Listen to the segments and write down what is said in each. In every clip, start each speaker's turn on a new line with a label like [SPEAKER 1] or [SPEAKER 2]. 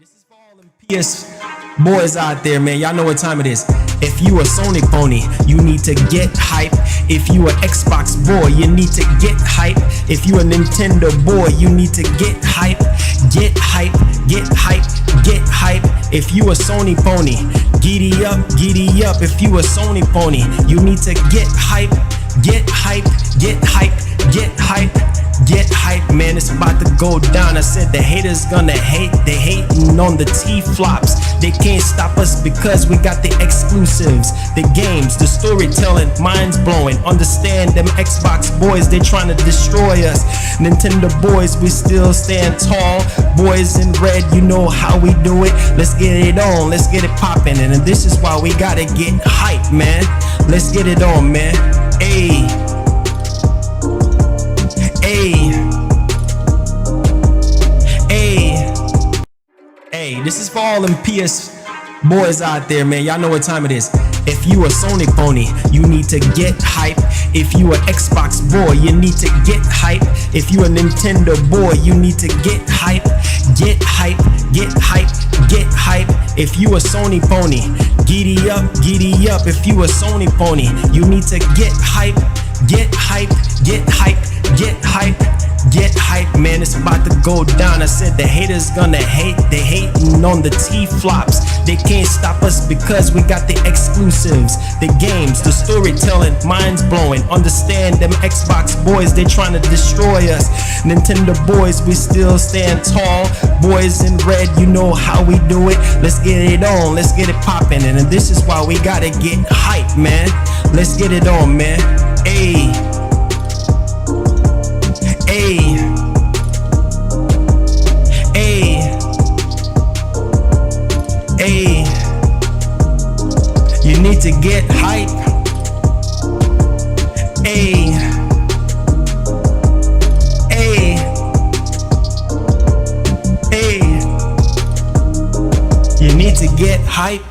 [SPEAKER 1] This is for all them PS boys out there, man. Y'all know what time it is. If you a Sony pony, you need to get hype. If you a Xbox boy, you need to get hype. If you a Nintendo boy, you need to get hype. Get hype, get hype, get hype. If you a Sony pony, giddy up, giddy up. If you a Sony pony, you need to get hype, get hype, get hype, get hype. Get hype, man, it's about to go down. I said the haters gonna hate, they hating on the T-flops. They can't stop us because we got the exclusives, the games, the storytelling, minds blowing. Understand them Xbox boys, they trying to destroy us. Nintendo boys, we still stand tall. Boys in red, you know how we do it. Let's get it on, let's get it popping. And this is why we gotta get hype, man. Let's get it on, man. Ayy. Hey, this is for all them PS boys out there, man. Y'all know what time it is. If you a Sony pony, you need to get hype. If you a Xbox boy, you need to get hype. If you a Nintendo boy, you need to get hype. Get hype, get hype, get hype. If you a Sony pony, giddy up, giddy up. If you a Sony pony, you need to get hype. Get hype, get hype, get hype. Get hype, man, it's about to go down. I said the haters gonna hate, they hating on the T-flops. They can't stop us because we got the exclusives, the games, the storytelling, minds blowing. Understand them Xbox boys, they trying to destroy us. Nintendo boys, we still stand tall. Boys in red, you know how we do it. Let's get it on, let's get it popping. And this is why we gotta get hype, man. Let's get it on, man. Ayy. Ayy, ayy, ayy. You need to get hype. Ayy, ayy, ayy. You need to get hype.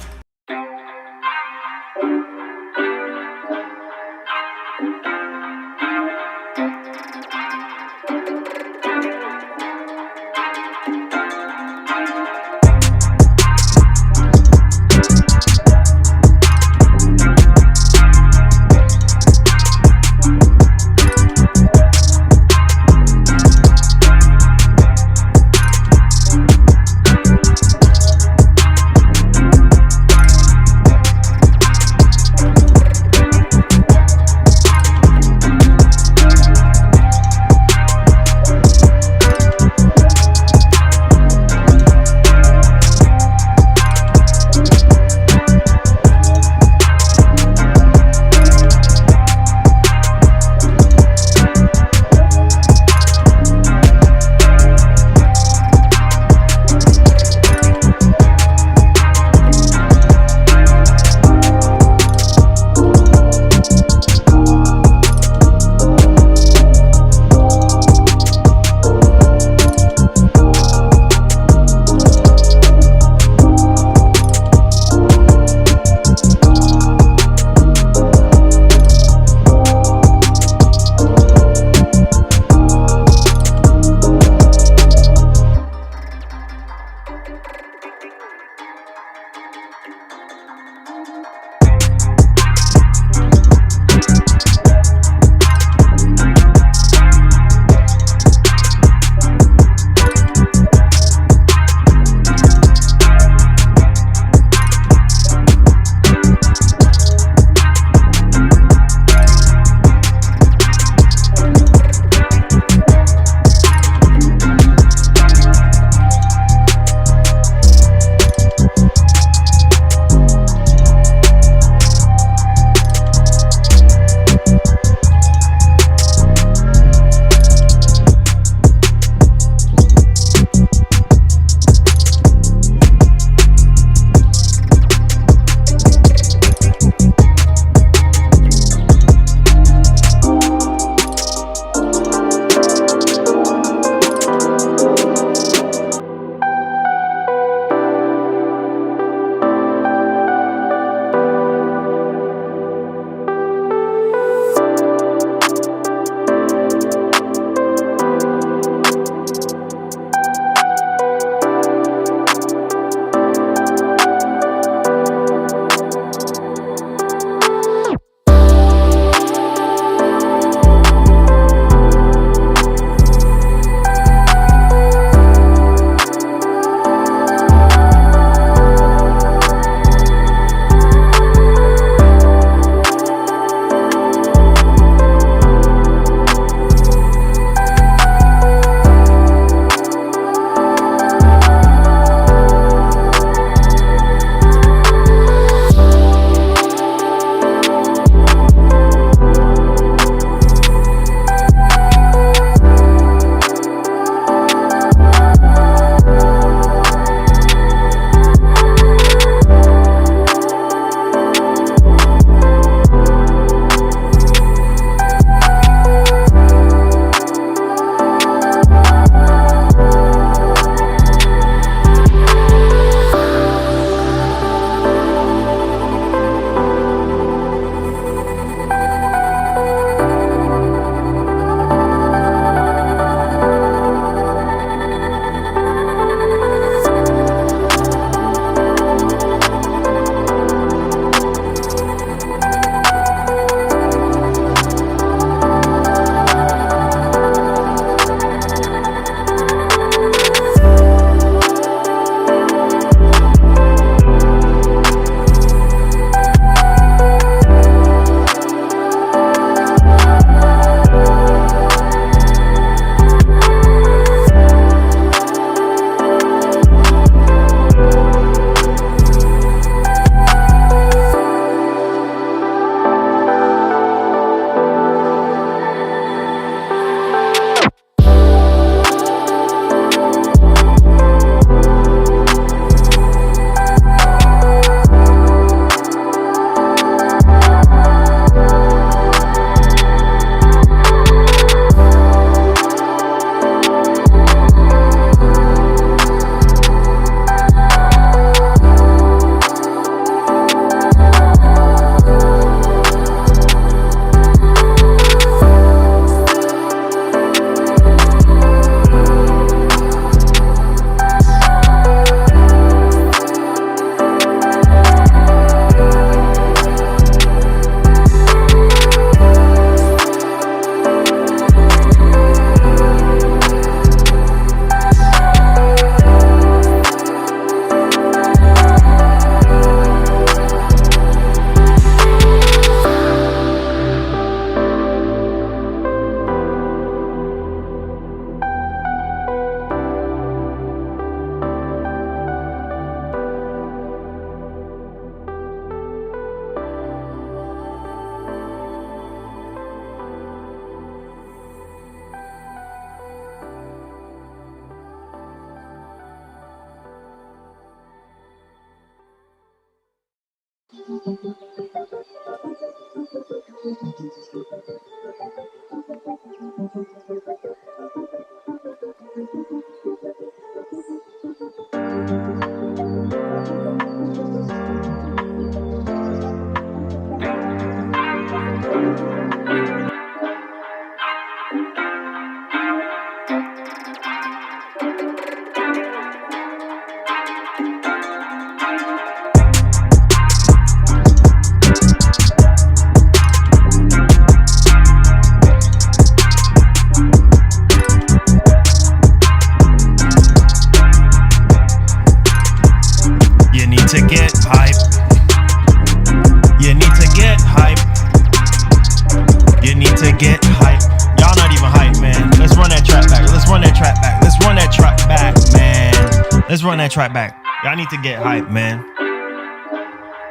[SPEAKER 1] Run that track back. Y'all need to get hype, man.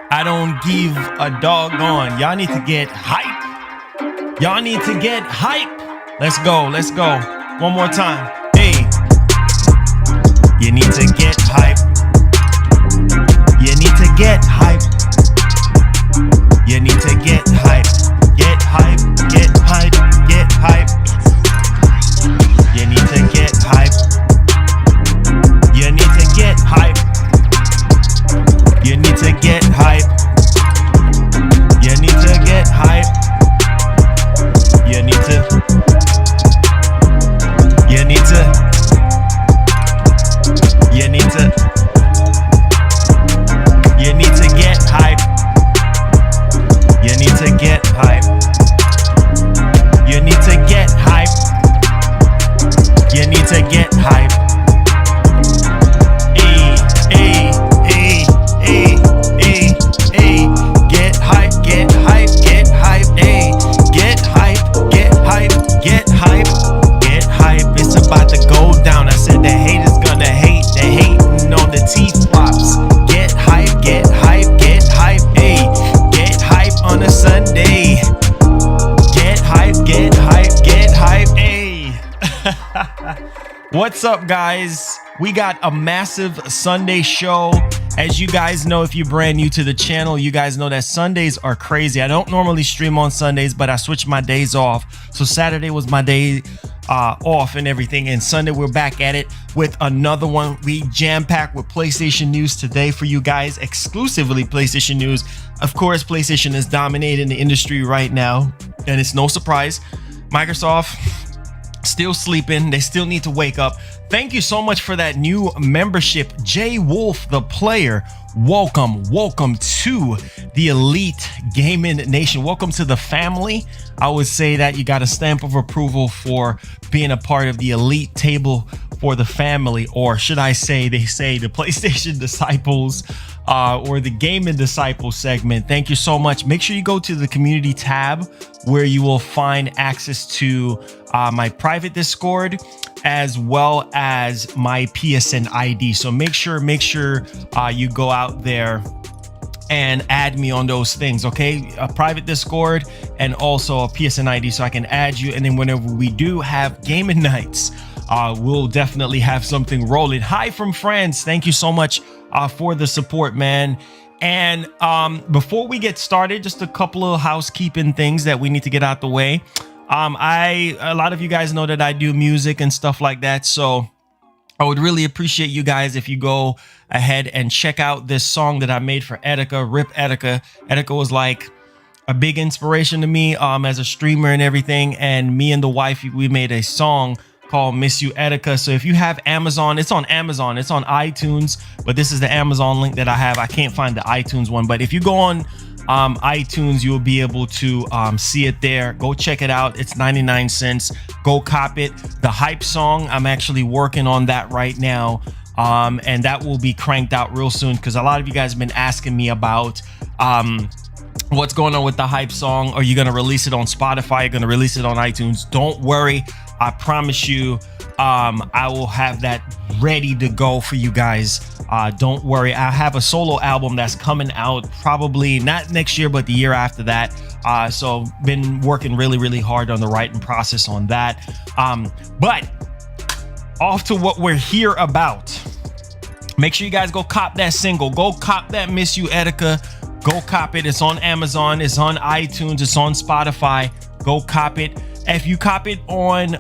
[SPEAKER 1] I don't give a doggone. Y'all need to get hype. Y'all need to get hype. Let's go. Let's go. One more time. Hey. You need to get hype. You need to get hype. You need to get hype. Get hype. Get hype. Get hype. You need to get hype. You need to get hype. You need to get hype. You need to get hype. You need to. You need to. You need to. You need to get hype. You need to get hype. You need to get hype. You need to get hype. What's up, guys? We got a massive Sunday show. As you guys know, if you're brand new to the channel, you guys know that Sundays are crazy. I don't normally stream on Sundays, but I switched my days off. So Saturday was my day off and everything, and Sunday we're back at it with another one. We jam-packed with PlayStation news today for you guys, exclusively PlayStation news. Of course, PlayStation is dominating the industry right now, and it's no surprise. Microsoft still sleeping. They still need to wake up. Thank you so much for that new membership, J Wolf the Player. Welcome to the Elite Gaming Nation. Welcome to the family. I would say that you got a stamp of approval for being a part of the elite table for the family, or should I say, they say the PlayStation Disciples or the Gaming Disciples segment. Thank you so much. Make sure you go to the community tab where you will find access to my private Discord as well as my PSN ID. So make sure you go out there and add me on those things, okay? A private Discord and also a PSN ID so I can add you. And then whenever we do have gaming nights, we'll definitely have something rolling. Hi from France. Thank you so much for the support, man. And before we get started, just a couple of housekeeping things that we need to get out the way. A lot of you guys know that I do music and stuff like that, so I would really appreciate you guys if you go ahead and check out this song that I made for Etika. Rip Etika. Etika was like a big inspiration to me as a streamer and everything, and me and the wife, we made a song called Miss You Etika. So if you have Amazon, it's on Amazon, it's on iTunes, but this is the Amazon link that I have. I can't find the iTunes one, but if you go on iTunes, you'll be able to see it there. Go check it out. It's 99 cents. Go cop it. The hype song, I'm actually working on that right now, and that will be cranked out real soon, because a lot of you guys have been asking me about what's going on with the hype song. Are you going to release it on Spotify? Are you going to release it on iTunes? Don't worry, I promise you, I will have that ready to go for you guys. Don't worry. I have a solo album that's coming out probably not next year, but the year after that. So been working really hard on the writing process on that. But off to what we're here about. Make sure you guys go cop that single. Go cop that Miss You Etika Go cop it. It's on Amazon. It's on iTunes. It's on Spotify. Go cop it. If you cop it on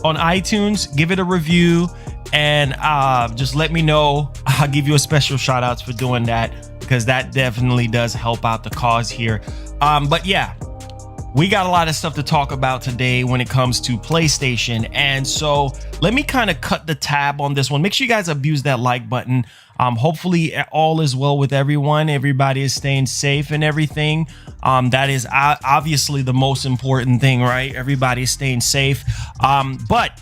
[SPEAKER 1] iTunes, give it a review and just let me know. I'll give you a special shout outs for doing that, because that definitely does help out the cause here. But yeah, we got a lot of stuff to talk about today when it comes to PlayStation. And so let me kind of cut the tab on this one. Make sure you guys abuse that like button. Hopefully all is well with everyone. Everybody is staying safe and everything. That is obviously the most important thing, right? Everybody's staying safe. But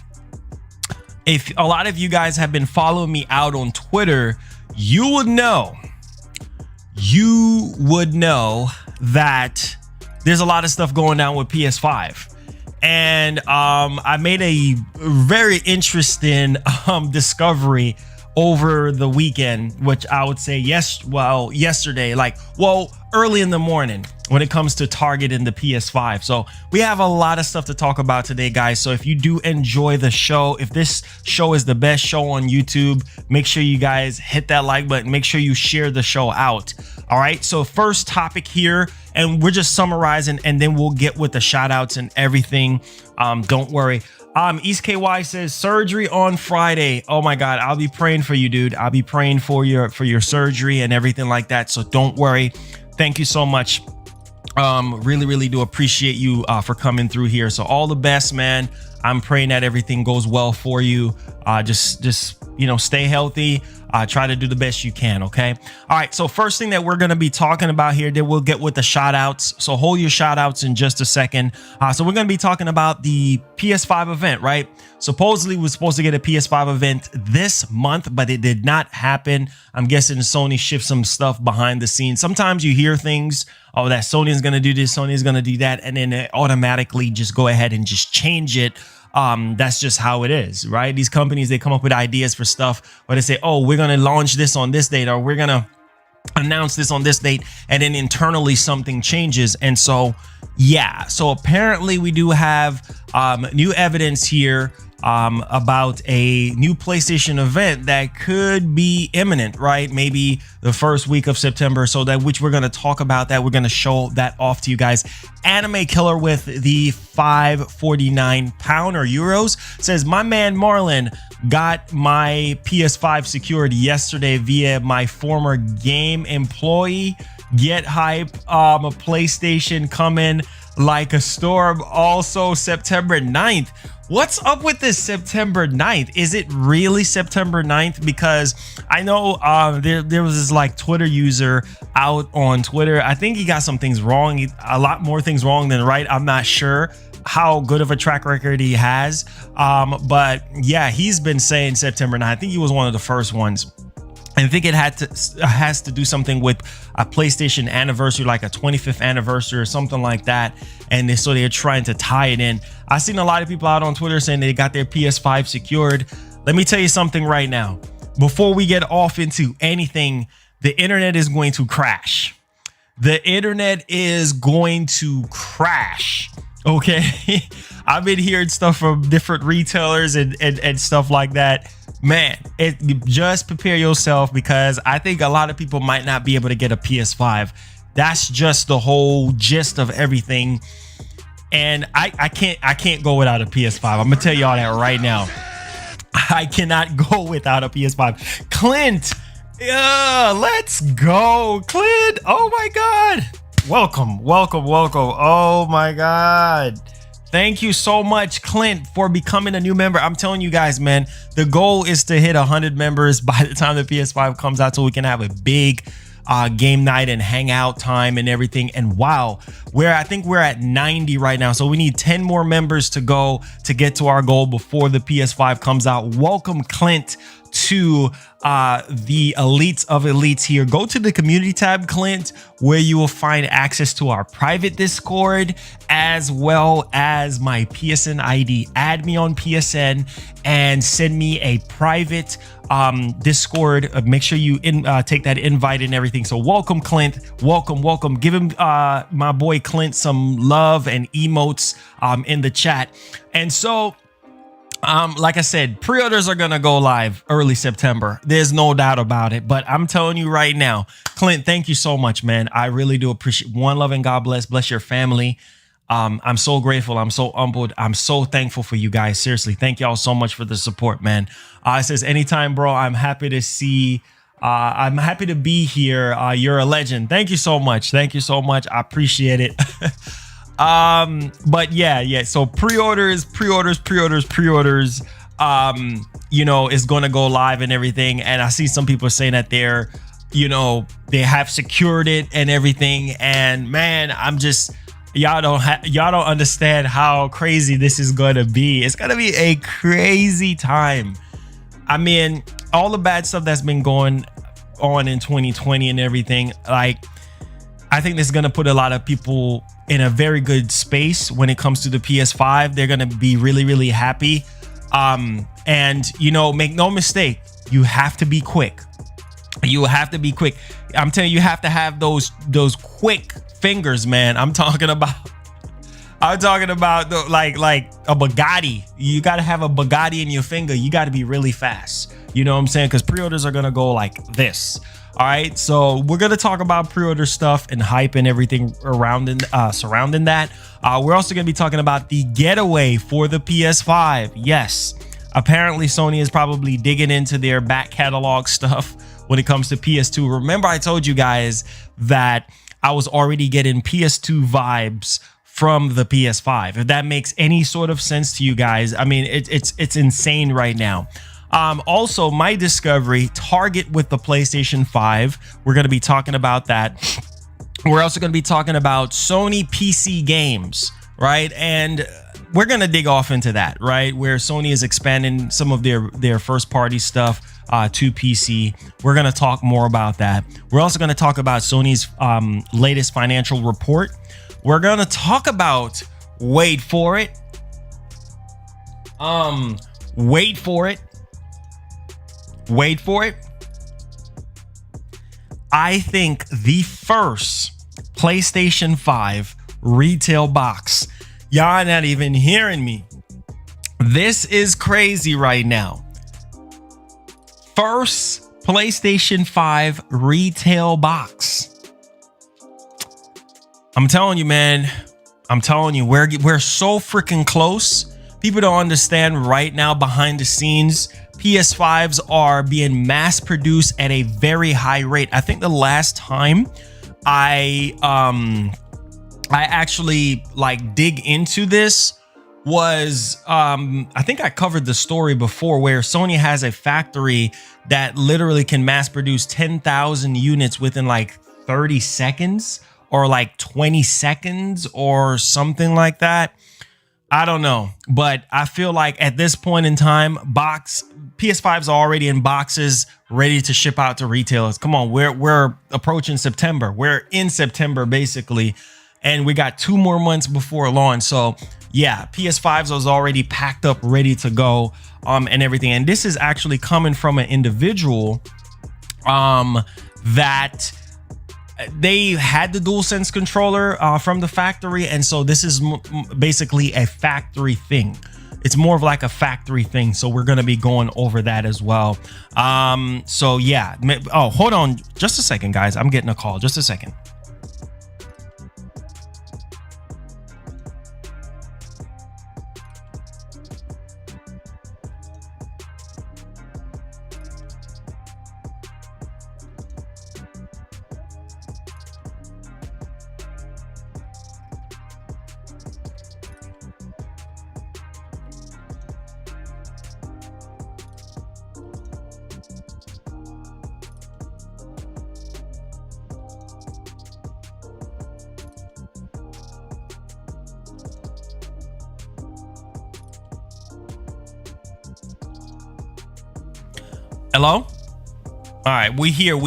[SPEAKER 1] if a lot of you guys have been following me out on Twitter, you would know that there's a lot of stuff going down with PS5. And I made a very interesting discovery over the weekend, which I would say yesterday, early in the morning, when it comes to Target and the PS5. So we have a lot of stuff to talk about today, guys. So if you do enjoy the show, if this show is the best show on YouTube, make sure you guys hit that like button. Make sure you share the show out. All right. So first topic here, and we're just summarizing, and then we'll get with the shout outs and everything. Don't worry. East KY says surgery on Friday. Oh my God, I'll be praying for you, dude. I'll be praying for your surgery and everything like that. So don't worry. Thank you so much. Really do appreciate you for coming through here. So all the best, man. I'm praying that everything goes well for you. Just stay healthy. Try to do the best you can. Okay. All right. So first thing that we're going to be talking about here, then we'll get with the shout outs. So hold your shout outs in just a second. So we're going to be talking about the PS5 event, right? Supposedly we're supposed to get a PS5 event this month, but it did not happen. I'm guessing Sony shipped some stuff behind the scenes. Sometimes you hear things, oh, that Sony is going to do this, Sony is going to do that, and then they automatically just go ahead and just change it. That's just how it is, right? These companies, they come up with ideas for stuff where they say, oh, we're going to launch this on this date, or we're going to announce this on this date, and then internally something changes. And so, yeah, so apparently we do have new evidence here about a new PlayStation event that could be imminent, right? Maybe the first week of September. So that, which we're going to talk about that. We're going to show that off to you guys. Anime Killer with the £5.49 or euros says, my man Marlon got my PS5 secured yesterday via my former game employee. Get hype. A PlayStation coming like a storm. Also September 9th. What's up with this September 9th? Is it really September 9th? Because I know there was this like Twitter user out on Twitter. I think he got some things wrong, a lot more things wrong than right. I'm not sure how good of a track record he has. But yeah, he's been saying September 9th. I think he was one of the first ones. I think it has to do something with a PlayStation anniversary, like a 25th anniversary or something like that. And so they're trying to tie it in. I've seen a lot of people out on Twitter saying they got their PS5 secured. Let me tell you something right now. Before we get off into anything, the internet is going to crash. The internet is going to crash. Okay. I've been hearing stuff from different retailers and stuff like that. Man, just prepare yourself, because I think a lot of people might not be able to get a PS5. That's just the whole gist of everything. And I can't go without a PS5. I'm gonna tell y'all that right now. I cannot go without a PS5. Clint, let's go, Clint. Oh my God. Welcome. Oh my God. Thank you so much, Clint, for becoming a new member. I'm telling you guys, man, the goal is to hit 100 members by the time the PS5 comes out, so we can have a big game night and hangout time and everything. And wow, I think we're at 90 right now, so we need 10 more members to go to get to our goal before the PS5 comes out. Welcome, Clint, to the elites of elites here. Go to the community tab, Clint, where you will find access to our private Discord as well as my PSN ID. Add me on PSN and send me a private Discord. Make sure you take that invite and everything. So welcome, Clint. Welcome. Give him my boy Clint some love and emotes in the chat. And so Like I said, pre-orders are gonna go live early September. There's no doubt about it. But I'm telling you right now, Clint, thank you so much, man. I really do appreciate. One love and God bless your family. I'm so grateful. I'm so humbled. I'm so thankful for you guys. Seriously, thank y'all so much for the support, man. It says anytime, bro. I'm happy to see. I'm happy to be here. You're a legend. Thank you so much. Thank you so much. I appreciate it. But yeah. So pre-orders, you know, is going to go live and everything. And I see some people saying that they're, you know, they have secured it and everything. And man, I'm just, y'all don't understand how crazy this is going to be. It's going to be a crazy time. I mean, all the bad stuff that's been going on in 2020 and everything, like, I think this is going to put a lot of people in a very good space when it comes to the PS5. They're going to be really, really happy. And, you know, make no mistake, you have to be quick. You have to be quick. I'm telling you, you have to have those quick fingers, man. I'm talking about the, like a Bugatti. You got to have a Bugatti in your finger. You got to be really fast. You know what I'm saying? Because pre-orders are going to go like this. All right. So we're going to talk about pre-order stuff and hype and everything surrounding that. We're also going to be talking about the Getaway for the PS5. Yes. Apparently Sony is probably digging into their back catalog stuff when it comes to PS2. Remember, I told you guys that I was already getting PS2 vibes from the PS5. If that makes any sort of sense to you guys, I mean, it's insane right now. Also, my discovery, Target with the PlayStation 5. We're going to be talking about that. We're also going to be talking about Sony PC games, right? And we're going to dig off into that, right? Where Sony is expanding some of their first party stuff to PC. We're going to talk more about that. We're also going to talk about Sony's latest financial report. We're going to talk about, wait for it. I think the first PlayStation 5 retail box. Y'all not even hearing me. This is crazy right now. First PlayStation 5 retail box. I'm telling you, man. I'm telling you, we're so freaking close. People don't understand right now behind the scenes. PS5s are being mass produced at a very high rate. I think the last time I actually like dig into this was I think I covered the story before, where Sony has a factory that literally can mass produce 10,000 units within like 30 seconds or like 20 seconds or something like that. I don't know, but I feel like at this point in time, PS5's already in boxes, ready to ship out to retailers. Come on, we're approaching September. We're in September basically, and we got 2 more months before launch. So yeah, PS5's was already packed up, ready to go, and everything. And this is actually coming from an individual that they had the DualSense controller from the factory, and so this is basically a factory thing. It's more of like a factory thing, so we're going to be going over that as well. So yeah. Oh, hold on just a second, guys. I'm getting a call. Just a second. Hello? All right, we here.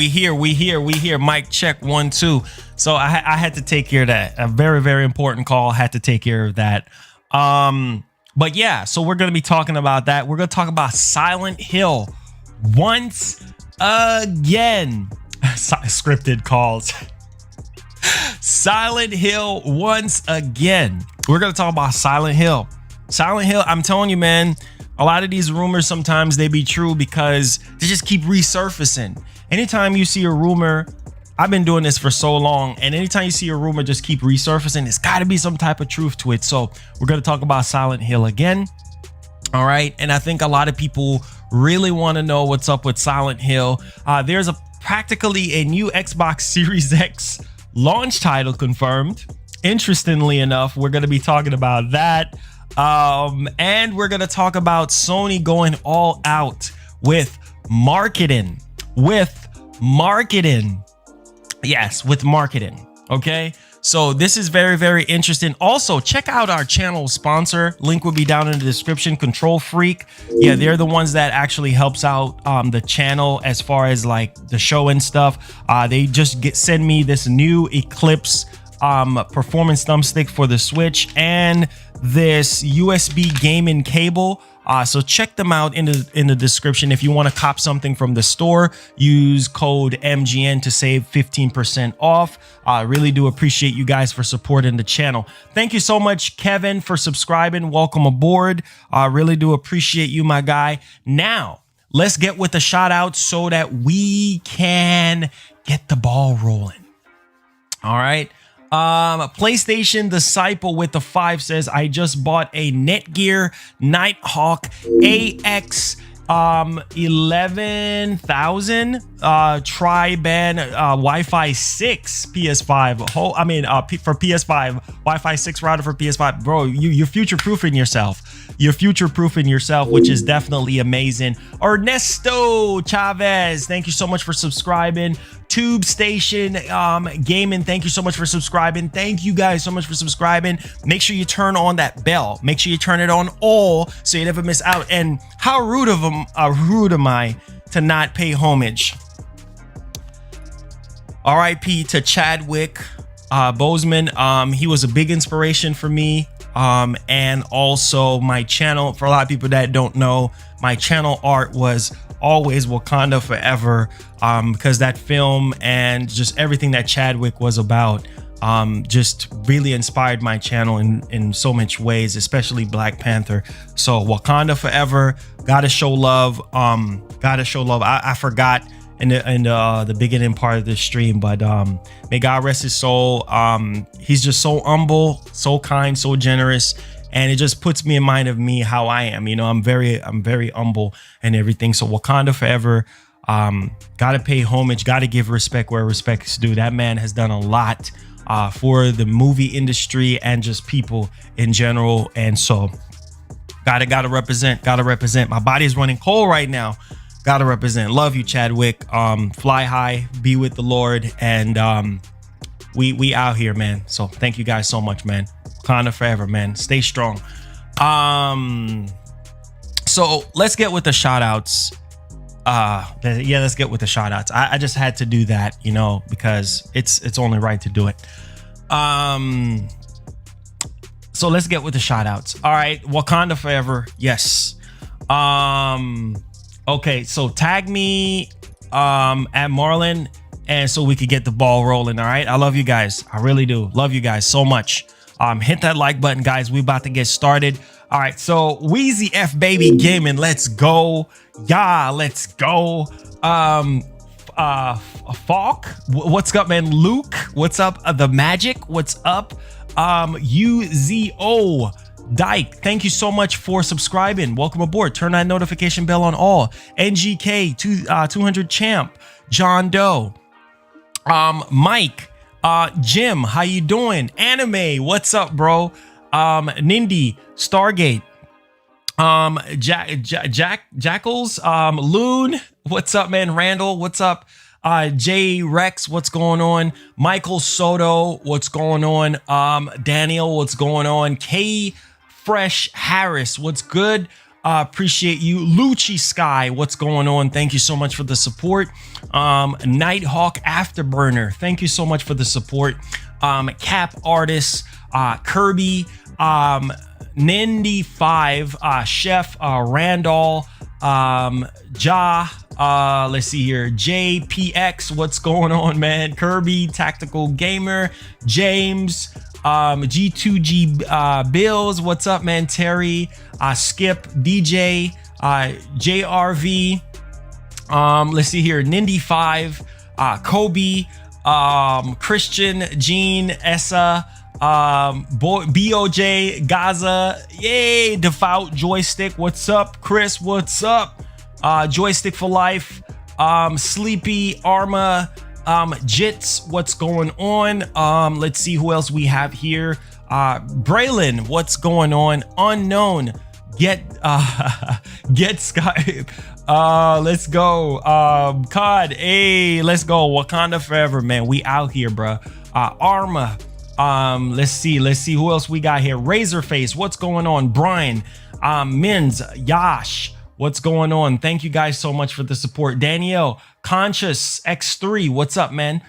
[SPEAKER 1] Mic check 1 2. So I had to take care of that. A very, very important call. Had to take care of that. But yeah, so we're gonna be talking about that. We're gonna talk about Silent Hill once again. Scripted calls. Silent Hill once again. We're gonna talk about Silent Hill. Silent Hill, I'm telling you, man. A lot of these rumors, sometimes they be true because they just keep resurfacing. Anytime you see a rumor, I've been doing this for so long, and anytime you see a rumor just keep resurfacing, it's got to be some type of truth to it. So we're going to talk about Silent Hill again. All right. And I think a lot of people really want to know what's up with Silent Hill. There's practically a new Xbox Series X launch title confirmed. Interestingly enough, we're going to be talking about that. And we're going to talk about Sony going all out with marketing. Yes, with marketing. Okay. So this is very, very interesting. Also, check out our channel sponsor. Link will be down in the description. Control Freak. Yeah, they're the ones that actually helps out the channel as far as like the show and stuff. They just send me this new Eclipse performance thumbstick for the Switch and this USB gaming cable. So check them out in the description. If you want to cop something from the store, use code MGN to save 15% off. I really do appreciate you guys for supporting the channel. Thank you so much, Kevin, for subscribing. Welcome aboard. I really do appreciate you, my guy. Now, let's get with the shout out so that we can get the ball rolling. All right. PlayStation Disciple with the 5 says, I just bought a Netgear Nighthawk AX 11,000 tri-band Wi-Fi 6 PS5. For PS5 Wi-Fi 6 router for PS5. Bro, you're future-proofing yourself. You're future-proofing yourself, which is definitely amazing. Ernesto Chavez, thank you so much for subscribing. Tube Station Gaming, thank you so much for subscribing. Thank you guys so much for subscribing. Make sure you turn on that bell. Make sure you turn it on all so you never miss out. And how rude am I to not pay homage? RIP to Chadwick Boseman. He was a big inspiration for me. And also my channel, for a lot of people that don't know, my channel art was always Wakanda Forever, because that film and just everything that Chadwick was about just really inspired my channel in so much ways, especially Black Panther. So Wakanda Forever, gotta show love. I forgot in the beginning part of this stream, but may God rest his soul. He's just so humble, so kind, so generous. And it just puts me in mind of me, how I am. You know, I'm very humble and everything. So Wakanda Forever, gotta pay homage, gotta give respect where respect's due. That man has done a lot for the movie industry and just people in general. And so gotta represent. My body is running cold right now. Gotta represent. Love you, Chadwick. Fly high, be with the Lord. And we out here, man. So thank you guys so much, man. Wakanda Forever, man. Stay strong. So let's get with the shout outs. Let's get with the shout outs. I just had to do that, you know, because it's only right to do it. So let's get with the shout outs. All right, Wakanda Forever. Yes. Okay, so tag me at Marlon, and so we could get the ball rolling. All right, I love you guys. I really do love you guys so much. Hit that like button, guys. We about to get started. All right, so Wheezy F Baby Gaming, let's go. Yeah, let's go. Falk, what's up, man? Luke, what's up? The Magic, what's up? UZO Dyke, thank you so much for subscribing. Welcome aboard. Turn that notification bell on all. NGK 200 Champ, John Doe, Mike, Jim, how you doing? Anime, what's up, bro? Nindy, Stargate, Jackals, Loon, what's up, man? Randall, what's up? J Rex, what's going on? Michael Soto, what's going on? Daniel, what's going on? K Fresh Harris, what's good? Appreciate you. Lucci Sky, what's going on? Thank you so much for the support. Nighthawk Afterburner, thank you so much for the support. Cap Artist, Kirby, Nindy 5, Chef Randall, let's see here, JPX, what's going on, man? Kirby, Tactical Gamer, James, G2G Bills, what's up, man? Terry, Skip, DJ, JRV, let's see here, Nindy 5, Kobe, Christian, Gene, Essa, BOJ, Gaza, yay, Devout Joystick, what's up? Chris, what's up? Joystick for Life, Sleepy, Arma, Jits, what's going on? Let's see who else we have here. Braylon, what's going on? Unknown, get Skype. Let's go. COD, hey, let's go. Wakanda forever, man. We out here, bro. Arma. Let's see who else we got here. Razorface, what's going on? Brian, Mins, Yash, what's going on? Thank you guys so much for the support. Danielle, Conscious X3, what's up, man?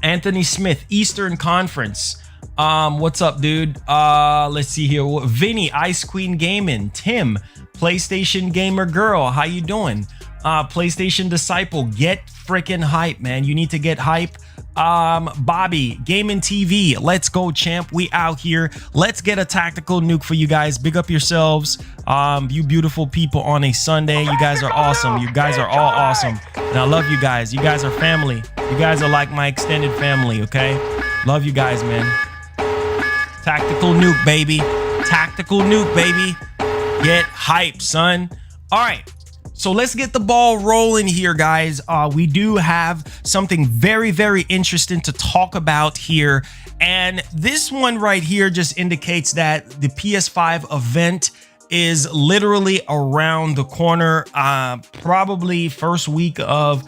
[SPEAKER 1] Anthony Smith, Eastern Conference, what's up, dude? Let's see here. Vinny, Ice Queen Gaming, Tim, PlayStation Gamer Girl, how you doing? PlayStation Disciple, get freaking hype, man. You need to get hype. Bobby, Gaming TV, let's go, champ. We out here. Let's get a tactical nuke for you guys. Big up yourselves, you beautiful people on a Sunday. You guys are awesome. You guys are all awesome, and I love you guys. You guys are family. You guys are like my extended family. Okay, love you guys, man. Tactical nuke, baby. Tactical nuke, baby. Get hype, son. All right, so let's get the ball rolling here, guys. We do have something very, very interesting to talk about here. And this one right here just indicates that the PS5 event is literally around the corner, probably first week of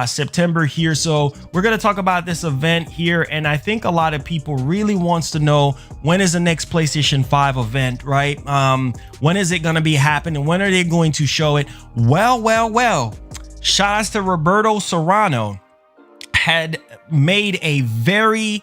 [SPEAKER 1] September here. So we're going to talk about this event here. And I think a lot of people really wants to know, when is the next PlayStation 5 event, right? When is it going to be happening? When are they going to show it? Well, shouts to Roberto Serrano, had made a very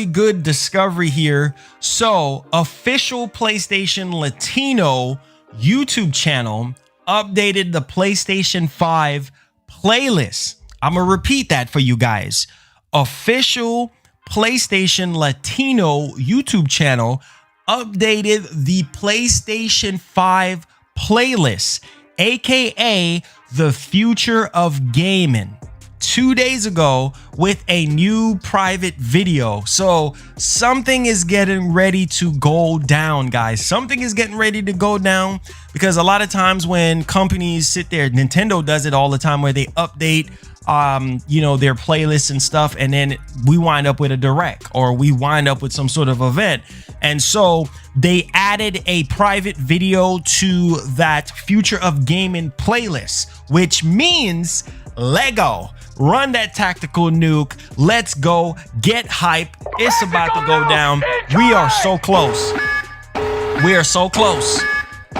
[SPEAKER 1] good discovery here. So official PlayStation Latino YouTube channel updated the PlayStation 5 playlist. I'm gonna repeat that for you guys. Official PlayStation Latino YouTube channel updated the PlayStation 5 playlist, aka the future of gaming, 2 days ago with a new private video. So something is getting ready to go down, guys. Something is getting ready to go down, because a lot of times when companies sit there, Nintendo does it all the time, where they update their playlists and stuff, and then we wind up with a direct, or we wind up with some sort of event. And so they added a private video to that future of gaming playlist, which means Lego, run that tactical nuke. Let's go, get hype. It's about to go down. We are so close. We are so close.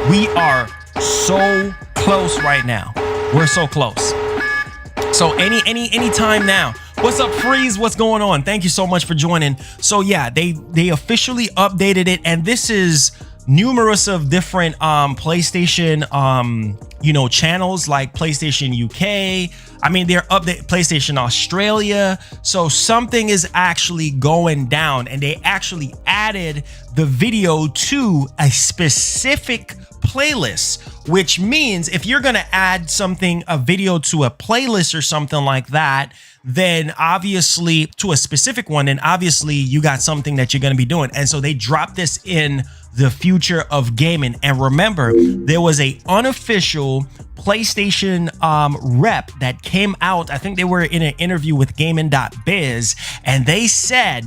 [SPEAKER 1] We are so close right now. We're so close. So any time now. What's up, Freeze? What's going on? Thank you so much for joining. So yeah, they officially updated it, and this is numerous of different PlayStation channels, like PlayStation UK. I mean, they're updated PlayStation Australia. So something is actually going down, and they actually added the video to a specific playlist, which means if you're going to add a video to a playlist or something like that, then obviously to a specific one, then obviously you got something that you're going to be doing. And so they dropped this in the future of gaming. And remember, there was a unofficial PlayStation rep that came out. I think they were in an interview with gaming.biz, and they said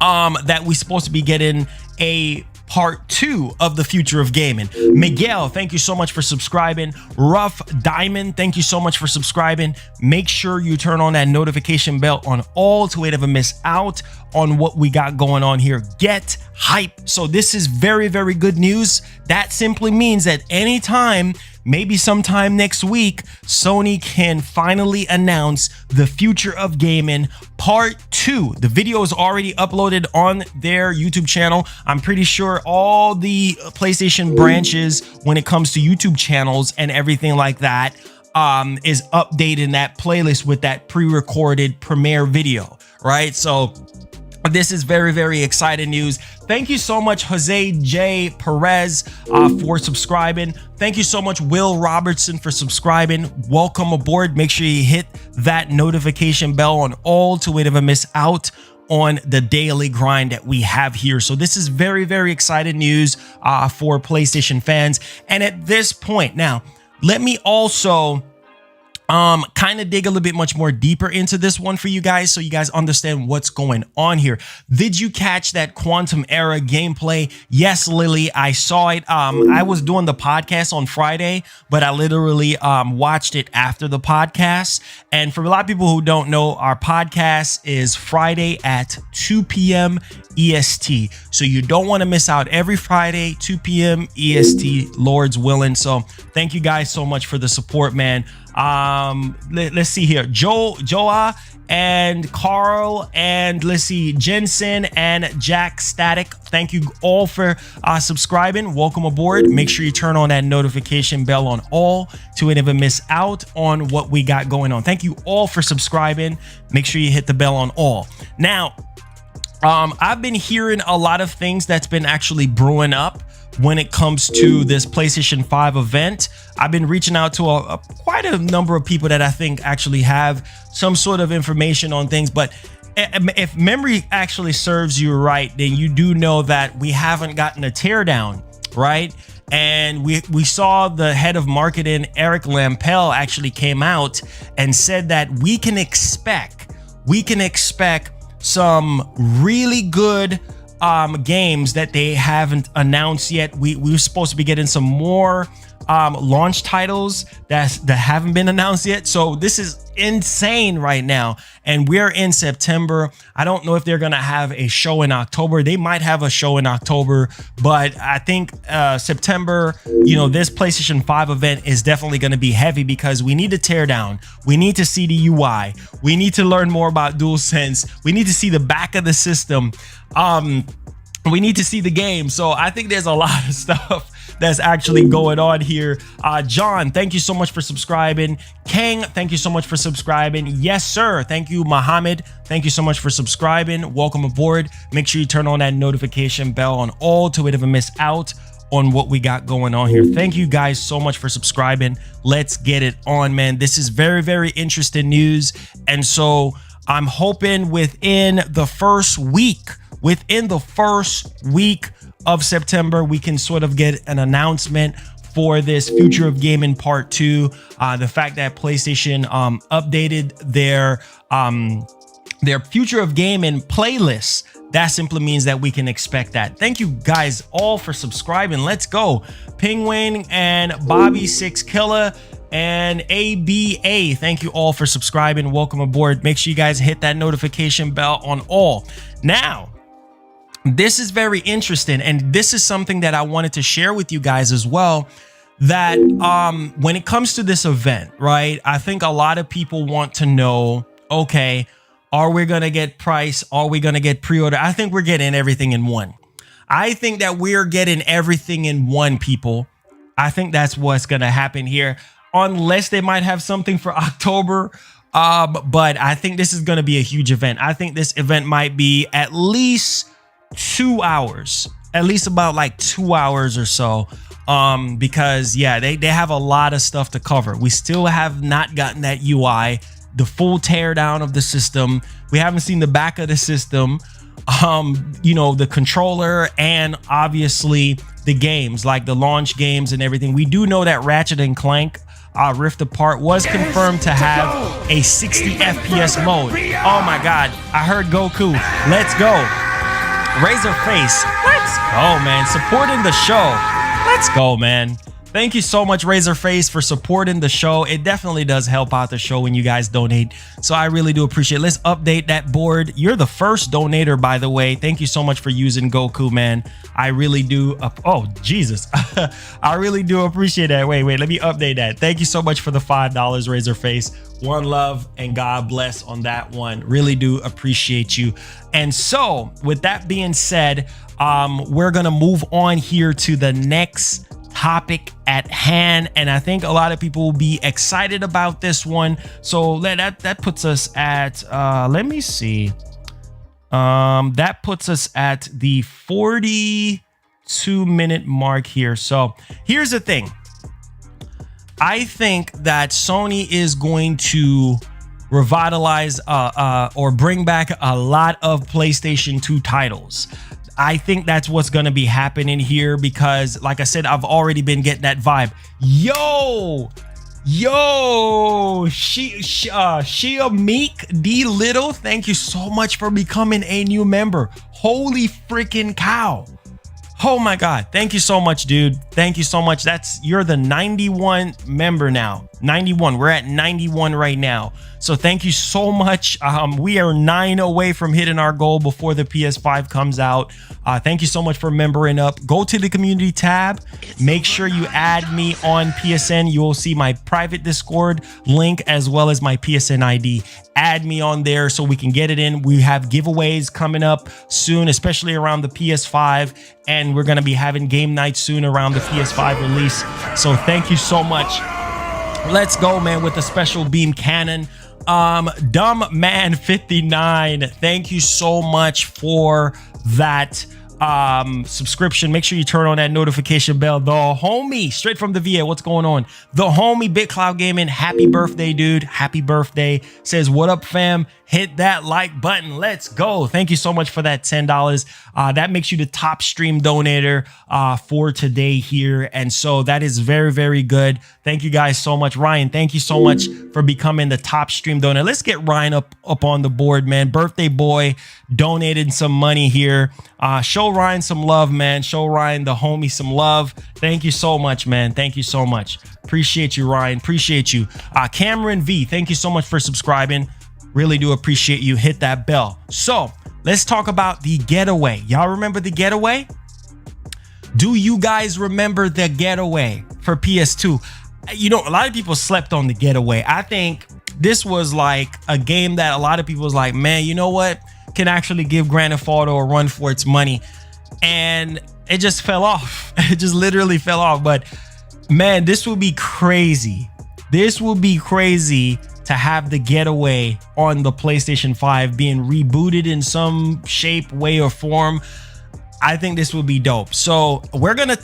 [SPEAKER 1] that we're supposed to be getting a part 2 of the future of gaming. Miguel, thank you so much for subscribing. Rough Diamond, thank you so much for subscribing. Make sure you turn on that notification bell on all to never miss out on what we got going on here. Get hype. So this is very, very good news. That simply means that anytime maybe sometime next week, Sony can finally announce the future of gaming part 2. The video is already uploaded on their YouTube channel. I'm pretty sure all the PlayStation branches, when it comes to YouTube channels and everything like that, is updating that playlist with that pre-recorded premiere video, right? So this is very, very exciting news. Thank you so much, Jose J. Perez, for subscribing. Thank you so much, Will Robertson, for subscribing. Welcome aboard. Make sure you hit that notification bell on all to never miss out on the daily grind that we have here. So this is very, very exciting news for PlayStation fans. And at this point, now, let me also kind of dig a little bit much more deeper into this one for you guys, so you guys understand what's going on here. Did you catch that Quantum Era gameplay? Yes, Lily, I saw it. I was doing the podcast on Friday, but I literally watched it after the podcast. And for a lot of people who don't know, our podcast is Friday at 2 p.m. EST. So you don't want to miss out. Every Friday, 2 p.m. EST, Lord's willing. So thank you guys so much for the support, man. Let's see here. Joa and Carl, and let's see, Jensen and Jack Static. Thank you all for subscribing. Welcome aboard. Make sure you turn on that notification bell on all to never miss out on what we got going on. Thank you all for subscribing. Make sure you hit the bell on all. Now, I've been hearing a lot of things that's been actually brewing up when it comes to this PlayStation 5 event. I've been reaching out to quite a number of people that I think actually have some sort of information on things. But if memory actually serves you right, then you do know that we haven't gotten a teardown, right? And we saw the head of marketing, Eric Lampel, actually came out and said that we can expect some really good games that they haven't announced yet. We were supposed to be getting some more launch titles that haven't been announced yet. So this is insane right now, and we're in September. I don't know if they're gonna have a show in October. They might have a show in October, but I think September, you know, this PlayStation 5 event is definitely going to be heavy, because we need to tear down. We need to see the UI. We need to learn more about DualSense. We need to see the back of the system. We need to see the game. So I think there's a lot of stuff that's actually going on here. John, thank you so much for subscribing. Kang, thank you so much for subscribing. Yes, sir. Thank you, Mohammed. Thank you so much for subscribing. Welcome aboard. Make sure you turn on that notification bell on all to never miss out on what we got going on here. Thank you guys so much for subscribing. Let's get it on, man. This is very, very interesting news. And so I'm hoping within the first week of September, we can sort of get an announcement for this Future of Gaming Part 2. The fact that PlayStation updated their Future of Gaming playlist, that simply means that we can expect that. Thank you guys all for subscribing. Let's go. Penguin and Bobby6Killer and ABA, thank you all for subscribing. Welcome aboard. Make sure you guys hit that notification bell on all. Now, this is very interesting, and this is something that I wanted to share with you guys as well, that when it comes to this event, right, I think a lot of people want to know, okay, are we going to get price? Are we going to get pre-order? I think we're getting everything in one. I think that we're getting everything in one, people. I think that's what's going to happen here, unless they might have something for October. But I think this is going to be a huge event. I think this event might be at least 2 hours, at least about like 2 hours or so, because yeah, they have a lot of stuff to cover. We still have not gotten that UI, the full teardown of the system. We haven't seen the back of the system, you know, the controller, and obviously the games, like the launch games and everything. We do know that Ratchet and Clank Rift Apart was confirmed to have a 60 FPS mode. Oh my god, I heard Goku. Let's go. Razorface, let's go, man. Supporting the show. Let's go, man. Thank you so much, Razorface, for supporting the show. It definitely does help out the show when you guys donate. So I really do appreciate it. Let's update that board. You're the first donator, by the way. Thank you so much for using Goku, man. I really do. Oh, Jesus. I really do appreciate that. Wait, let me update that. Thank you so much for the $5, Razorface. One love and God bless on that one. Really do appreciate you. And so with that being said, we're going to move on here to the next topic at hand, and I think a lot of people will be excited about this one. So that puts us at let me see, that puts us at the 42-minute mark here. So here's the thing. I think that Sony is going to revitalize or bring back a lot of PlayStation 2 titles. I think that's what's going to be happening here because, like I said, I've already been getting that vibe. Yo, Shia Meek D Little, thank you so much for becoming a new member. Holy freaking cow. Oh my God. Thank you so much, dude. Thank you so much. You're the 91 member now. 91. We're at 91 right now. So thank you so much. We are 9 away from hitting our goal before the PS5 comes out. Thank you so much for membering up. Go to the community tab. Make sure you add me on PSN. You will see my private Discord link as well as my PSN ID. Add me on there so we can get it in. We have giveaways coming up soon, especially around the PS5. And we're going to be having game night soon around the PS5 release. So thank you so much. Let's go, man, with the special beam cannon. Dumb Man 59, thank you so much for that subscription. Make sure you turn on that notification bell. The homie straight from the VA, what's going on? The homie BitCloud Gaming, happy birthday, dude. Happy birthday. Says, what up, fam? Hit that like button. Let's go. Thank you so much for that $10. That makes you the top stream donator for today here. And so that is very, very good. Thank you guys so much. Ryan, thank you so much for becoming the top stream donor. Let's get Ryan up on the board, man. Birthday boy donated some money here. Show Ryan some love, man. Show Ryan, the homie, some love. Thank you so much, man. Thank you so much. Appreciate you, Ryan. Appreciate you. Cameron V, thank you so much for subscribing. Really do appreciate you. Hit that bell. So let's talk about the Getaway. Y'all remember the Getaway? Do you guys remember the Getaway for PS2? You know, a lot of people slept on the Getaway. I think this was like a game that a lot of people was like, man, you know what? Can actually give Grand Theft Auto a run for its money. And it just fell off. It just literally fell off. But man, this will be crazy. This will be crazy to have the Getaway on the PlayStation 5 being rebooted in some shape, way, or form. I think this will be dope. So we're gonna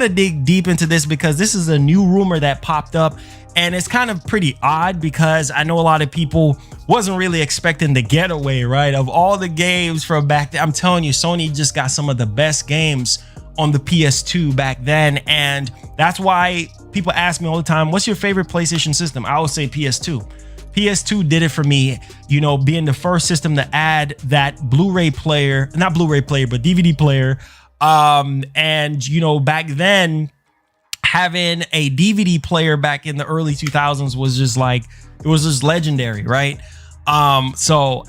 [SPEAKER 1] dig deep into this because this is a new rumor that popped up, and it's kind of pretty odd because I know a lot of people wasn't really expecting the Getaway, right? Of all the games from back then, I'm telling you, Sony just got some of the best games on the PS2 back then, and that's why people ask me all the time, what's your favorite PlayStation system? I would say PS2. PS2 did it for me, you know, being the first system to add that Blu-ray player, not Blu-ray player, but DVD player. And, you know, back then, having a DVD player back in the early 2000s was just like, it was just legendary, right? So,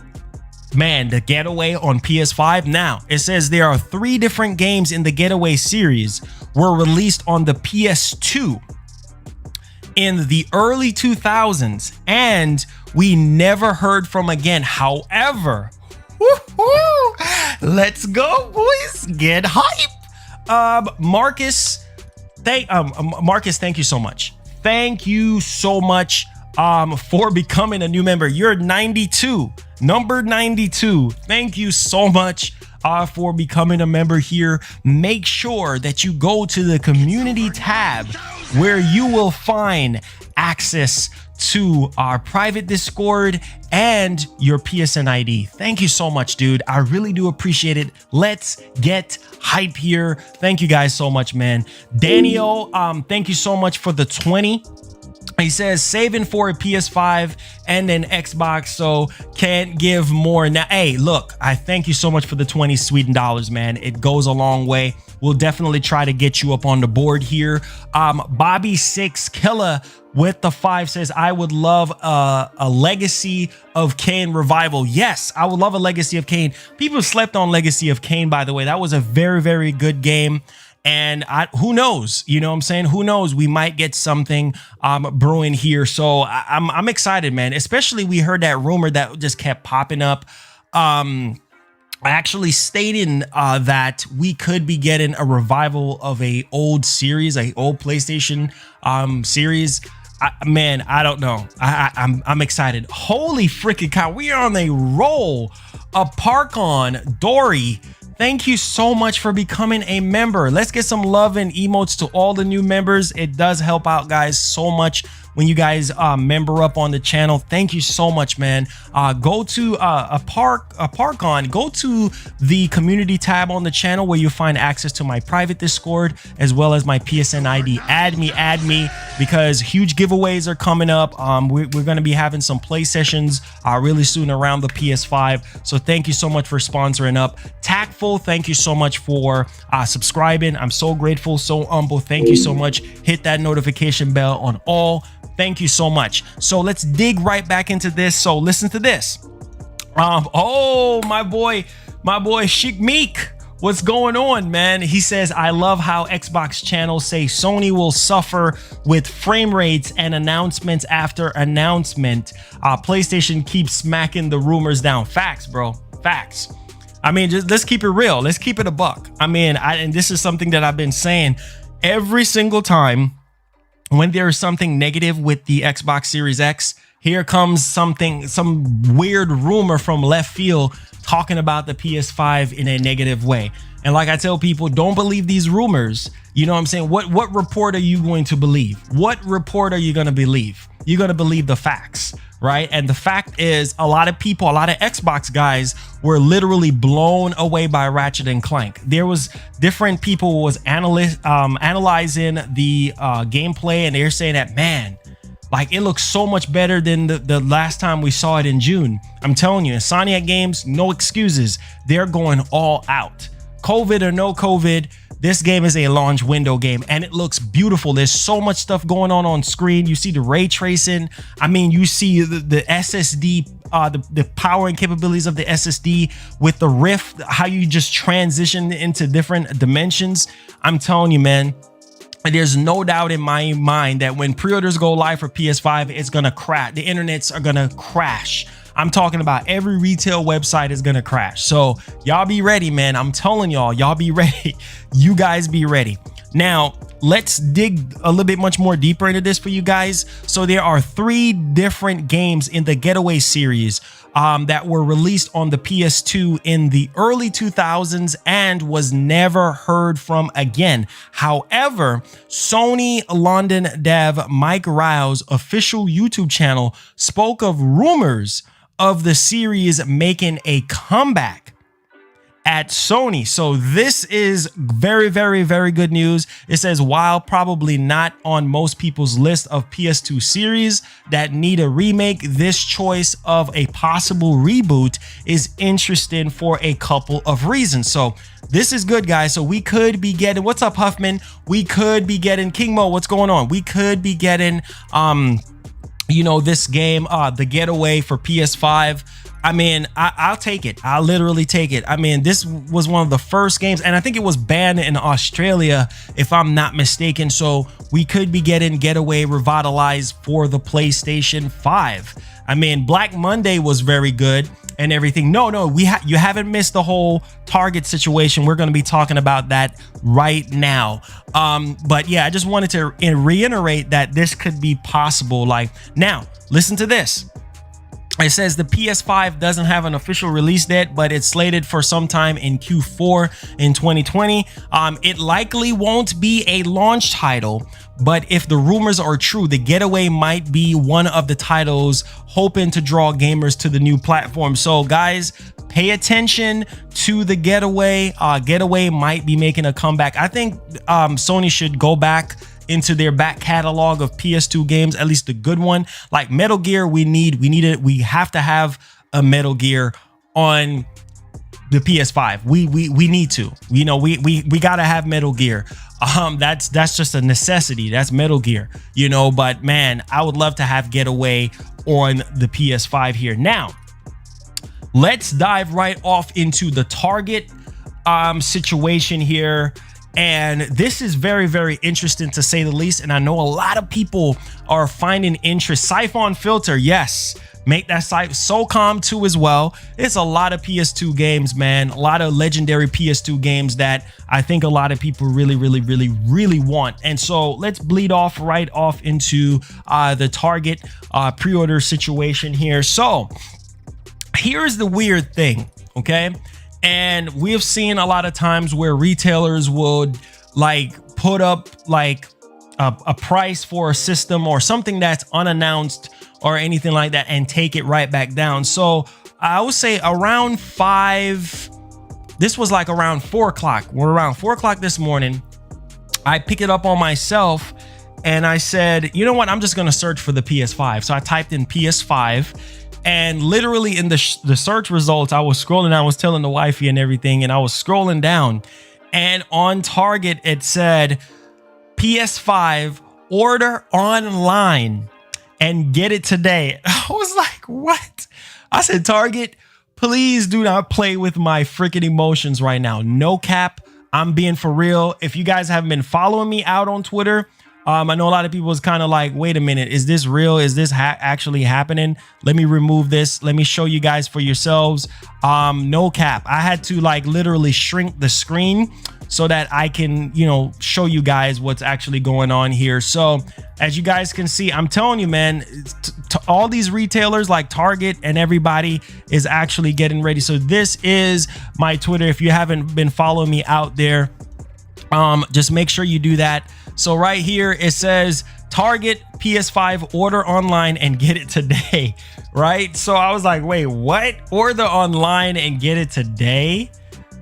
[SPEAKER 1] man, the Getaway on PS5. Now, it says there are 3 different games in the Getaway series were released on the PS2 in the early 2000s, and we never heard from again. However, let's go, boys, get hype. Marcus, thank you so much. Thank you so much for becoming a new member. You're 92, number 92. Thank you so much for becoming a member here. Make sure that you go to the community tab where you will find access to our private Discord and your PSN ID. Thank you so much, dude. I really do appreciate it. Let's get hype here. Thank you guys so much, man. Daniel, thank you so much for the 20. He says saving for a PS5 and an Xbox, so can't give more. Now, hey, look, I thank you so much for the 20 Sweden dollars, man. It goes a long way. We'll definitely try to get you up on the board here. Bobby6 Killer with the 5 says, I would love a Legacy of Kain revival. Yes, I would love a Legacy of Kain. People slept on Legacy of Kain, by the way. That was a very, very good game. And who knows, you know what I'm saying? Who knows? We might get something brewing here. So I'm excited, man. Especially we heard that rumor that just kept popping up. Actually stating that we could be getting a revival of a old series, a old PlayStation series. Man, I don't know. I'm excited. Holy freaking cow. We are on a roll. A Parkon Dory. Thank you so much for becoming a member. Let's get some love and emotes to all the new members. It does help out, guys, so much when you guys member up on the channel. Thank you so much, man. Go to a Parkon. Go to the community tab on the channel where you find access to my private Discord as well as my PSN ID. Add me, because huge giveaways are coming up. We're going to be having some play sessions really soon around the PS5. So thank you so much for sponsoring up. Tactful, thank you so much for subscribing. I'm so grateful, so humble. Thank you so much. Hit that notification bell on all. Thank you so much. So let's dig right back into this. So listen to this. Oh, my boy Chic Meek. What's going on, man? He says, I love how Xbox channels say Sony will suffer with frame rates and announcements after announcement. PlayStation keeps smacking the rumors down. Facts, bro. Facts. I mean, just let's keep it real. Let's keep it a buck. I mean, and this is something that I've been saying every single time when there is something negative with the Xbox Series X. Here comes some weird rumor from left field talking about the PS5 in a negative way. And like I tell people, don't believe these rumors. You know what I'm saying? What report are you going to believe? What report are you going to believe? You're going to believe the facts, right? And the fact is, a lot of people, a lot of Xbox guys were literally blown away by Ratchet and Clank. There was different people was analyzing the gameplay, and they're saying that, man, like it looks so much better than the last time we saw it in June. I'm telling you, Insomniac Games, no excuses. They're going all out. COVID or no COVID, this game is a launch window game, and it looks beautiful. There's so much stuff going on screen. You see the ray tracing. I mean, you see the SSD, the power and capabilities of the SSD with the Rift, how you just transition into different dimensions. I'm telling you, man, there's no doubt in my mind that when pre-orders go live for PS5, it's gonna crash. The internets are gonna crash. I'm talking about every retail website is gonna crash. So y'all be ready, man. I'm telling y'all be ready. You guys be ready. Now, let's dig a little bit much more deeper into this for you guys. So there are 3 different games in the Getaway series that were released on the PS2 in the early 2000s and was never heard from again. However, Sony London dev Mike Rowe's official YouTube channel spoke of rumors of the series making a comeback at Sony. So this is very, very, very good news. It says, while probably not on most people's list of PS2 series that need a remake, this choice of a possible reboot is interesting for a couple of reasons. So this is good, guys. So we could be getting, what's up, Huffman? We could be getting King Mo. What's going on? We could be getting, you know, this game, the Getaway for PS5. I mean, I'll take it. I'll literally take it. I mean, this was one of the first games, and I think it was banned in Australia, if I'm not mistaken. So we could be getting Getaway revitalized for the PlayStation 5. I mean, Black Monday was very good and everything. No, you haven't missed the whole Target situation. We're going to be talking about that right now. But yeah, I just wanted to reiterate that this could be possible. Like, now, listen to this. It says the PS5 doesn't have an official release date, but it's slated for sometime in Q4 in 2020. It likely won't be a launch title, but if the rumors are true, the Getaway might be one of the titles hoping to draw gamers to the new platform. So guys, pay attention to the Getaway. Getaway might be making a comeback. I think Sony should go back into their back catalog of PS2 games, at least the good one. Like Metal Gear, we need it. We have to have a Metal Gear on the PS5. We need to, you know, we gotta have Metal Gear. That's just a necessity. That's Metal Gear, you know. But man, I would love to have Getaway on the PS5 here. Now, let's dive right off into the Target situation here. And this is very, very interesting to say the least. And I know a lot of people are finding interest. Siphon Filter, yes, make that site. SOCOM 2 as well. It's a lot of PS2 games, man. A lot of legendary PS2 games that I think a lot of people really want. And so let's bleed off right off into the Target pre-order situation here. So here's the weird thing, okay? And we've seen a lot of times where retailers would like put up like a price for a system or something that's unannounced or anything like that and take it right back down. So I would say around 5, this was like around 4 o'clock. We're around 4 o'clock this morning. I pick it up on myself and I said, you know what? I'm just going to search for the PS5. So I typed in PS5. And literally in the search results, I was scrolling, I was telling the wifey and everything, and I was scrolling down. And on Target, it said, PS5, order online and get it today. I was like, what? I said, Target, please do not play with my freaking emotions right now. No cap. I'm being for real. If you guys haven't been following me out on Twitter, I know a lot of people is kind of like, wait a minute, is this real? Is this actually happening? Let me remove this. Let me show you guys for yourselves. No cap. I had to like literally shrink the screen so that I can, you know, show you guys what's actually going on here. So as you guys can see, I'm telling you, man, all these retailers like Target and everybody is actually getting ready. So this is my Twitter. If you haven't been following me out there, just make sure you do that. So right here, it says Target PS5 order online and get it today, right? So I was like, wait, what? Order online and get it today?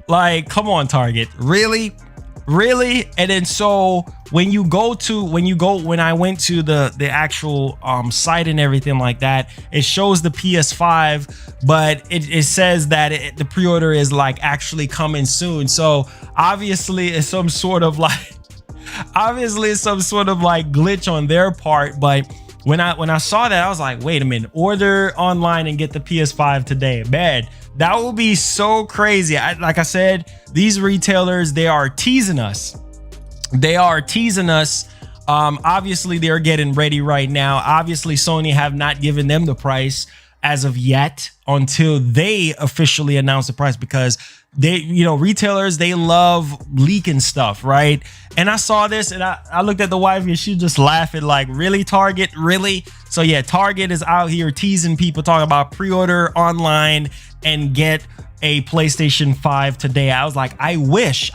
[SPEAKER 1] Like, come on, Target, really? And then so when I went to the actual site and everything like that, it shows the PS5, but it says that the pre-order is like actually coming soon. So obviously it's some sort of like glitch on their part. But when I saw that, I was like, wait a minute, order online and get the PS5 today. Man, that would be so crazy. Like I said, these retailers, they are teasing us. Obviously they're getting ready right now. Obviously Sony have not given them the price as of yet until they officially announce the price, because they, you know, retailers, they love leaking stuff, right? And I saw this and I looked at the wife and she just laughing like, really, Target, really? So yeah, Target is out here teasing people, talking about pre-order online and get a PlayStation 5 today. I was like, I wish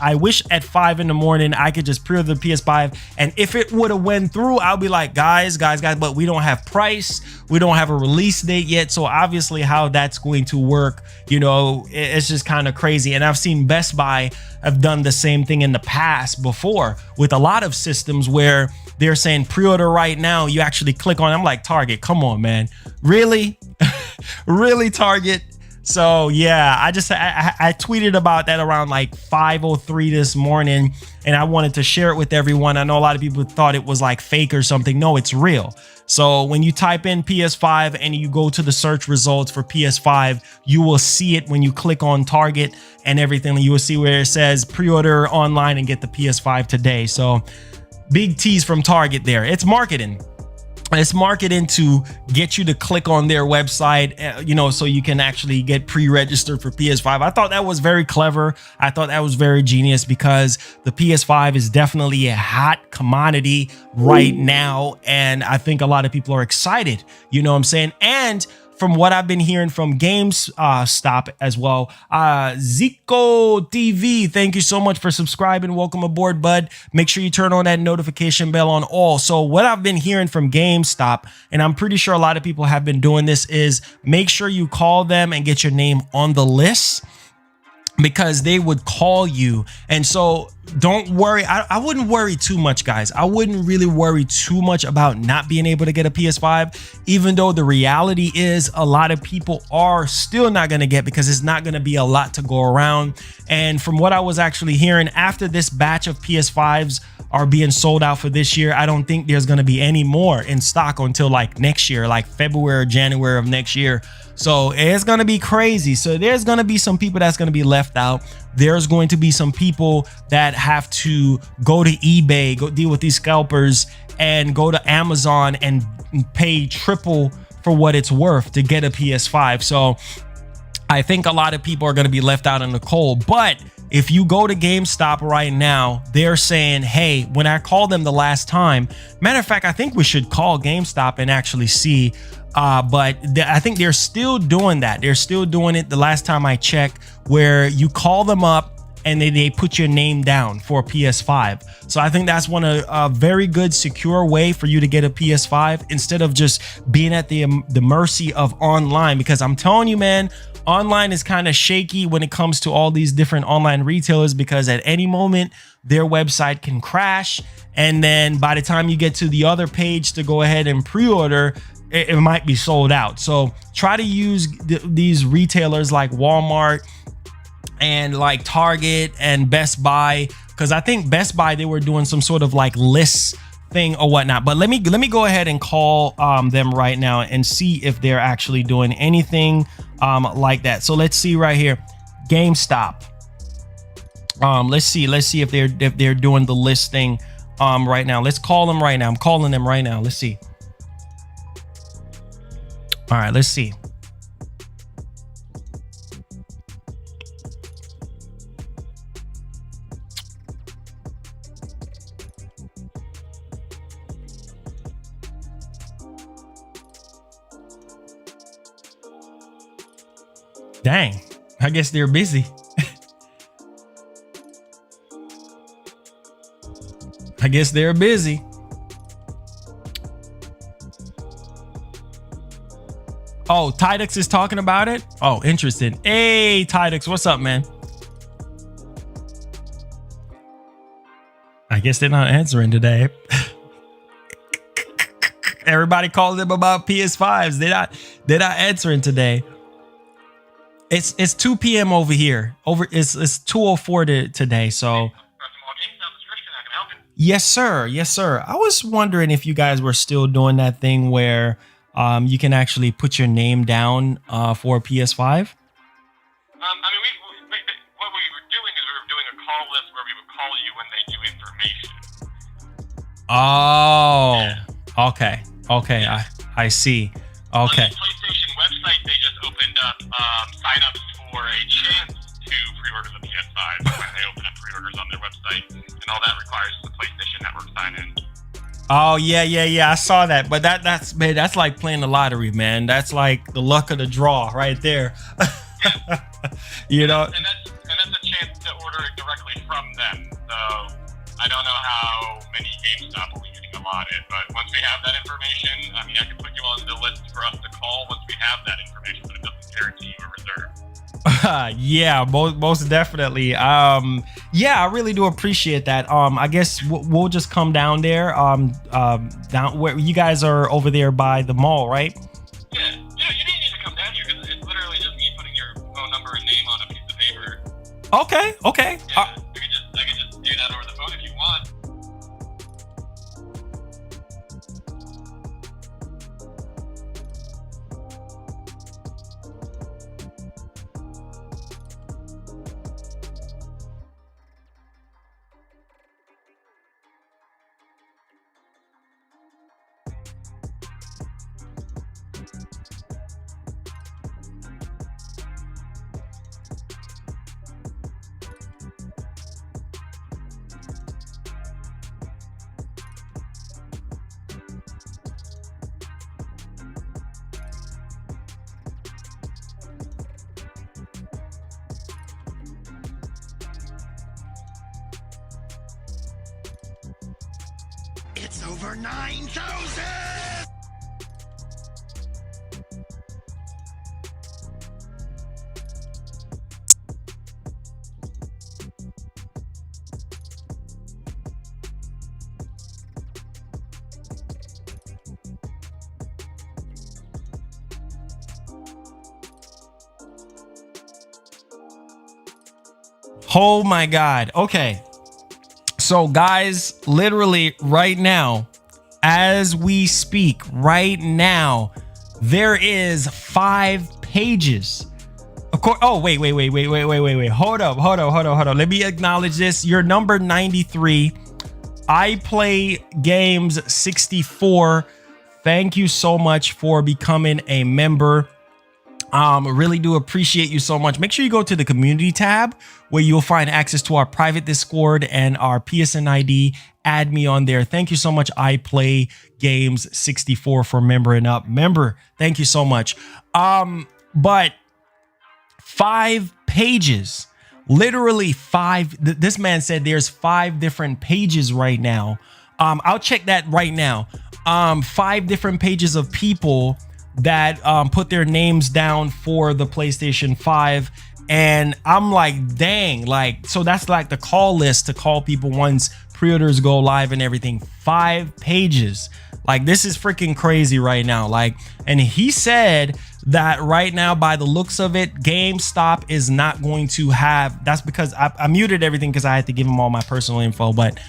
[SPEAKER 1] at 5 in the morning I could just pre-order the PS5, and if it would have went through, I'll be like, guys, but we don't have price, we don't have a release date yet. So obviously how that's going to work, you know, it's just kind of crazy. And I've seen Best Buy have done the same thing in the past before with a lot of systems where they're saying pre-order right now. You actually click on it. I'm like, Target, come on, man, really? Really, Target? So yeah, I tweeted about that around like 5:03 this morning, and I wanted to share it with everyone. I know a lot of people thought it was like fake or something. No, it's real. So when you type in PS5 and you go to the search results for PS5, you will see it when you click on Target and everything. You will see where it says pre-order online and get the PS5 today. So big tease from Target there. It's marketing. It's marketing to get you to click on their website, you know, so you can actually get pre-registered for PS5. I thought that was very clever. I thought that was very genius, because the PS5 is definitely a hot commodity right now. And I think a lot of people are excited, you know what I'm saying? And from what I've been hearing from GameStop as well, Zico TV, thank you so much for subscribing. Welcome aboard, bud. Make sure you turn on that notification bell on all. So what I've been hearing from GameStop, and I'm pretty sure a lot of people have been doing this, is make sure you call them and get your name on the list, because they would call you. And so don't worry. I wouldn't worry too much, guys. I wouldn't really worry too much about not being able to get a PS5, even though the reality is a lot of people are still not going to get, because it's not going to be a lot to go around. And from what I was actually hearing, after this batch of PS5s are being sold out for this year, I don't think there's going to be any more in stock until like next year, like February or January of next year. So it's going to be crazy. So there's going to be some people that's going to be left out. There's going to be some people that have to go to eBay, go deal with these scalpers, and go to Amazon and pay triple for what it's worth to get a PS5. So I think a lot of people are going to be left out in the cold. But if you go to GameStop right now, they're saying, hey, when I called them the last time, matter of fact, I think we should call GameStop and actually see. But I think they're still doing that. They're still doing it. The last time I checked, where you call them up and they put your name down for a PS5. So I think that's a very good, secure way for you to get a PS5 instead of just being at the mercy of online. Because I'm telling you, man, online is kind of shaky when it comes to all these different online retailers, because at any moment their website can crash. And then by the time you get to the other page to go ahead and pre-order, it might be sold out. So try to use these retailers like Walmart and like Target and Best Buy, because I think Best Buy, they were doing some sort of like list thing or whatnot. But let me go ahead and call them right now and see if they're actually doing anything like that. So let's see right here, GameStop. Let's see if they're doing the list thing right now. Let's call them right now. I'm calling them right now. Let's see. All right, let's see. Dang, I guess they're busy. I guess they're busy. Oh, Tidux is talking about it. Oh, interesting. Hey, Tidux, what's up, man? I guess they're not answering today. Everybody calls them about PS5s. They're not answering today. It's 2 p.m. over here. It's 2:04 today. So yes, sir. Yes, sir. I was wondering if you guys were still doing that thing where you can actually put your name down for a PS5.
[SPEAKER 2] I mean, what we were doing is we were doing a call list where we would call you when they do information.
[SPEAKER 1] Oh, yeah. Okay. Yeah. I see. Okay.
[SPEAKER 2] On the PlayStation website, they just opened up signups for a chance to pre-order the PS5 when they open up pre-orders on their website, and all that requires is the PlayStation Network sign-in.
[SPEAKER 1] Oh yeah. I saw that, but that's like playing the lottery, man. That's like the luck of the draw right there.
[SPEAKER 2] Yeah.
[SPEAKER 1] You know,
[SPEAKER 2] and that's a chance to order it directly from them. So I don't know how many GameStop will be getting allotted, but once we have that information, I mean, I can put you on the list for us to call once we have that information, but it doesn't guarantee you a reserve.
[SPEAKER 1] Yeah, most definitely. Yeah, I really do appreciate that. I guess we'll just come down there. Down where you guys are over there by the mall, right?
[SPEAKER 2] Yeah, you didn't need to come down here because it's literally just me putting your phone number and name on a piece of paper.
[SPEAKER 1] Okay.
[SPEAKER 2] Yeah, I could just do that over the phone if you want.
[SPEAKER 3] It's over 9,000!
[SPEAKER 1] Oh my God. Okay. So guys, literally right now, as we speak right now, there is 5 pages. Of course. Oh, wait. Hold up. Let me acknowledge this. You're number 93. I Play Games 64. Thank you so much for becoming a member. Really do appreciate you so much. Make sure you go to the community tab where you'll find access to our private Discord and our PSN ID. Add me on there. Thank you so much. I Play Games 64 for membering up. Member, thank you so much. But 5 pages, literally 5. This man said there's 5 different pages right now. I'll check that right now. 5 different pages of people that put their names down for the PlayStation 5. And I'm like, dang, like, so that's like the call list to call people once pre-orders go live and everything. 5 pages. Like, this is freaking crazy right now. Like, and he said that right now, by the looks of it, GameStop is not going to have, that's because I muted everything because I had to give him all my personal info, but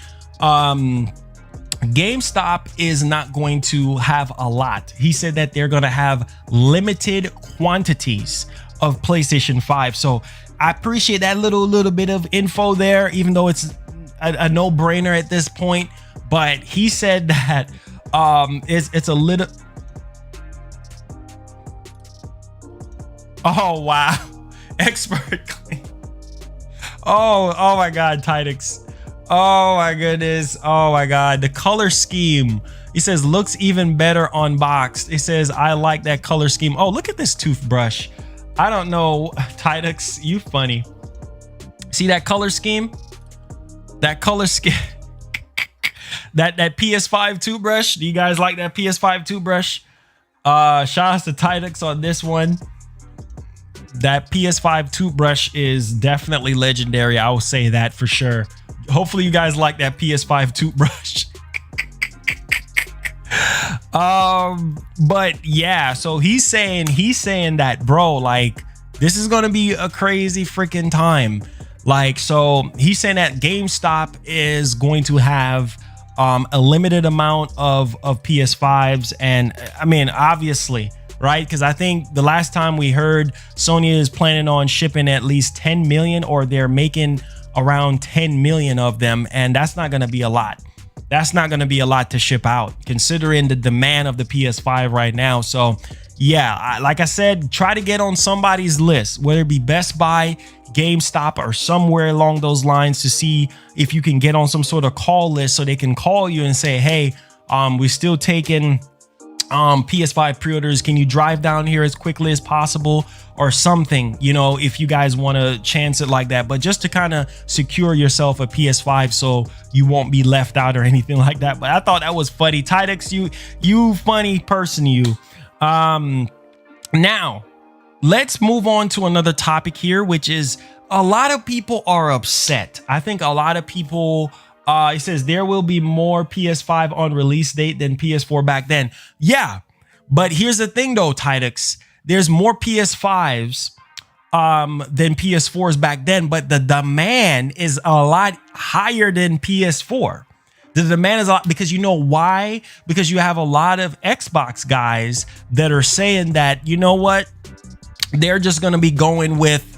[SPEAKER 1] GameStop is not going to have a lot. He said that they're going to have limited quantities of PlayStation 5. So I appreciate that little bit of info there, even though it's a no-brainer at this point. But he said that it's a little. Oh wow, expert clean. Oh my God, Tidix. Oh my goodness. Oh my God. The color scheme. He says looks even better unboxed. It says I like that color scheme. Oh, look at this toothbrush. I don't know, Tidix, you funny. See that color scheme? That color scheme. that PS5 toothbrush. Do you guys like that PS5 toothbrush? Shout out to Tidix on this one. That PS5 toothbrush is definitely legendary. I will say that for sure. Hopefully you guys like that PS5 toothbrush. But yeah, so he's saying that, bro, like, this is gonna be a crazy freaking time. Like, so he's saying that GameStop is going to have a limited amount of PS5s, and I mean, obviously, right? Because I think the last time we heard, Sony is planning on shipping at least 10 million, or they're making around 10 million of them, and that's not going to be a lot. That's not going to be a lot to ship out, considering the demand of the PS5 right now. So yeah, like I said, try to get on somebody's list, whether it be Best Buy, GameStop, or somewhere along those lines, to see if you can get on some sort of call list so they can call you and say, hey, we're still taking PS5 pre-orders. Can you drive down here as quickly as possible, or something, you know, if you guys want to chance it like that. But just to kind of secure yourself a PS5 so you won't be left out or anything like that. But I thought that was funny. Tidix, you funny person, you. Now let's move on to another topic here, which is a lot of people are upset. I think a lot of people, it says there will be more PS5 on release date than PS4 back then. Yeah, but here's the thing though, Tidix, there's more PS5s than PS4s back then, but the demand is a lot higher than PS4. The demand is a lot, because you know why? Because you have a lot of Xbox guys that are saying that, you know what, they're just going to be going with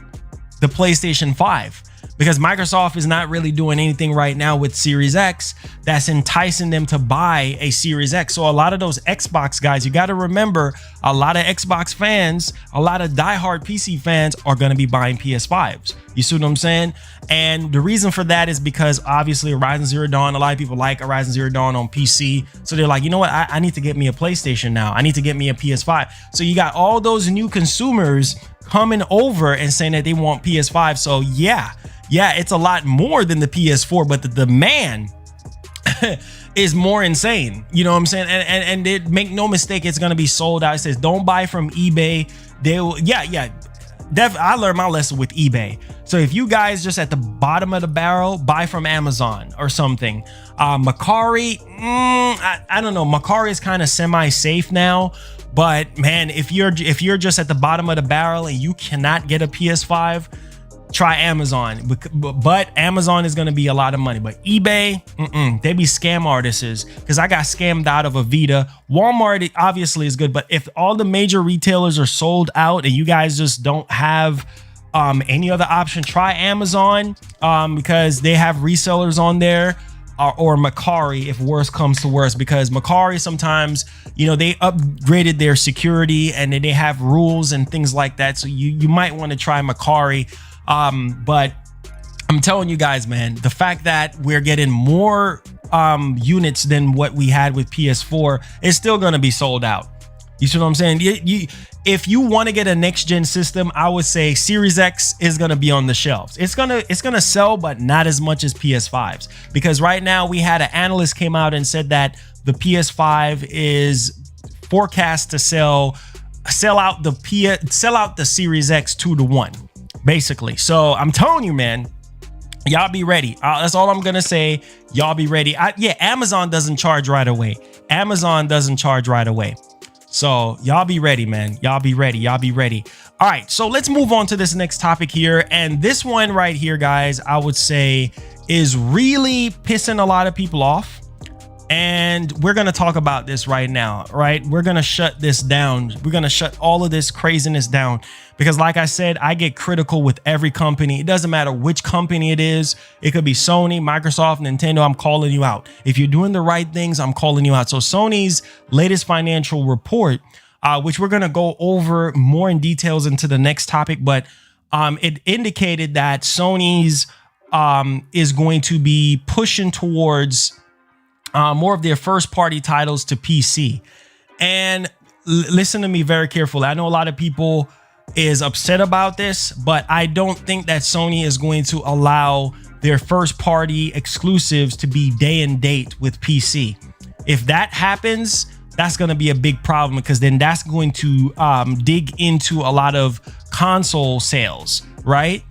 [SPEAKER 1] the PlayStation 5, because Microsoft is not really doing anything right now with Series X that's enticing them to buy a Series X. So a lot of those Xbox guys, you got to remember, a lot of Xbox fans, a lot of diehard PC fans are going to be buying PS5s. You see what I'm saying? And the reason for that is because obviously Horizon Zero Dawn, a lot of people like Horizon Zero Dawn on PC. So they're like, you know what? I need to get me a PlayStation now. I need to get me a PS5. So you got all those new consumers coming over and saying that they want PS5. So yeah, it's a lot more than the PS4, but the demand is more insane. You know what I'm saying? And they make no mistake, it's going to be sold out. It says don't buy from eBay. They will, I learned my lesson with eBay. So if you guys just at the bottom of the barrel, buy from Amazon or something. Mercari, I don't know. Mercari is kind of semi-safe now, but man, if you're just at the bottom of the barrel and you cannot get a PS5, try Amazon. But Amazon is going to be a lot of money. But eBay, they be scam artists, because I got scammed out of a Vita. Walmart obviously is good, but if all the major retailers are sold out and you guys just don't have any other option, try Amazon, because they have resellers on there, or Macari if worse comes to worse, because Macari sometimes, you know, they upgraded their security and they have rules and things like that. So you might want to try Macari. But I'm telling you guys, man, the fact that we're getting more units than what we had with PS4 is still going to be sold out. You see what I'm saying? If you want to get a next gen system, I would say Series X is going to be on the shelves. It's going to sell, but not as much as PS5s, because right now we had an analyst came out and said that the PS5 is forecast to sell out the Series X 2-to-1, basically. So I'm telling you, man, y'all be ready. That's all I'm going to say. Y'all be ready. Yeah, Amazon doesn't charge right away. So y'all be ready, man. Y'all be ready. All right, so let's move on to this next topic here. And this one right here, guys, I would say is really pissing a lot of people off. And we're going to talk about this right now, right? We're going to shut this down. We're going to shut all of this craziness down, because like I said, I get critical with every company. It doesn't matter which company it is. It could be Sony, Microsoft, Nintendo. I'm calling you out. If you're doing the right things, I'm calling you out. So Sony's latest financial report, which we're going to go over more in details into the next topic, but it indicated that Sony's is going to be pushing towards more of their first party titles to PC. And listen to me very carefully. I know a lot of people is upset about this, but I don't think that Sony is going to allow their first party exclusives to be day and date with PC. If that happens, that's going to be a big problem, because then that's going to dig into a lot of console sales, right?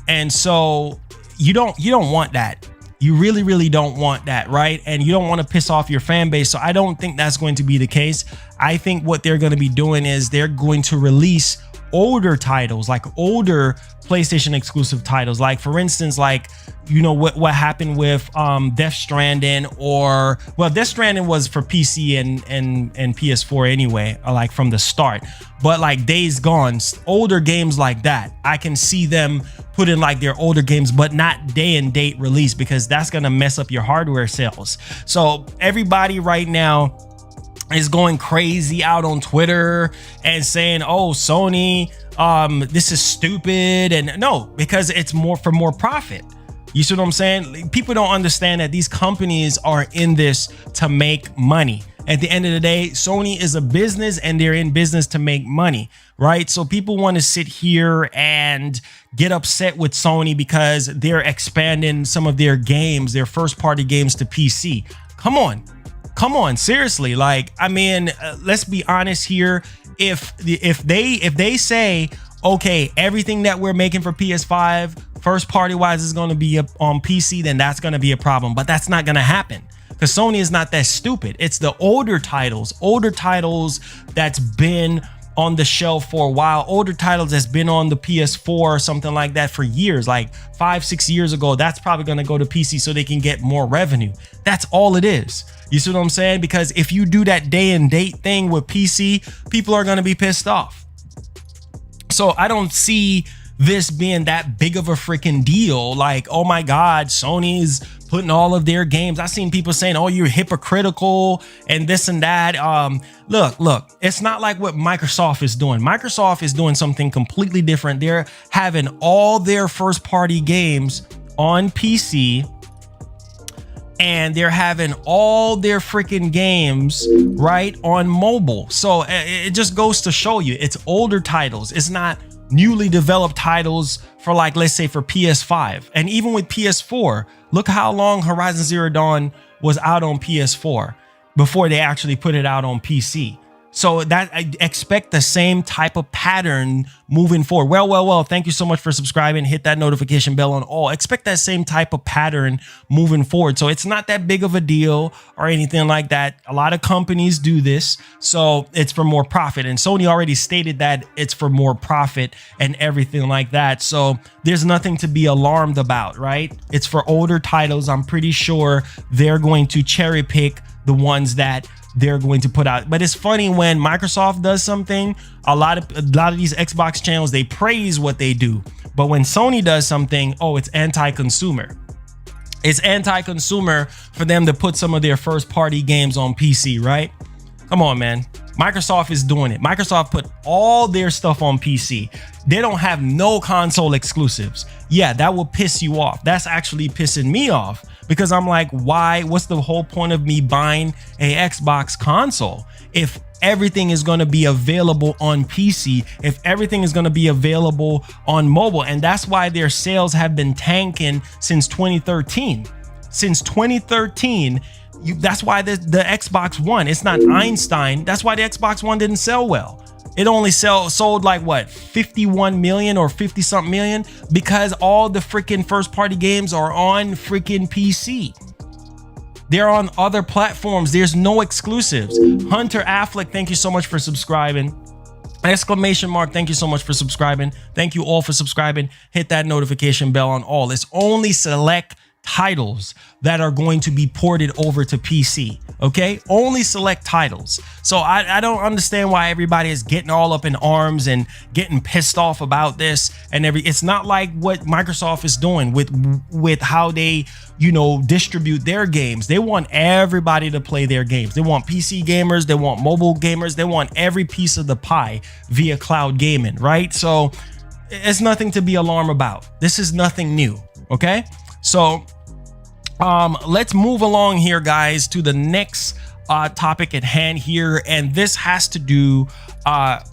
[SPEAKER 1] And so you don't want that. You really don't want that, right? And you don't want to piss off your fan base. So I don't think that's going to be the case. I think what they're going to be doing is they're going to release older titles, like older PlayStation exclusive titles. Like, for instance, like, you know, what happened with Death Stranding, or, well, Death Stranding was for PC and PS4 anyway, like from the start. But like Days Gone, older games like that, I can see them put in like their older games, but not day and date release, because that's going to mess up your hardware sales. So everybody right now is going crazy out on Twitter and saying, oh, Sony, this is stupid. And no, because it's more for more profit. You see what I'm saying? People don't understand that these companies are in this to make money. At the end of the day, Sony is a business and they're in business to make money, right? So people want to sit here and get upset with Sony because they're expanding some of their games, their first party games, to PC. Come on, seriously. Like, I mean, let's be honest here. If they say, okay, everything that we're making for PS5 first party wise is going to be up on PC, then that's going to be a problem. But that's not going to happen, because Sony is not that stupid. It's the older titles that's been on the shelf for a while, older titles that's been on the PS4 or something like that for years, like 5-6 years ago. That's probably going to go to PC so they can get more revenue. That's all it is. You see what I'm saying? Because if you do that day and date thing with PC, people are going to be pissed off. So I don't see this being that big of a freaking deal. Like, oh my God, Sony's putting all of their games. I've seen people saying, oh, you're hypocritical and this and that. Look, it's not like what Microsoft is doing. Microsoft is doing something completely different. They're having all their first party games on PC, and they're having all their freaking games right on mobile. So it just goes to show you, it's older titles. It's not newly developed titles for, like, let's say for PS5. And even with PS4, look how long Horizon Zero Dawn was out on PS4 before they actually put it out on PC. So that I expect the same type of pattern moving forward. Well, thank you so much for subscribing. Hit that notification bell on all. Expect that same type of pattern moving forward. So it's not that big of a deal or anything like that. A lot of companies do this, so it's for more profit. And Sony already stated that it's for more profit and everything like that. So there's nothing to be alarmed about, right? It's for older titles. I'm pretty sure they're going to cherry pick the ones that they're going to put out. But it's funny when Microsoft does something, a lot of these Xbox channels, they praise what they do. But when Sony does something, oh, it's anti-consumer. It's anti-consumer for them to put some of their first party games on PC, right? Come on, man. Microsoft is doing it. Microsoft put all their stuff on PC. They don't have no console exclusives. Yeah, that will piss you off. That's actually pissing me off, because I'm like, why? What's the whole point of me buying a Xbox console if everything is going to be available on PC, if everything is going to be available on mobile? And that's why their sales have been tanking since 2013. Since 2013, that's why the Xbox One, it's not Einstein. That's why the Xbox One didn't sell well. It only sold like what, 51 million or 50 something million, because all the freaking first party games are on freaking PC. They're on other platforms. There's no exclusives. Hunter Affleck, thank you so much for subscribing. Exclamation mark, thank you so much for subscribing. Thank you all for subscribing. Hit that notification bell on all. It's only select titles that are going to be ported over to PC. Okay, only select titles. So I don't understand why everybody is getting all up in arms and getting pissed off about this and it's not like what Microsoft is doing with how they, you know, distribute their games. They want everybody to play their games. They want PC gamers, they want mobile gamers, they want every piece of the pie via cloud gaming, right? So it's nothing to be alarmed about. This is nothing new. Okay, so let's move along here, guys, to the next topic at hand here, and this has to do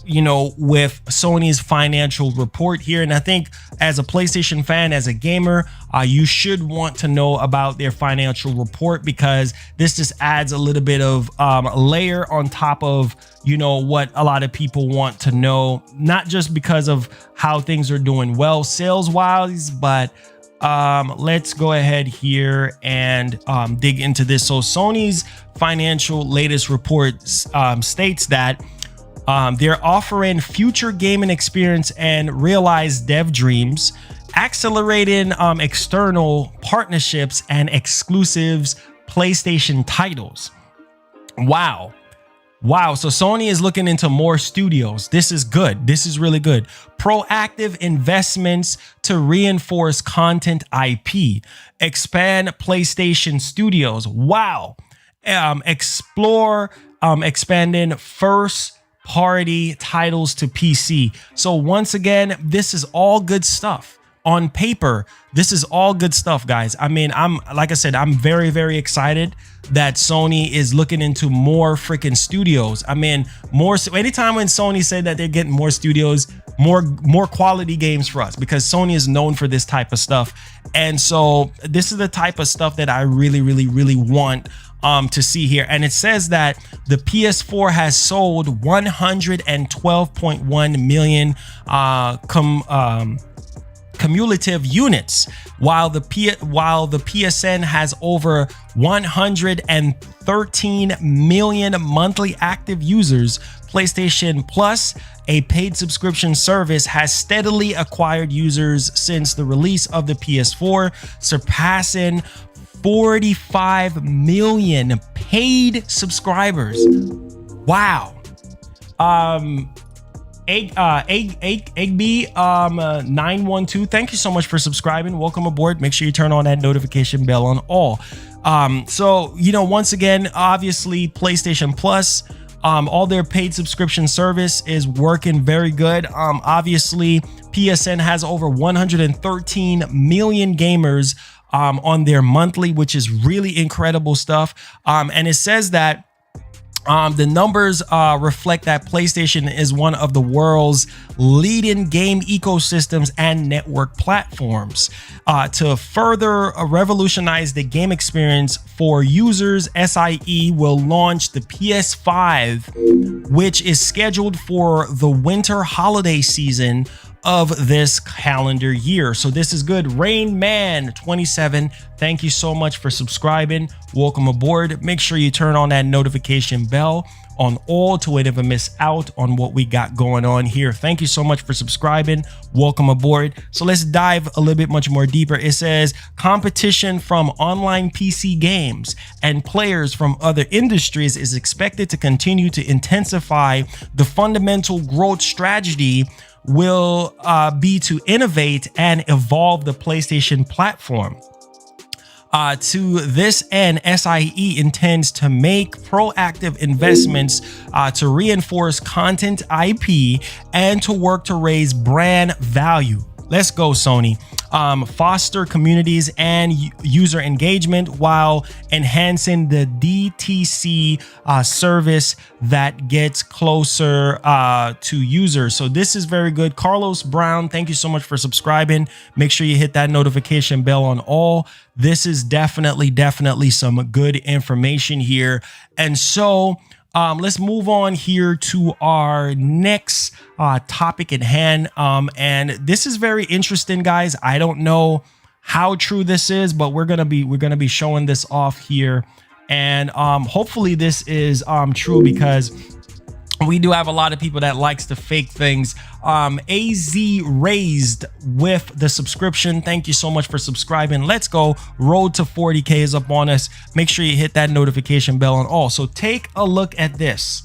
[SPEAKER 1] you know, with Sony's financial report here. And I think as a PlayStation fan, as a gamer, you should want to know about their financial report, because this just adds a little bit of layer on top of, you know, what a lot of people want to know, not just because of how things are doing well sales wise, but let's go ahead here and dig into this. So Sony's financial latest report states that they're offering future gaming experience and realized dev dreams, accelerating external partnerships and exclusives PlayStation titles. Wow. So Sony is looking into more studios. This is good. This is really good. Proactive investments to reinforce content IP, expand PlayStation studios. Wow. Explore expanding first party titles to PC. So once again, this is all good stuff. On paper, this is all good stuff, guys. I mean, like I said, I'm very, very excited that Sony is looking into more freaking studios. I mean, anytime when Sony said that they're getting more studios, more quality games for us, because Sony is known for this type of stuff. And so this is the type of stuff that I really, really, really want to see here. And it says that the PS4 has sold 112.1 million cumulative units, while the PSN has over 113 million monthly active users. PlayStation Plus, a paid subscription service, has steadily acquired users since the release of the PS4, surpassing 45 million paid subscribers. Wow. Egby 912, thank you so much for subscribing. Welcome aboard. Make sure you turn on that notification bell on all. So, you know, once again, obviously PlayStation Plus, all their paid subscription service is working very good. Obviously PSN has over 113 million gamers on their monthly, which is really incredible stuff. And it says that The numbers reflect that PlayStation is one of the world's leading game ecosystems and network platforms. To further revolutionize the game experience for users, SIE will launch the PS5, which is scheduled for the winter holiday season of this calendar year. So this is good. Rain Man 27, thank you so much for subscribing. Welcome aboard. Make sure you turn on that notification bell on all to never miss out on what we got going on here. Thank you so much for subscribing. Welcome aboard. So let's dive a little bit much more deeper. It says competition from online PC games and players from other industries is expected to continue to intensify. The fundamental growth strategy will be to innovate and evolve the PlayStation platform. To this end, SIE intends to make proactive investments to reinforce content IP and to work to raise brand value. Let's go, Sony. Foster communities and user engagement while enhancing the DTC service that gets closer to users. So this is very good. Carlos Brown, thank you so much for subscribing. Make sure you hit that notification bell on all. This is definitely some good information here. And so let's move on here to our next topic at hand. And this is very interesting, guys. I don't know how true this is, but we're gonna be showing this off here, and hopefully this is true, because we do have a lot of people that likes to fake things. AZ raised with the subscription. Thank you so much for subscribing. Let's go. Road to 40K is up on us. Make sure you hit that notification bell on all. So take a look at this.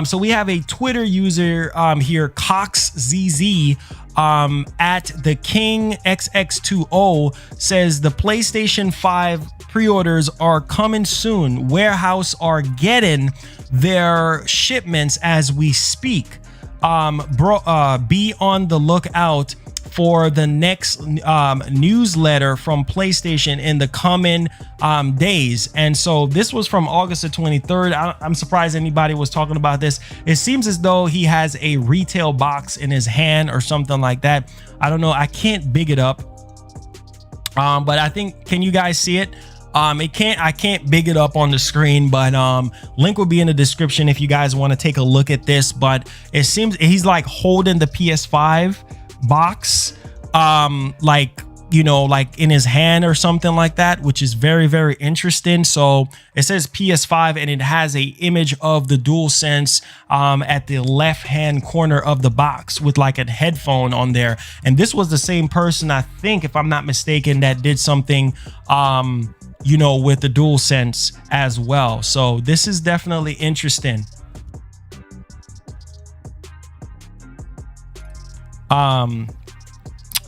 [SPEAKER 1] So we have a Twitter user here, CoxZZ, at the King XX20 says the PlayStation 5 pre-orders are coming soon. Warehouse are getting their shipments as we speak. Be on the lookout for the next newsletter from PlayStation in the coming days. And so this was from August the 23rd. I'm surprised anybody was talking about this. It seems as though he has a retail box in his hand or something like that. I don't know. I can't big it up. But I think, can you guys see it? I can't big it up on the screen, but link will be in the description if you guys want to take a look at this. But it seems he's like holding the PS5 box like, you know, like in his hand or something like that, which is very interesting. So it says PS5 and it has a image of the DualSense at the left hand corner of the box with like a headphone on there. And this was the same person, I think, if I'm not mistaken, that did something you know, with the DualSense as well. So this is definitely interesting.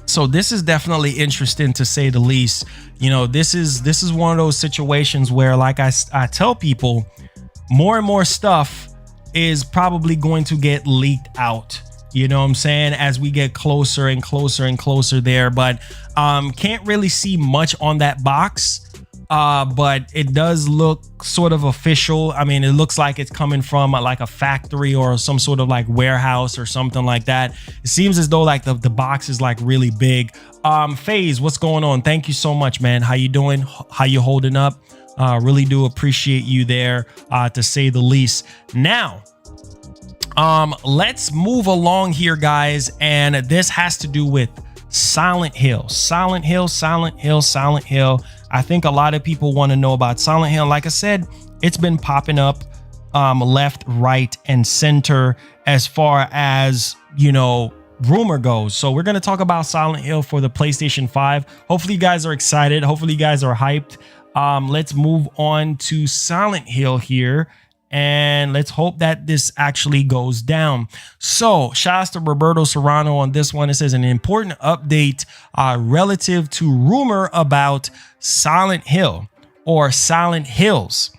[SPEAKER 1] So this is definitely interesting, to say the least. You know, this is one of those situations where, like I tell people, more and more stuff is probably going to get leaked out. You know what I'm saying? As we get closer and closer there, but can't really see much on that box. But it does look sort of official. I mean, it looks like it's coming from like a factory or some sort of like warehouse or something like that. It seems as though like the box is like really big. FaZe, what's going on? Thank you so much, man. How you doing? How you holding up? Really do appreciate you there, to say the least. Now, let's move along here, guys. And this has to do with Silent Hill. I think a lot of people want to know about Silent Hill. Like I said, it's been popping up left, right, and center as far as, you know, rumor goes. So we're going to talk about Silent Hill for the PlayStation 5. Hopefully you guys are excited. Hopefully you guys are hyped. Let's move on to Silent Hill here, and let's hope that this actually goes down. So shouts to Roberto Serrano on this one. It says an important update relative to rumor about Silent Hill or Silent Hills,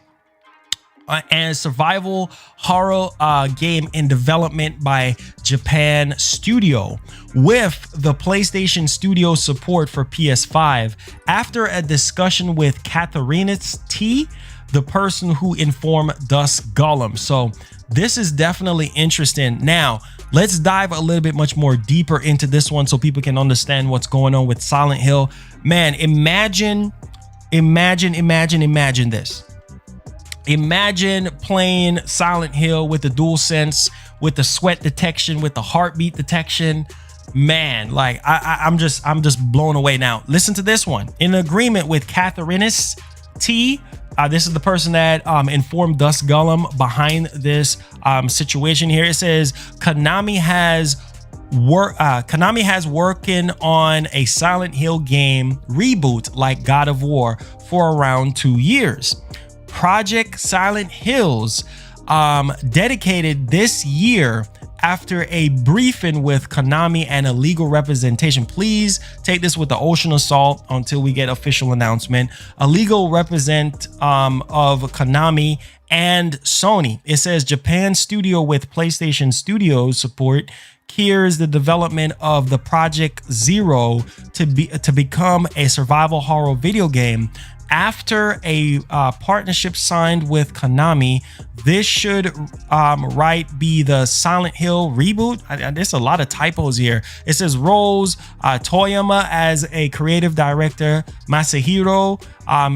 [SPEAKER 1] and survival horror game in development by Japan Studio with the PlayStation Studio support for PS5. After a discussion with Katharinas T, the person who informed Dusk Gollum. So this is definitely interesting. Now, let's dive a little bit much more deeper into this one so people can understand what's going on with Silent Hill. Man, imagine this. Imagine playing Silent Hill with the DualSense, with the sweat detection, with the heartbeat detection. Man, like I'm just blown away. Now, listen to this one. In agreement with Catherinis T, this is the person that informed Dusk Gollum behind this situation here. It says Konami has working on a Silent Hill game reboot like God of War for around 2 years. Project Silent Hills dedicated this year after a briefing with Konami and a legal representation. Please take this with the ocean of salt until we get official announcement. A legal represent of Konami and Sony. It says Japan studio with PlayStation Studios support here's the development of the Project Zero to become a survival horror video game. After a partnership signed with Konami, this should be the Silent Hill reboot. There's a lot of typos here. It says roles Toyama as a creative director, Masahiro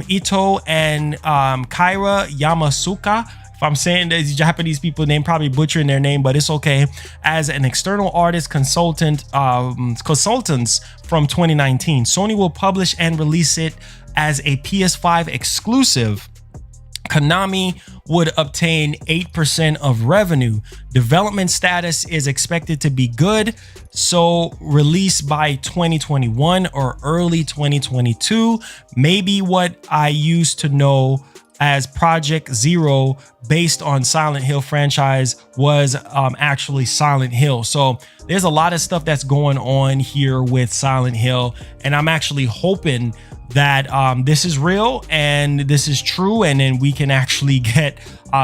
[SPEAKER 1] Ito and Kaira Yamasuka. If I'm saying these Japanese people name, probably butchering their name, but it's okay. As an external artist consultants from 2019, Sony will publish and release it as a PS5 exclusive. Konami would obtain 8% of revenue. Development status is expected to be good, so release by 2021 or early 2022. Maybe what I used to know as Project Zero based on Silent Hill franchise was actually Silent Hill. So there's a lot of stuff that's going on here with Silent Hill, and I'm actually hoping that this is real and this is true, and then we can actually get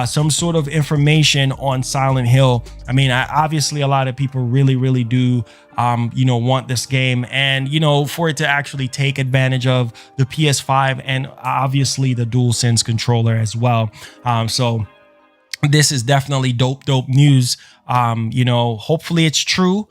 [SPEAKER 1] some sort of information on Silent Hill. I mean, obviously a lot of people really do want this game, and for it to actually take advantage of the PS5 and obviously the DualSense controller as well. So this is definitely dope news. Hopefully it's true.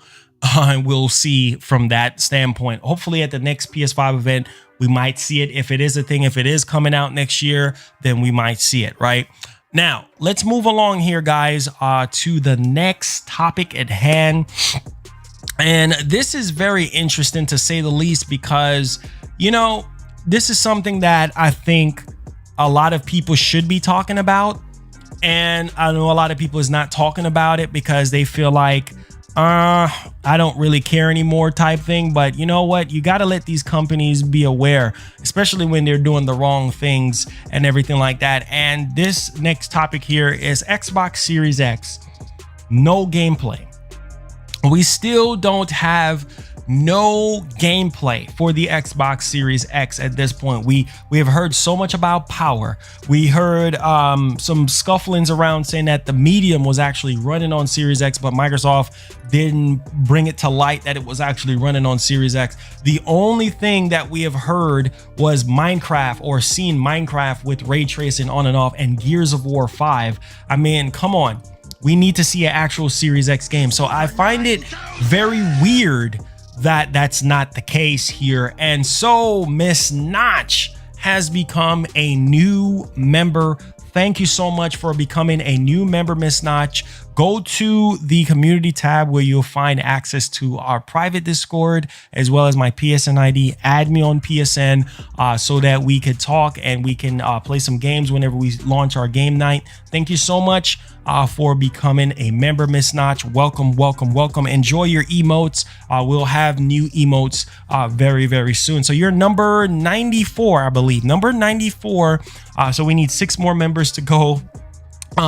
[SPEAKER 1] And we'll see from that standpoint. Hopefully at the next PS5 event, we might see it. If it is a thing, if it is coming out next year, then we might see it, right? Now, let's move along here, guys, to the next topic at hand. And this is very interesting to say the least, because, this is something that I think a lot of people should be talking about. And I know a lot of people is not talking about it because they feel like, I don't really care anymore type thing. But you know what? You got to let these companies be aware, especially when they're doing the wrong things and everything like that. And this next topic here is Xbox Series X. No gameplay. We still don't have no gameplay for the Xbox Series X at this point. We have heard so much about power. We heard some scufflings around saying that the medium was actually running on Series X, but Microsoft didn't bring it to light that it was actually running on Series X. The only thing that we have heard was Minecraft, or seen Minecraft with ray tracing on and off, and Gears of War 5. I mean, come on. We need to see an actual Series X game. So I find it very weird that that's not the case here. And so Miss Notch has become a new member. Thank you so much for becoming a new member, Miss Notch. Go to the community tab where you'll find access to our private Discord, as well as my PSN ID. Add me on PSN so that we could talk and we can play some games whenever we launch our game night. Thank you so much for becoming a member, Miss Notch. Welcome. Enjoy your emotes. We'll have new emotes very soon. So you're number 94, I believe. Number 94. So we need 6 more members to go.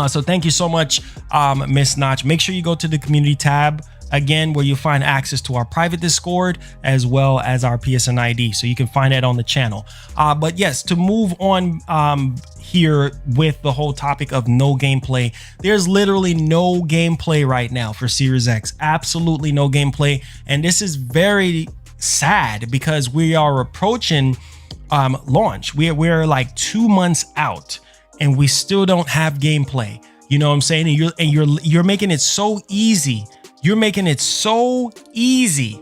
[SPEAKER 1] So thank you so much, Miss Notch. Make sure you go to the community tab again, where you'll find access to our private Discord as well as our PSN ID. So you can find that on the channel. But yes, to move on here with the whole topic of no gameplay, there's literally no gameplay right now for Series X. Absolutely no gameplay. And this is very sad because we are approaching launch. We're like 2 months out. and we still don't have gameplay. You know what I'm saying? And you're making it so easy. You're making it so easy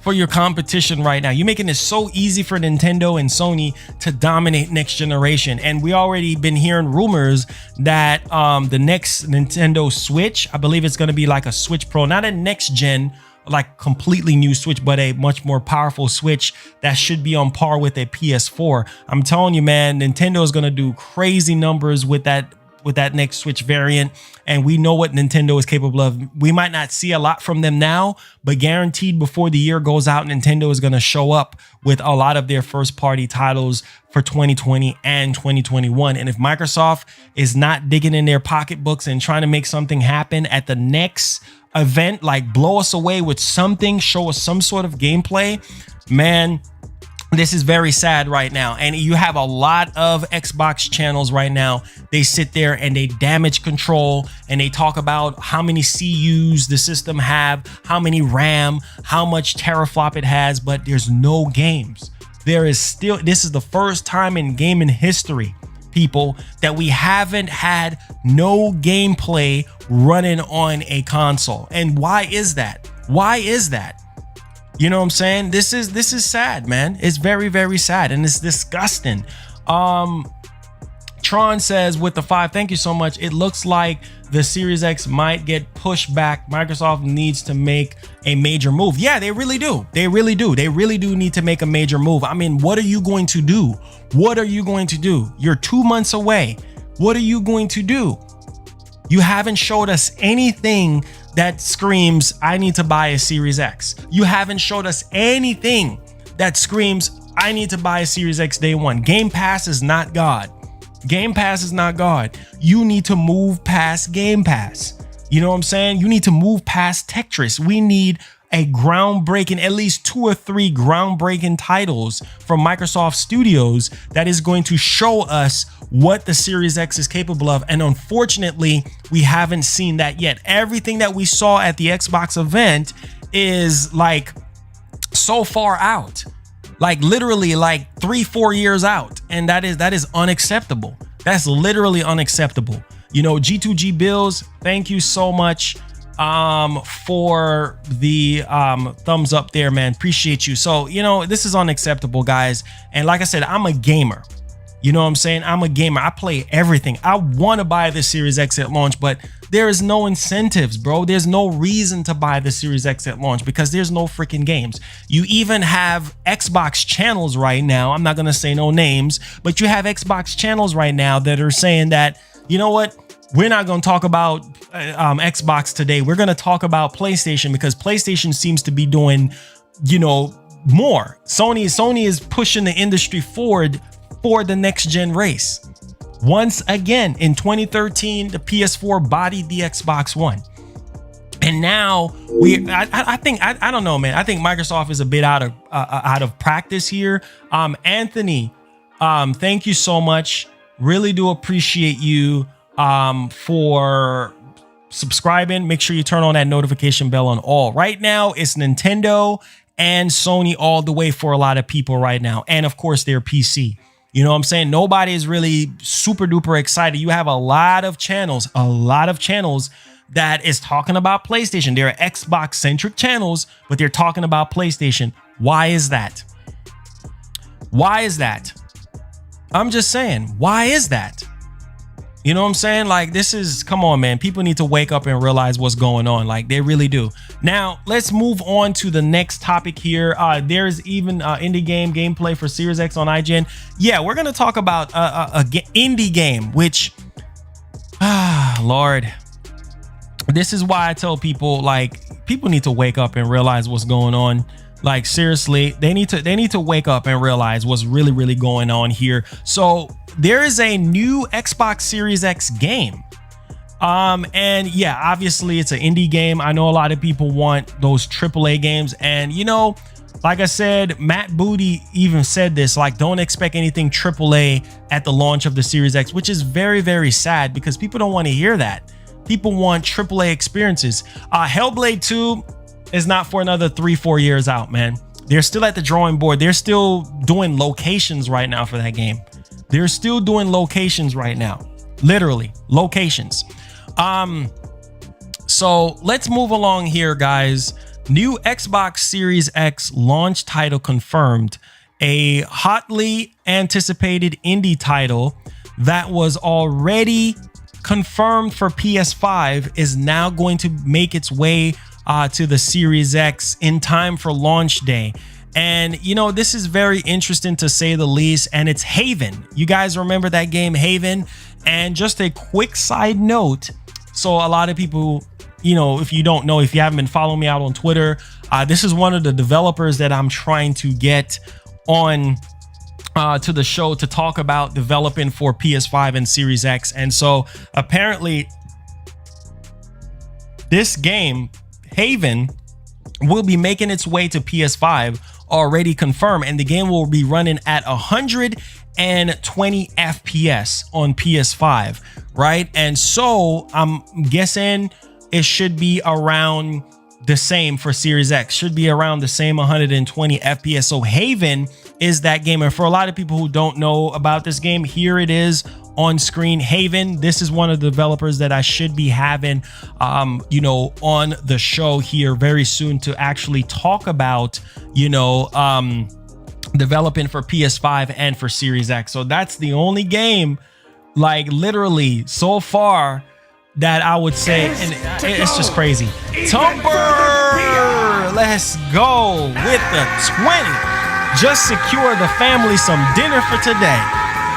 [SPEAKER 1] for your competition right now. You're making it so easy for Nintendo and Sony to dominate next generation. And we already been hearing rumors that the next Nintendo Switch, I believe it's going to be like a Switch Pro, not a next gen, like completely new Switch, but a much more powerful Switch that should be on par with a PS4. I'm telling you, man, Nintendo is going to do crazy numbers with that next Switch variant, and we know what Nintendo is capable of. We might not see a lot from them now, but guaranteed before the year goes out, Nintendo is going to show up with a lot of their first party titles for 2020 and 2021. And if Microsoft is not digging in their pocketbooks and trying to make something happen at the next event, like blow us away with something, show us some sort of gameplay, man, this is very sad right now. And you have a lot of Xbox channels right now. They sit there and they damage control and they talk about how many CUs the system have, how many RAM, how much teraflop it has, but there's no games. This is the first time in gaming history, people, that we haven't had no gameplay running on a console. And why is that? Why is that? You know what I'm saying? This is sad, man. It's very, very sad, and it's disgusting. Tron says with the 5, thank you so much. It looks like the Series X might get pushed back. Microsoft needs to make a major move. Yeah, they really do. They really do. They really do need to make a major move. I mean, what are you going to do? What are you going to do? You're 2 months away. What are you going to do? You haven't showed us anything that screams, I need to buy a Series X. You haven't showed us anything that screams, I need to buy a Series X day one. Game Pass is not God. Game Pass is not God. You need to move past Game Pass. You know what I'm saying? You need to move past Tetris. We need a groundbreaking, at least 2 or 3 groundbreaking titles from Microsoft Studios that is going to show us what the Series X is capable of. And unfortunately, we haven't seen that yet. Everything that we saw at the Xbox event is like so far out, like literally like 3-4 years out. And that is unacceptable. That's literally unacceptable. You know, G2G Bills, thank you so much for the thumbs up there, man. Appreciate you. So, you know, this is unacceptable, guys. And like I said, I'm a gamer. You know what I'm saying? I'm a gamer. I play everything. I want to buy the Series X at launch, but there is no incentives, bro. There's no reason to buy the Series X at launch because there's no freaking games. You even have Xbox channels right now. I'm not going to say no names, but you have Xbox channels right now that are saying that, you know what? We're not going to talk about Xbox today. We're going to talk about PlayStation because PlayStation seems to be doing, you know, more. Sony is pushing the industry forward for the next gen race. Once again, in 2013, the PS4 bodied the Xbox One. And now I don't know, man. I think Microsoft is a bit out of practice here. Anthony, thank you so much. Really do appreciate you for subscribing. Make sure you turn on that notification bell on all. Right now, it's Nintendo and Sony all the way for a lot of people right now. And of course, their PC. You know what I'm saying? Nobody is really super duper excited. You have a lot of channels that is talking about PlayStation. They're Xbox centric channels, but they're talking about PlayStation. Why is that? Why is that? I'm just saying, why is that? You know what I'm saying? Like, this is, come on, man. People need to wake up and realize what's going on. Like, they really do. Now, let's move on to the next topic here. There's even indie game gameplay for Series X on IGN. Yeah, we're going to talk about a indie game, which, Lord, this is why I tell people, like, people need to wake up and realize what's going on. Like, seriously, they need to wake up and realize what's really, really going on here. So there is a new Xbox Series X game. And yeah, obviously it's an indie game. I know a lot of people want those AAA games. And, you know, like I said, Matt Booty even said this, like, don't expect anything AAA at the launch of the Series X, which is very, very sad because people don't want to hear that. People want AAA experiences. Hellblade 2 is not for another 3-4 years out, man. They're still at the drawing board. They're still doing locations right now for that game. They're still doing locations right now, literally locations. So let's move along here, guys. New Xbox Series X launch title confirmed. A hotly anticipated indie title that was already confirmed for PS5 is now going to make its way to the Series X in time for launch day. And, you know, this is very interesting to say the least. And it's Haven. You guys remember that game, Haven? And just a quick side note. So a lot of people, you know, if you don't know, if you haven't been following me out on Twitter, this is one of the developers that I'm trying to get on to the show to talk about developing for PS5 and Series X. And so apparently this game, Haven, will be making its way to PS5, already confirmed, and the game will be running at 120 FPS on PS5, right? And so I'm guessing it should be around the same for Series X, should be around the same 120 FPS. So Haven is that game. And for a lot of people who don't know about this game, here it is on screen. Haven, this is one of the developers that I should be having, you know, on the show here very soon to actually talk about, you know, developing for PS5 and for Series X. So that's the only game, like literally so far, that I would say, and it's just crazy. Tumper, let's go with the 20. Just secure the family some dinner for today.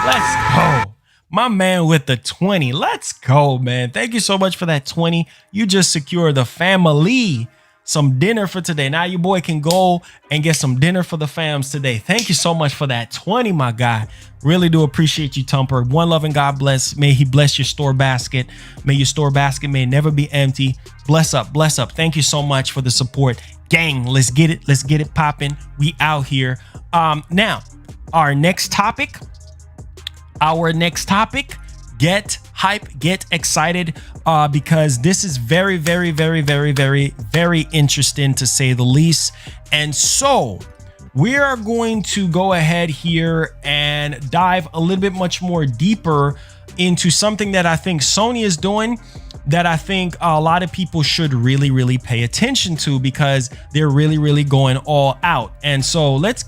[SPEAKER 1] Let's go. My man with the 20. Let's go, man. Thank you so much for that 20. You just secured the family some dinner for today. Now your boy can go and get some dinner for the fams today. Thank you so much for that 20, my guy. Really do appreciate you, Tumper. One love and God bless. May he bless your store basket. May your store basket may never be empty. Bless up, bless up. Thank you so much for the support. Gang, let's get it. Let's get it popping. We out here. Now, our next topic, get hype, get excited, because this is very, very, very, very, very, very interesting to say the least. And so we are going to go ahead here and dive a little bit much more deeper into something that I think Sony is doing, that I think a lot of people should really, really pay attention to, because they're really, really going all out. And so let's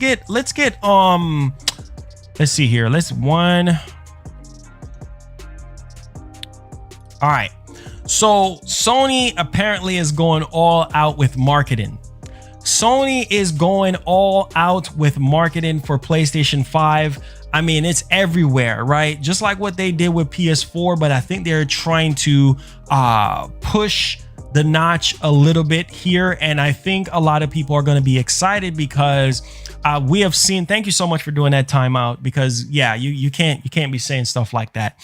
[SPEAKER 1] see here. All right. So Sony apparently is going all out with marketing. Sony is going all out with marketing for PlayStation 5. I mean, it's everywhere, right? Just like what they did with PS4, but I think they're trying to push the notch a little bit here. And I think a lot of people are going to be excited because we have seen, thank you so much for doing that timeout, because yeah, you can't be saying stuff like that.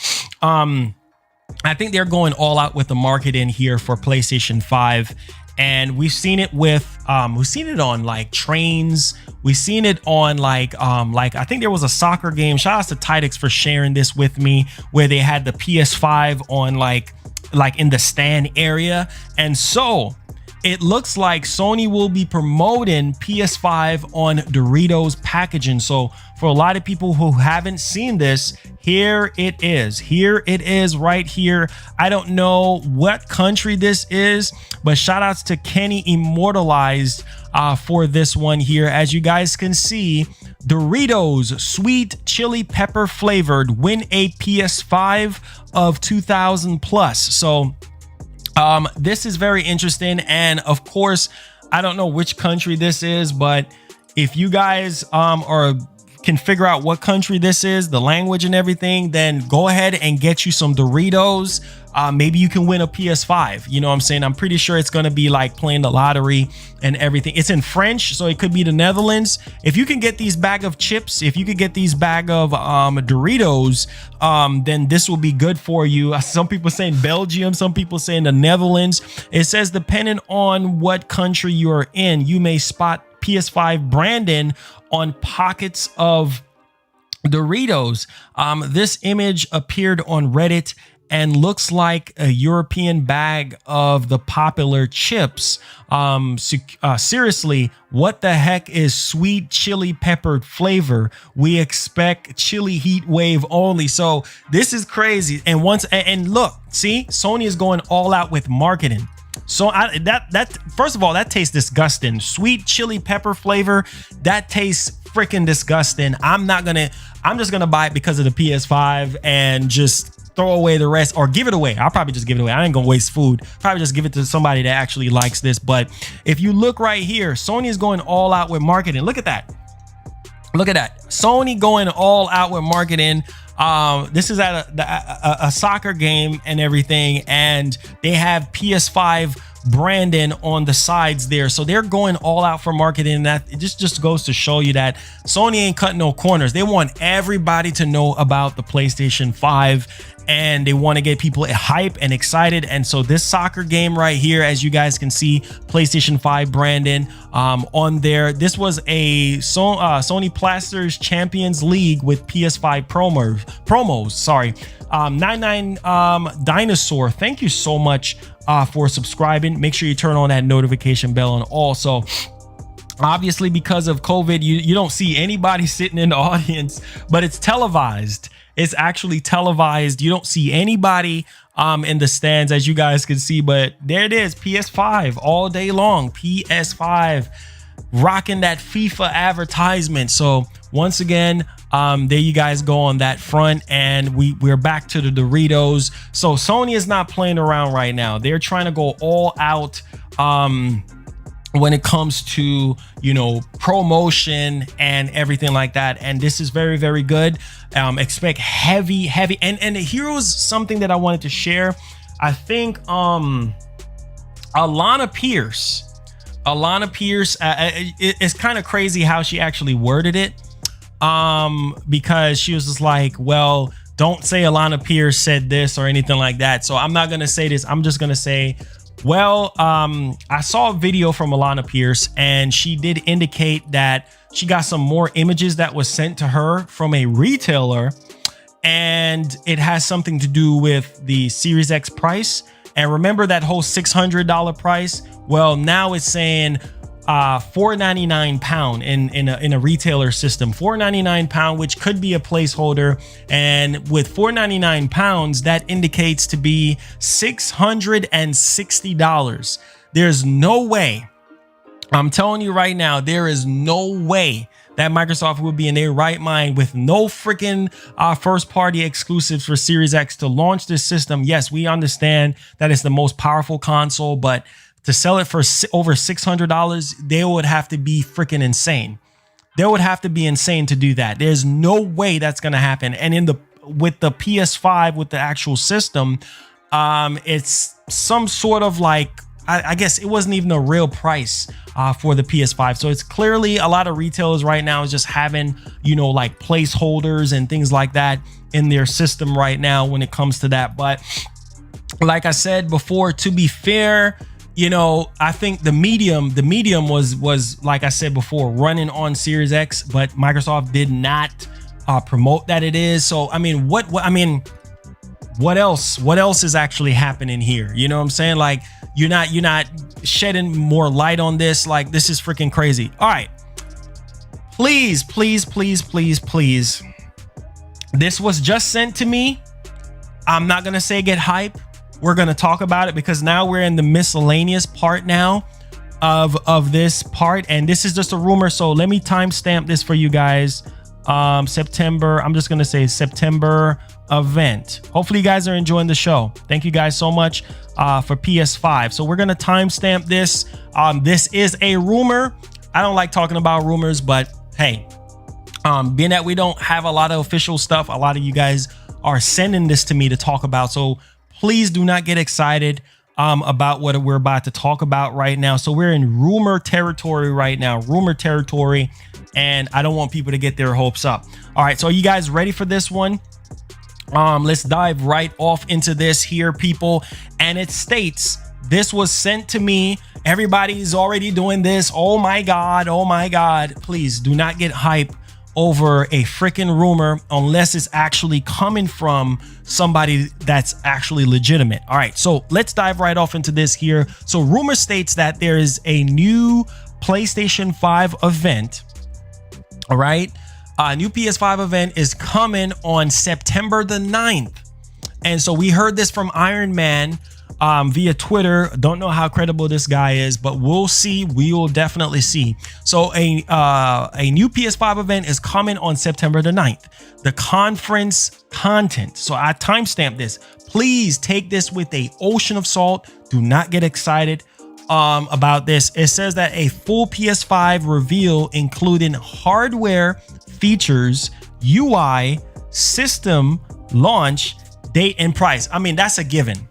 [SPEAKER 1] I think they're going all out with the marketing here for PlayStation 5. And we've seen it with we've seen it on like trains. We've seen it on like I think there was a soccer game. Shout out to Tidix for sharing this with me, where they had the PS5 on like in the stand area. And so it looks like Sony will be promoting PS5 on Doritos packaging. So for a lot of people who haven't seen this, here it is. Here it is right here. I don't know what country this is, but shout outs to Kenny Immortalized for this one here. As you guys can see, Doritos sweet chili pepper flavored win a PS5 of 2000 plus. So this is very interesting. And of course, I don't know which country this is, but if you guys can figure out what country this is, the language and everything, then go ahead and get you some Doritos. Maybe you can win a PS5. You know what I'm saying? I'm pretty sure it's going to be like playing the lottery and everything. It's in French, so it could be the Netherlands. If you can get these bag of chips, if you could get these bag of Doritos, then this will be good for you. Some people saying Belgium, some people saying the Netherlands. It says depending on what country you're in, you may spot PS5 branding on pockets of Doritos. This image appeared on Reddit and looks like a European bag of the popular chips. Seriously, what the heck is sweet chili peppered flavor? We expect chili heat wave only. So this is crazy. And look, see, Sony is going all out with marketing. So that first of all, that tastes disgusting. Sweet chili pepper flavor, that tastes freaking disgusting. I'm just gonna buy it because of the PS5 and just throw away the rest, or give it away. I'll probably just give it away. I ain't gonna waste food. Probably just give it to somebody that actually likes this. But if you look right here, Sony is going all out with marketing. Look at that. Look at that. Sony going all out with marketing. This is at a soccer game and everything, and they have PS5 branding on the sides there, so they're going all out for marketing. That it just goes to show you that Sony ain't cutting no corners. They want everybody to know about the PlayStation 5, and they want to get people hype and excited. And so this soccer game right here, as you guys can see, PlayStation 5 branding on there. This was a Sony Plasters Champions League with PS5 promos. Sorry. 99 Dinosaur, thank you so much for subscribing. Make sure you turn on that notification bell. And also, obviously, because of COVID, you don't see anybody sitting in the audience, but it's televised. It's actually televised. You don't see anybody in the stands, as you guys can see, but there it is, PS5 all day long. PS5 rocking that FIFA advertisement. So once again, there you guys go on that front, and we're back to the Doritos. So Sony is not playing around right now. They're trying to go all out when it comes to, you know, promotion and everything like that. And this is very, very good. Expect heavy and here's something that I wanted to share. I think Alana Pierce, it's kind of crazy how she actually worded it, because she was just like, well, don't say Alana Pierce said this or anything like that. So I'm not gonna say this. I'm just gonna say, well, I saw a video from Alana Pierce, and she did indicate that she got some more images that was sent to her from a retailer, and it has something to do with the Series X price. And remember that whole $600 price? Well, now it's saying £499 in a retailer system, £499, which could be a placeholder. And with £499, that indicates to be $660. There's no way, I'm telling you right now, there is no way that Microsoft would be in their right mind with no freaking first party exclusives for Series X to launch this system. Yes, we understand that it's the most powerful console, but to sell it for over $600, they would have to be freaking insane. They would have to be insane to do that. There's no way that's going to happen. And with the PS5, with the actual system, it's some sort of like, I guess it wasn't even a real price for the PS5. So it's clearly a lot of retailers right now is just having, you know, like placeholders and things like that in their system right now when it comes to that. But like I said before, to be fair, you know, I think the medium was like I said before, running on Series X, but Microsoft did not promote that it is. So I mean, what else is actually happening here? You know what I'm saying? Like, you're not shedding more light on this. Like, this is freaking crazy. All right, please. This was just sent to me. I'm not gonna say get hype. We're going to talk about it because now we're in the miscellaneous part now of this part. And this is just a rumor. So let me timestamp this for you guys. September, I'm just going to say September event. Hopefully you guys are enjoying the show. Thank you guys so much for PS5. So we're going to timestamp this. This is a rumor. I don't like talking about rumors, but hey, being that we don't have a lot of official stuff, a lot of you guys are sending this to me to talk about. So please do not get excited about what we're about to talk about right now. So we're in rumor territory right now, and I don't want people to get their hopes up. All right, so are you guys ready for this one? Let's dive right off into this here, people. And it states, this was sent to me. Everybody's already doing this. Oh my God. Please do not get hype over a freaking rumor unless it's actually coming from somebody that's actually legitimate. All right, so let's dive right off into this here. So rumor states that there is a new PlayStation 5 event. All right, a new PS5 event is coming on September the 9th. And so we heard this from Iron Man via Twitter. Don't know how credible this guy is, but we'll see. We will definitely see. So a new PS5 event is coming on September the 9th. The conference content. So I timestamped this. Please take this with an ocean of salt. Do not get excited about this. It says that a full PS5 reveal, including hardware features, UI, system launch, date, and price. I mean, that's a given.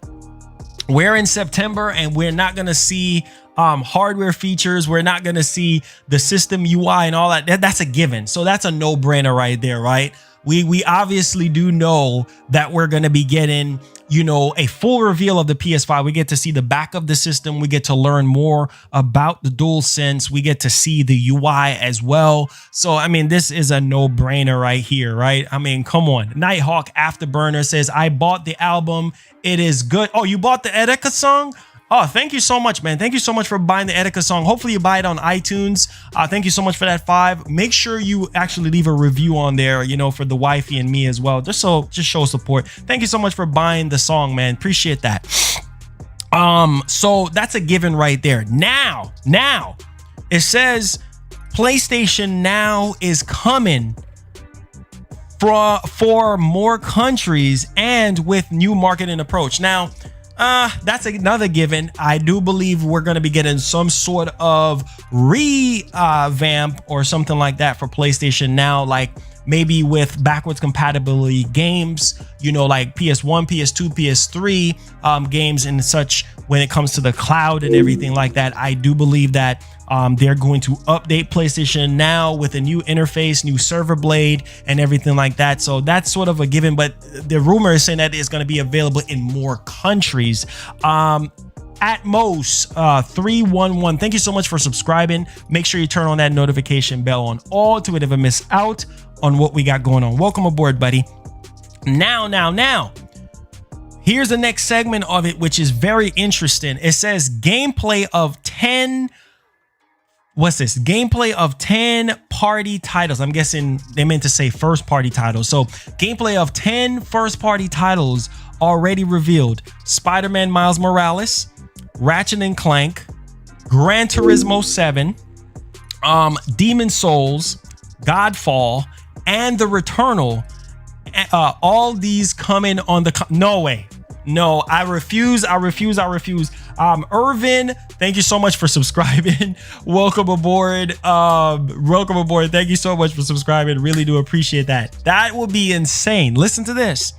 [SPEAKER 1] We're in September and we're not going to see hardware features. We're not going to see the system UI and all that. That's a given. So that's a no-brainer right there, right? We obviously do know that we're going to be getting, you know, a full reveal of the PS5. We get to see the back of the system. We get to learn more about the DualSense. We get to see the UI as well. So, I mean, this is a no-brainer right here, right? I mean, come on. Nighthawk Afterburner says, I bought the album. It is good. Oh, you bought the Etika song? Oh, thank you so much, man. Thank you so much for buying the Etika song. Hopefully you buy it on iTunes. Thank you so much for that 5. Make sure you actually leave a review on there, you know, for the wifey and me as well. Just show support. Thank you so much for buying the song, man. Appreciate that. So that's a given right there. Now it says PlayStation Now is coming for more countries and with new marketing approach. Now, that's another given. I do believe we're going to be getting some sort of revamp or something like that for PlayStation Now, like maybe with backwards compatibility games, you know, like PS1, PS2, PS3 games and such when it comes to the cloud and everything like that. I do believe that they're going to update PlayStation Now with a new interface, new server blade and everything like that. So that's sort of a given, but the rumor is saying that it's going to be available in more countries. At most 311, thank you so much for subscribing. Make sure you turn on that notification bell on all to never miss out on what we got going on. Welcome aboard, buddy. Now here's the next segment of it, which is very interesting. It says gameplay of 10 gameplay of 10 party titles. I'm guessing they meant to say first party titles. So gameplay of 10 first party titles already revealed. Spider-Man Miles Morales, Ratchet and Clank, Gran Turismo 7, Demon Souls, Godfall, and The Returnal. All these coming on the no way. No, I refuse. Irvin, thank you so much for subscribing. Welcome aboard. Thank you so much for subscribing. Really do appreciate that. That will be insane. Listen to this.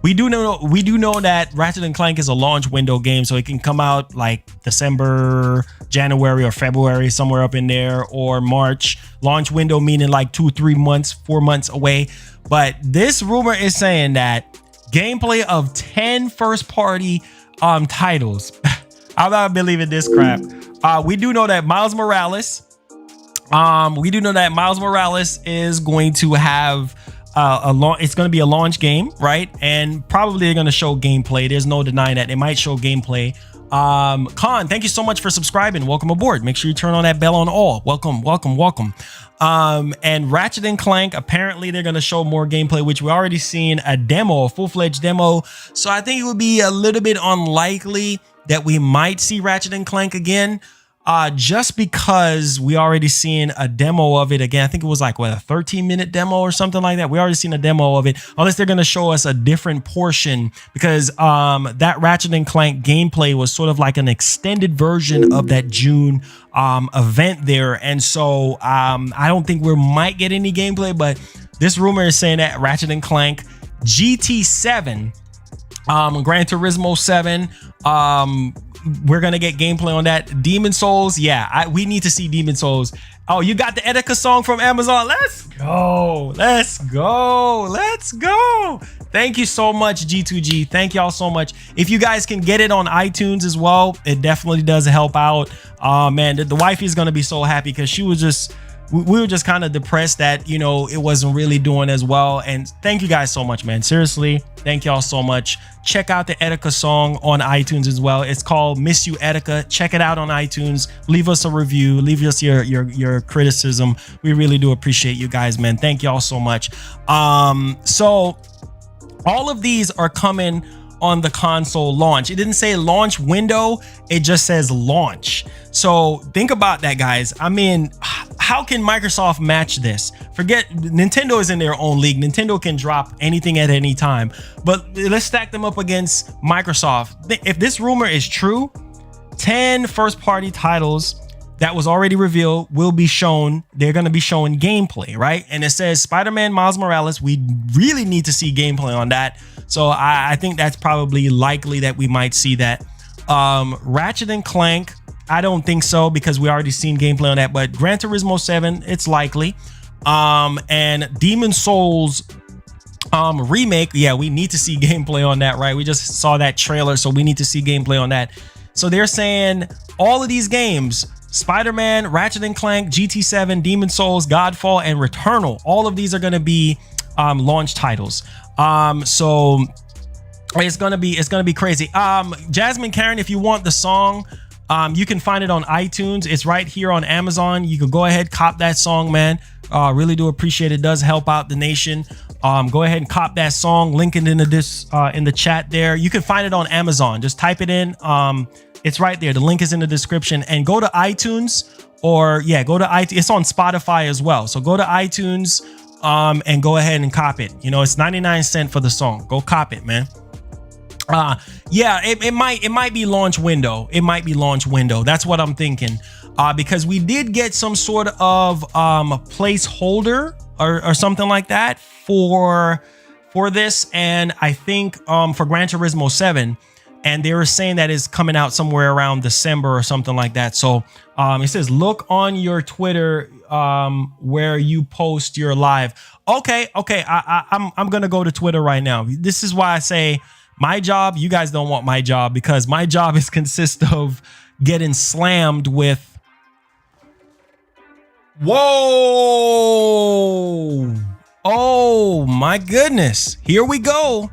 [SPEAKER 1] We do know that Ratchet and Clank is a launch window game, so it can come out like December, January, or February, somewhere up in there, or March. Launch window meaning like 2, 3 months, 4 months away. But this rumor is saying that gameplay of 10 first-party titles. I'm not believing this crap. We do know that Miles Morales. Is going to have it's going to be a launch game, right? And probably they're going to show gameplay. There's no denying that they might show gameplay. Khan, thank you so much for subscribing. Welcome aboard. Make sure you turn on that bell on all. Welcome. And Ratchet and Clank, apparently they're going to show more gameplay, which we already seen a demo, a full-fledged demo. So I think it would be a little bit unlikely that we might see Ratchet and Clank again. Just because we already seen a demo of it again. I think it was like a 13-minute demo or something like that. We already seen a demo of it, unless they're going to show us a different portion, because that Ratchet and Clank gameplay was sort of like an extended version of that June event there. And so I don't think we might get any gameplay, but this rumor is saying that Ratchet and Clank GT7, Gran Turismo 7, we're gonna get gameplay on that. Demon Souls, yeah, we need to see Demon Souls. Oh, you got the Etika song from Amazon. Let's go. Thank you so much, G2G. Thank y'all so much. If you guys can get it on iTunes as well, it definitely does help out. Man, the wifey is gonna be so happy because she was just we were just kind of depressed that, you know, it wasn't really doing as well. And thank you guys so much, man. Seriously, thank y'all so much. Check out the Etika song on iTunes as well. It's called Miss You Etika. Check it out on iTunes. Leave us a review. Leave us your criticism. We really do appreciate you guys, man. Thank y'all so much. So all of these are coming on the console launch. It didn't say launch window, it just says launch. So think about that, guys. I mean, how can Microsoft match this? Forget, Nintendo is in their own league. Nintendo can drop anything at any time, but let's stack them up against Microsoft. If this rumor is true, 10 first-party titles that was already revealed will be shown. They're going to be showing gameplay, right? And it says Spider-Man Miles Morales. We really need to see gameplay on that. So I think that's probably likely that we might see that. Ratchet and Clank, I don't think so because we already seen gameplay on that. But Gran Turismo 7, it's likely. And Demon Souls remake, yeah, we need to see gameplay on that, right? We just saw that trailer, so we need to see gameplay on that. So they're saying all of these games, Spider-Man, Ratchet and Clank, GT7, Demon Souls, Godfall, and Returnal, all of these are going to be launch titles. So it's gonna be crazy. Jasmine Karen, if you want the song, you can find it on iTunes. It's right here on Amazon. You can go ahead, cop that song, man. Really do appreciate it. It does help out the nation. Go ahead and cop that song. Link it in the chat there. You can find it on Amazon. Just type it in. It's right there. The link is in the description. And go to iTunes, or yeah, go to iTunes. It's on Spotify as well. So go to iTunes and go ahead and cop it. You know, it's 99 cents for the song. Go cop it, man. Yeah, it might be launch window. It might be launch window. That's what I'm thinking. Because we did get some sort of placeholder or something like that for this, and I think for Gran Turismo 7, and they were saying that it's coming out somewhere around December or something like that. So it says look on your Twitter where you post your live. Okay, I'm gonna go to Twitter right now. This is why I say my job, you guys don't want my job, because my job is consists of getting slammed with. Whoa! Oh my goodness! Here we go.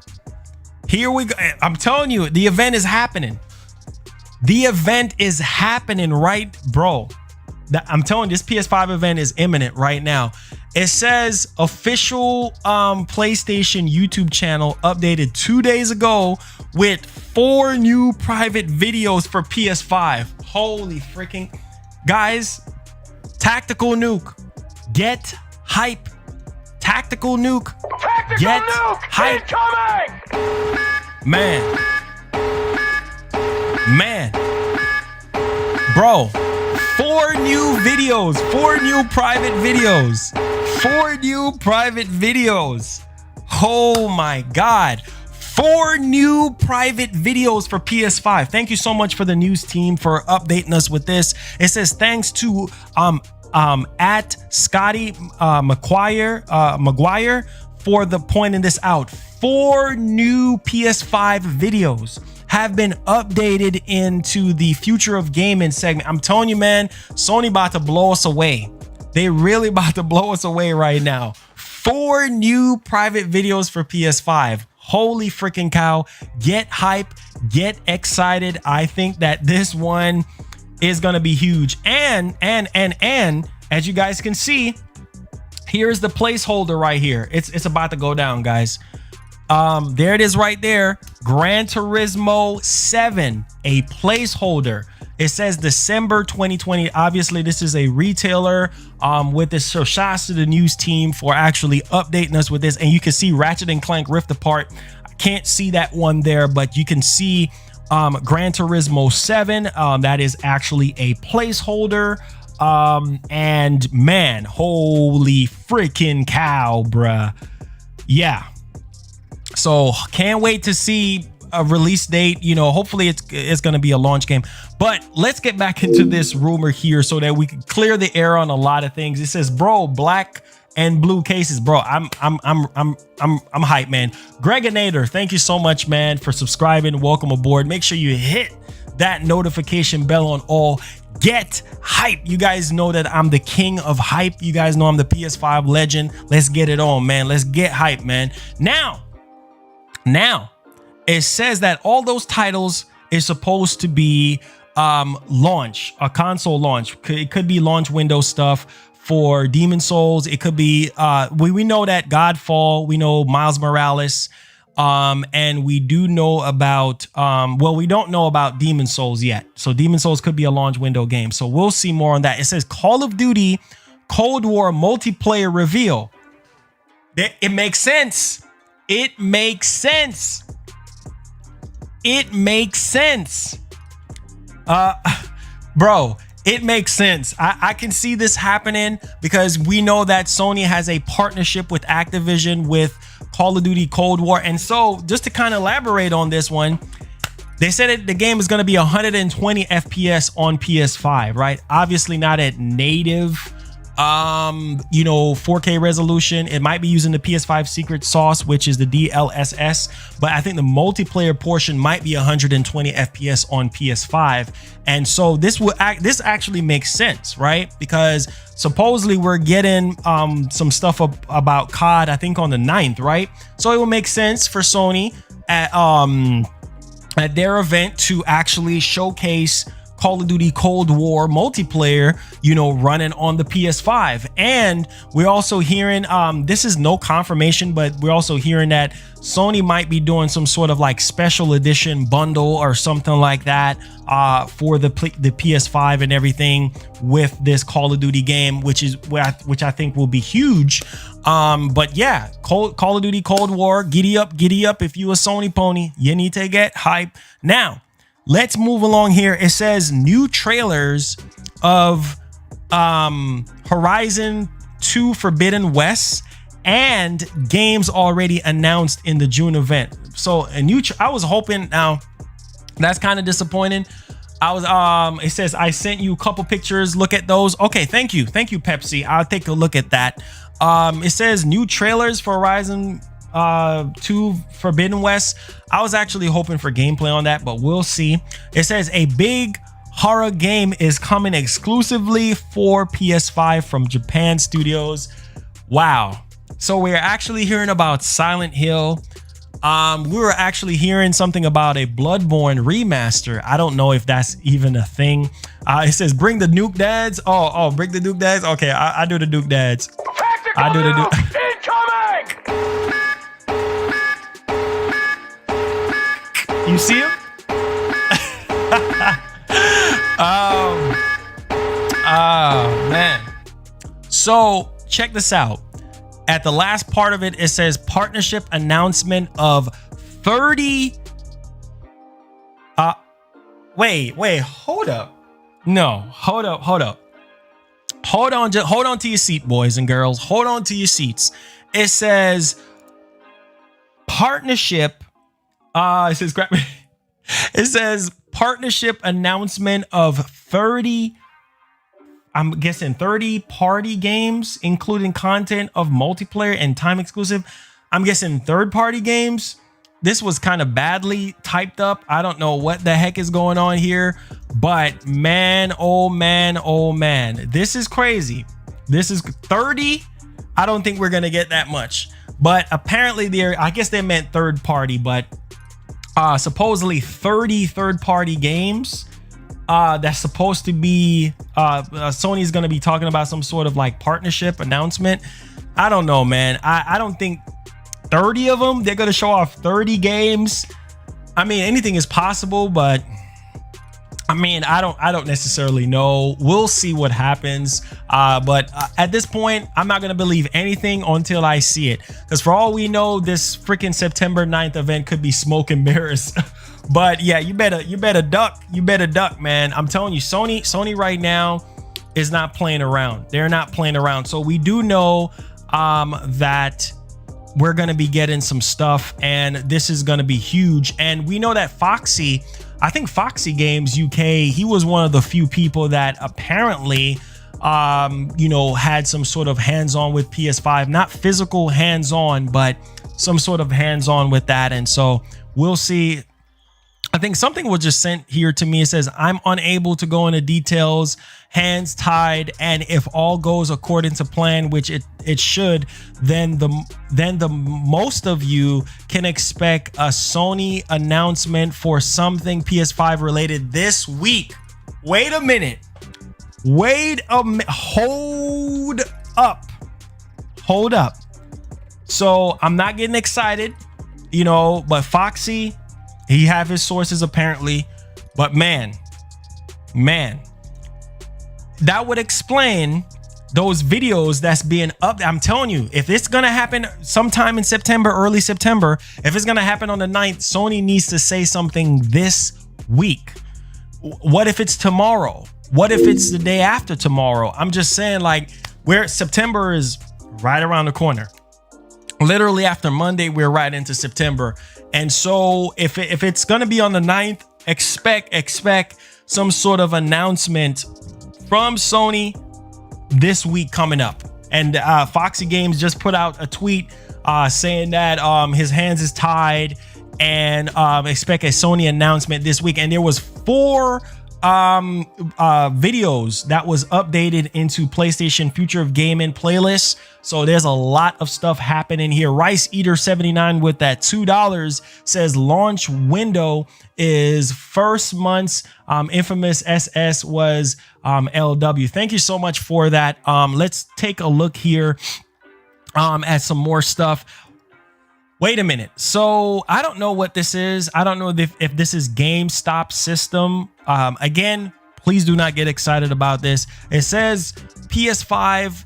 [SPEAKER 1] Here we go. I'm telling you, the event is happening. The event is happening, right, bro? I'm telling you, this PS5 event is imminent right now. It says official PlayStation YouTube channel updated 2 days ago with 4 new private videos for PS5. Holy freaking guys! Tactical Nuke, get hype. Tactical Nuke, get hype. Man, bro, 4 new videos, 4 new private videos, 4 new private videos. Oh my God. 4 new private videos for PS5. Thank you so much for the news team for updating us with this. It says thanks to at Scotty McGuire for the pointing this out. 4 new PS5 videos have been updated into the future of gaming segment. I'm telling you, man, Sony about to blow us away. They really about to blow us away right now. 4 new private videos for PS5. Holy freaking cow. Get hype, get excited. I think that this one is going to be huge. And as you guys can see, here's the placeholder right here. It's about to go down, guys. There it is right there. Gran Turismo 7, a placeholder. It says December 2020. Obviously, this is a retailer with this. So shouts to the news team for actually updating us with this. And you can see Ratchet and Clank Rift Apart. I can't see that one there, but you can see Gran Turismo 7. That is actually a placeholder. And man, holy freaking cow, bruh. Yeah. So can't wait to see a release date. You know, hopefully it's going to be a launch game. But let's get back into this rumor here so that we can clear the air on a lot of things. It says, bro, black and blue cases, bro. I'm hyped, man. Gregonator, thank you so much, man, for subscribing. Welcome aboard. Make sure you hit that notification bell on all. Get hype. You guys know that I'm the king of hype. You guys know I'm the PS5 legend. Let's get it on, man. Let's get hype, man. Now, it says that all those titles is supposed to be a console launch. It could be launch window stuff for Demon Souls. It could be we know that Godfall, we know Miles Morales, and we do know about we don't know about Demon Souls yet. So Demon Souls could be a launch window game. So we'll see more on that. It says Call of Duty Cold War multiplayer reveal. It makes sense. It makes sense. It makes sense. Bro, it makes sense. I can see this happening because we know that Sony has a partnership with Activision with Call of Duty Cold War. And so just to kind of elaborate on this one, they said the game is going to be 120 FPS on PS5, right? Obviously not at native 4K resolution. It might be using the PS5 secret sauce, which is the DLSS, but I think the multiplayer portion might be 120 FPS on PS5. And so this actually makes sense, right? Because supposedly we're getting some stuff about COD, I think on the 9th, right? So it will make sense for Sony at their event to actually showcase Call of Duty Cold War multiplayer, running on the PS5. And we're also hearing, this is no confirmation, but we're also hearing that Sony might be doing some sort of like special edition bundle or something like that for the PS5 and everything with this Call of Duty game, which I think will be huge. But yeah, Call of Duty Cold War, giddy up if you a Sony pony. You need to get hype. Now, let's move along here. It says new trailers of Horizon 2 Forbidden West and games already announced in the June event. So I was hoping, now that's kind of disappointing. It says I sent you a couple pictures. Look at those. Okay, thank you, Pepsi. I'll take a look at that. It says new trailers for Horizon 2 Forbidden West. I was actually hoping for gameplay on that, but we'll see. It says a big horror game is coming exclusively for PS5 from Japan Studios. Wow. So we're actually hearing about Silent Hill. We were actually hearing something about a Bloodborne remaster. I don't know if that's even a thing. It says bring the nuke dads. Oh, bring the nuke dads. Okay, I do the nuke dads. I do the nuke. Incoming! You see him? Oh man. So check this out. At the last part of it, it says partnership announcement of 30. Wait, hold up. No, hold up. Hold on to your seat, boys and girls. Hold on to your seats. It says partnership. It says partnership announcement of 30. I'm guessing 30 party games, including content of multiplayer and time exclusive. I'm guessing third-party games. This was kind of badly typed up. I don't know what the heck is going on here, but man, oh man, this is crazy. This is 30. I don't think we're gonna get that much, but apparently I guess they meant third party, but supposedly 30 third-party games. That's supposed to be Sony's going to be talking about some sort of like partnership announcement. I don't know, man. I don't think 30 of them, they're going to show off 30 games. I mean, anything is possible, but I mean, I don't necessarily know. We'll see what happens. But at this point, I'm not going to believe anything until I see it. Because for all we know, this freaking September 9th event could be smoke and mirrors. But yeah, you better duck, man. I'm telling you, Sony right now is not playing around. They're not playing around. So we do know that we're going to be getting some stuff, and this is going to be huge. And we know that Foxy, I think Foxy Games UK, he was one of the few people that apparently had some sort of hands-on with PS5, not physical hands-on, but some sort of hands-on with that. And so we'll see. I think something was just sent here to me. It says, I'm unable to go into details, hands tied, and if all goes according to plan, which it should, then the most of you can expect a Sony announcement for something PS5 related this week. Wait a minute. Hold up. So I'm not getting excited, but Foxy, he have his sources apparently, but man, that would explain those videos that's being up. I'm telling you, if it's going to happen sometime in September, early September, if it's going to happen on the 9th, Sony needs to say something this week. What if it's tomorrow? What if it's the day after tomorrow? I'm just saying, like, where September is right around the corner. Literally after Monday, we're right into September. And so if it's going to be on the 9th, expect some sort of announcement from Sony this week coming up. And Foxy Games just put out a tweet saying that his hands is tied and expect a Sony announcement this week. And there was 4 videos that was updated into PlayStation Future of Gaming playlists. So there's a lot of stuff happening here. Rice Eater 79 with that $2 says launch window is first month's infamous SS was LW. Thank you so much for that. Let's take a look here at some more stuff. Wait a minute. So I don't know what this is. I don't know if this is GameStop system. Again, please do not get excited about this. It says PS5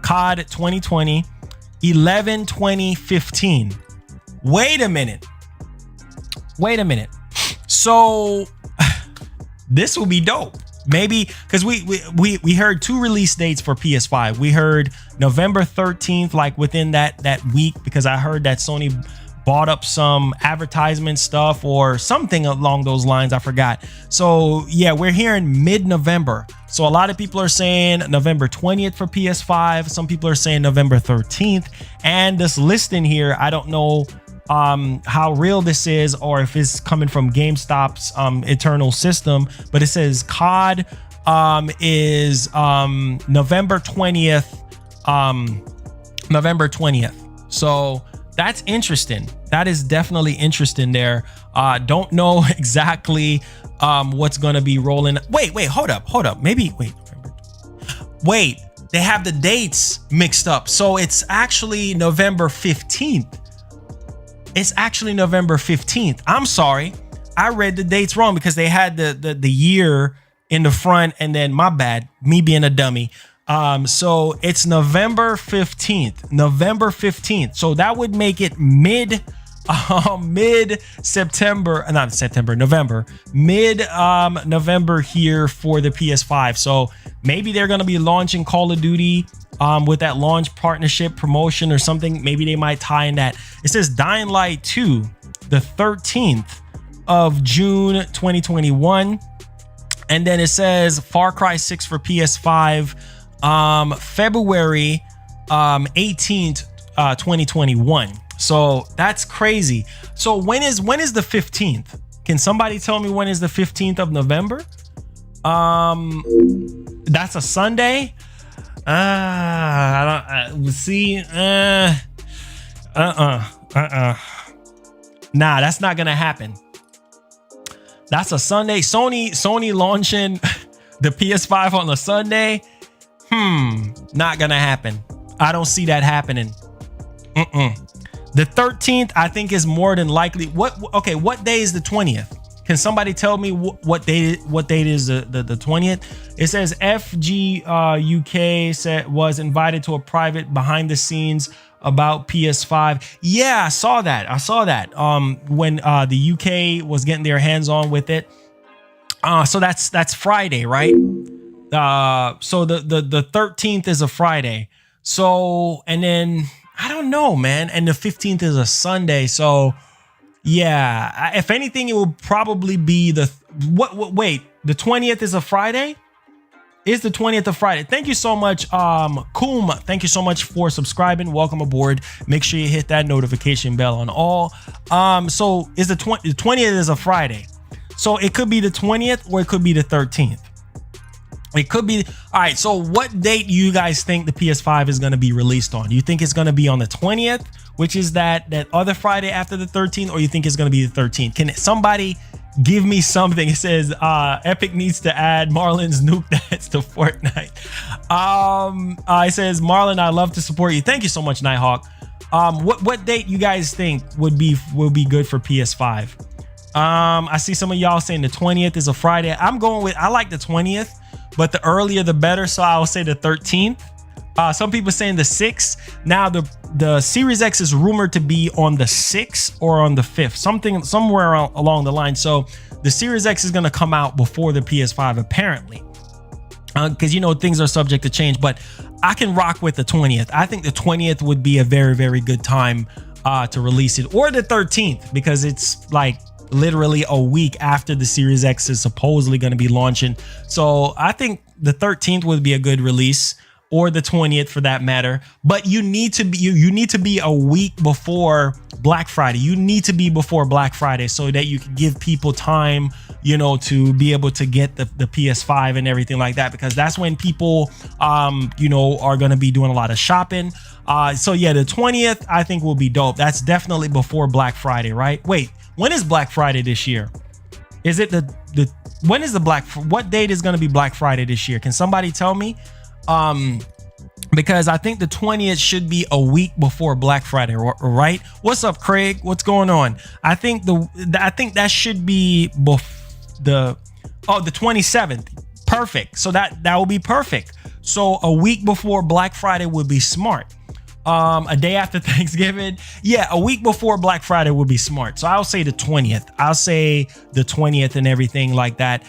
[SPEAKER 1] COD 2020 11/20/15. Wait a minute. So this will be dope. Maybe because we heard 2 release dates for PS5. We heard November 13th, like within that week, because I heard that Sony bought up some advertisement stuff or something along those lines. I forgot. So yeah, we're hearing mid-November. So a lot of people are saying November 20th for PS5. Some people are saying November 13th. And this listing here, I don't know how real this is or if it's coming from GameStop's internal system, but it says COD is November 20th. So that's interesting. That is definitely interesting there. Don't know exactly what's going to be rolling. Wait, hold up. Maybe wait, they have the dates mixed up. So it's actually November 15th. I'm sorry. I read the dates wrong because they had the year in the front, and then my bad, me being a dummy. So it's November 15th. So that would make it November, November here for the PS5. So maybe they're going to be launching Call of Duty with that launch partnership promotion or something. Maybe they might tie in that. It says Dying Light 2, the 13th of June 2021. And then it says Far Cry 6 for PS5, February 18th, 2021. So that's crazy. So when is the 15th? Can somebody tell me when is the 15th of November? That's a Sunday. I don't see. Nah, that's not gonna happen. That's a Sunday. Sony launching the PS5 on a Sunday. Not gonna happen. I don't see that happening. The 13th, I think, is more than likely. What day is the 20th? Can somebody tell me what date is the 20th? It says FG UK was invited to a private behind the scenes about PS5. Yeah, I saw that. When the UK was getting their hands on with it. So that's Friday, right? So the 13th is a Friday. So, and then I don't know, man. And the 15th is a Sunday. So yeah, if anything, it will probably be wait, the 20th is a Friday? Is the 20th of Friday. Thank you so much, Koom. Thank you so much for subscribing. Welcome aboard. Make sure you hit that notification bell on all. So is the 20th is a Friday. So it could be the 20th or it could be the 13th. It could be. All right. So what date do you guys think the PS5 is going to be released on? Do you think it's going to be on the 20th, which is that other Friday after the 13th, or you think it's going to be the 13th? Can somebody give me something? It says Epic needs to add Marlon's nuke dance to Fortnite. It says Marlon, I love to support you. Thank you so much, Nighthawk. What date you guys think will be good for PS5? I see some of y'all saying the 20th is a Friday. I like the 20th, but the earlier the better. So I'll say the 13th. Some people saying the 6th. Now the Series X is rumored to be on the 6th or on the 5th, somewhere along the line. So the Series X is going to come out before the PS5 apparently, because things are subject to change. But I can rock with the 20th. I think the 20th would be a very, very good time to release it, or the 13th, because it's like literally a week after the Series X is supposedly going to be launching. So I think the 13th would be a good release, or the 20th for that matter. But you need to be a week before Black Friday. You need to be before Black Friday so that you can give people time, to be able to get the PS5 and everything like that, because that's when people are going to be doing a lot of shopping. So yeah, the 20th I think will be dope. That's definitely before Black Friday, right? Wait, when is Black Friday this year? Is it what date is going to be Black Friday this year? Can somebody tell me? Because I think the 20th should be a week before Black Friday, right? What's up, Craig? What's going on? I think that should be the 27th. Perfect. So that will be perfect. So a week before Black Friday would be smart. A day after Thanksgiving. Yeah, a week before Black Friday would be smart. So I'll say the 20th. I'll say the 20th and everything like that.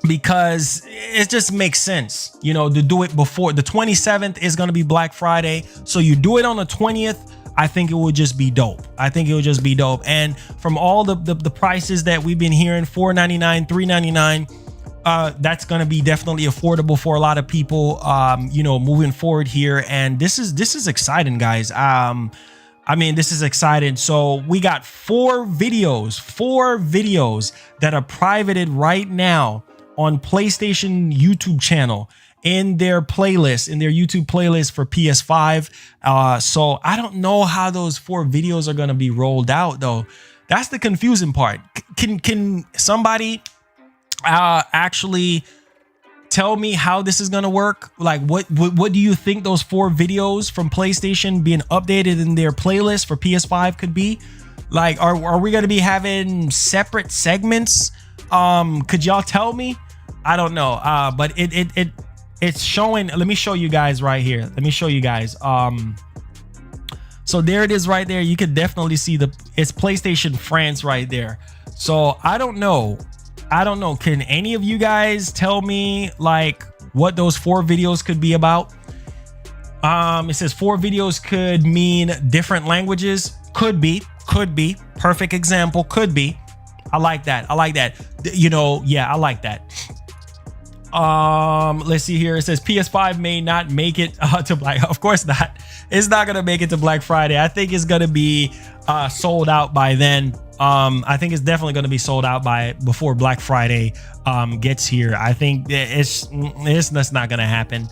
[SPEAKER 1] Because it just makes sense, to do it before. The 27th is going to be Black Friday. So you do it on the 20th. I think it would just be dope. And from all the prices that we've been hearing, $499, $399, that's going to be definitely affordable for a lot of people, moving forward here. And this is exciting, guys. This is exciting. So we got four videos that are privated right now on PlayStation YouTube channel in their YouTube playlist for PS5. So I don't know how those 4 videos are going to be rolled out though. That's the confusing part. Can somebody actually tell me how this is going to work? Like what do you think those 4 videos from PlayStation being updated in their playlist for PS5 could be? Like, are we going to be having separate segments? Could y'all tell me? I don't know. But it's showing. Let me show you guys right here. Let me show you guys. So there it is right there. You can definitely see it's PlayStation France right there. So I don't know. Can any of you guys tell me like what those 4 videos could be about? It says 4 videos could mean different languages. Could be. Perfect example. Could be. I like that. Yeah, I like that. Let's see here. It says PS5 may not make it to Black. Of course not. It's not gonna make it to Black Friday. I think it's gonna be sold out by then. I think it's definitely gonna be sold out before Black Friday gets here. I think that's not gonna happen.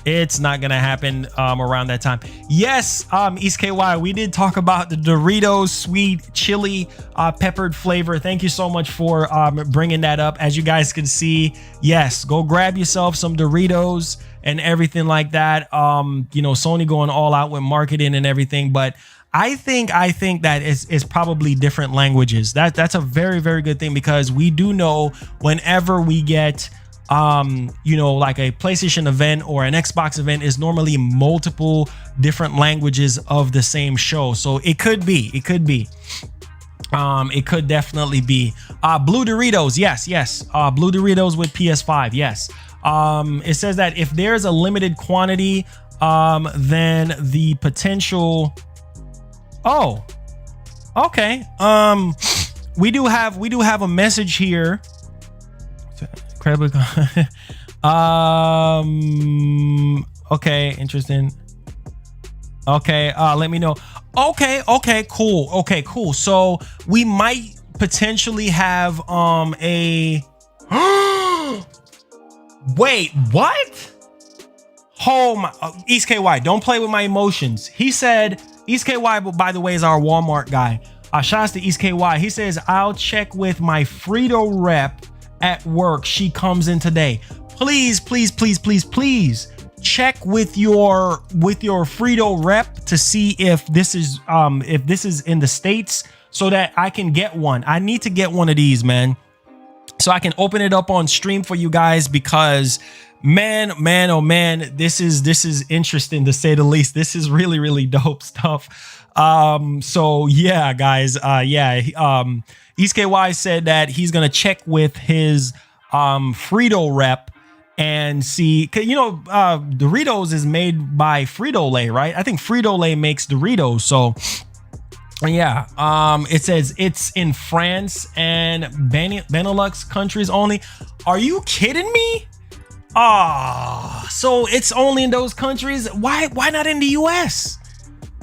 [SPEAKER 1] It's not gonna happen around that time. Yes, East KY, we did talk about the Doritos sweet chili peppered flavor. Thank you so much for bringing that up. As you guys can see, yes, go grab yourself some Doritos and everything like that. Sony going all out with marketing and everything, but I think that it's probably different languages. That's a very, very good thing, because we do know whenever we get like a PlayStation event or an Xbox event is normally multiple different languages of the same show. So it could definitely be Blue Doritos. Yes. Blue Doritos with PS5. Yes. It says that if there's a limited quantity, then the potential. Oh, okay. We do have a message here incredibly. Okay, interesting. Okay, let me know. Okay, cool. So we might potentially have a wait, what? Oh my, East KY, don't play with my emotions. He said, East KY, by the way, is our Walmart guy. Shouts to East KY. He says, I'll check with my Frito rep at work. She comes in today. Please check with your Frito rep to see if this is in the States so that I can get one. I need to get one of these, man, so I can open it up on stream for you guys, because man, oh man, this is interesting to say the least. This is really dope stuff. So yeah, guys, East KY said that he's gonna check with his Frito rep and see, Doritos is made by Frito-Lay, right? I think Frito-Lay makes Doritos. So yeah, it says it's in France and Benelux countries only. Are you kidding me? So it's only in those countries. Why not in the US?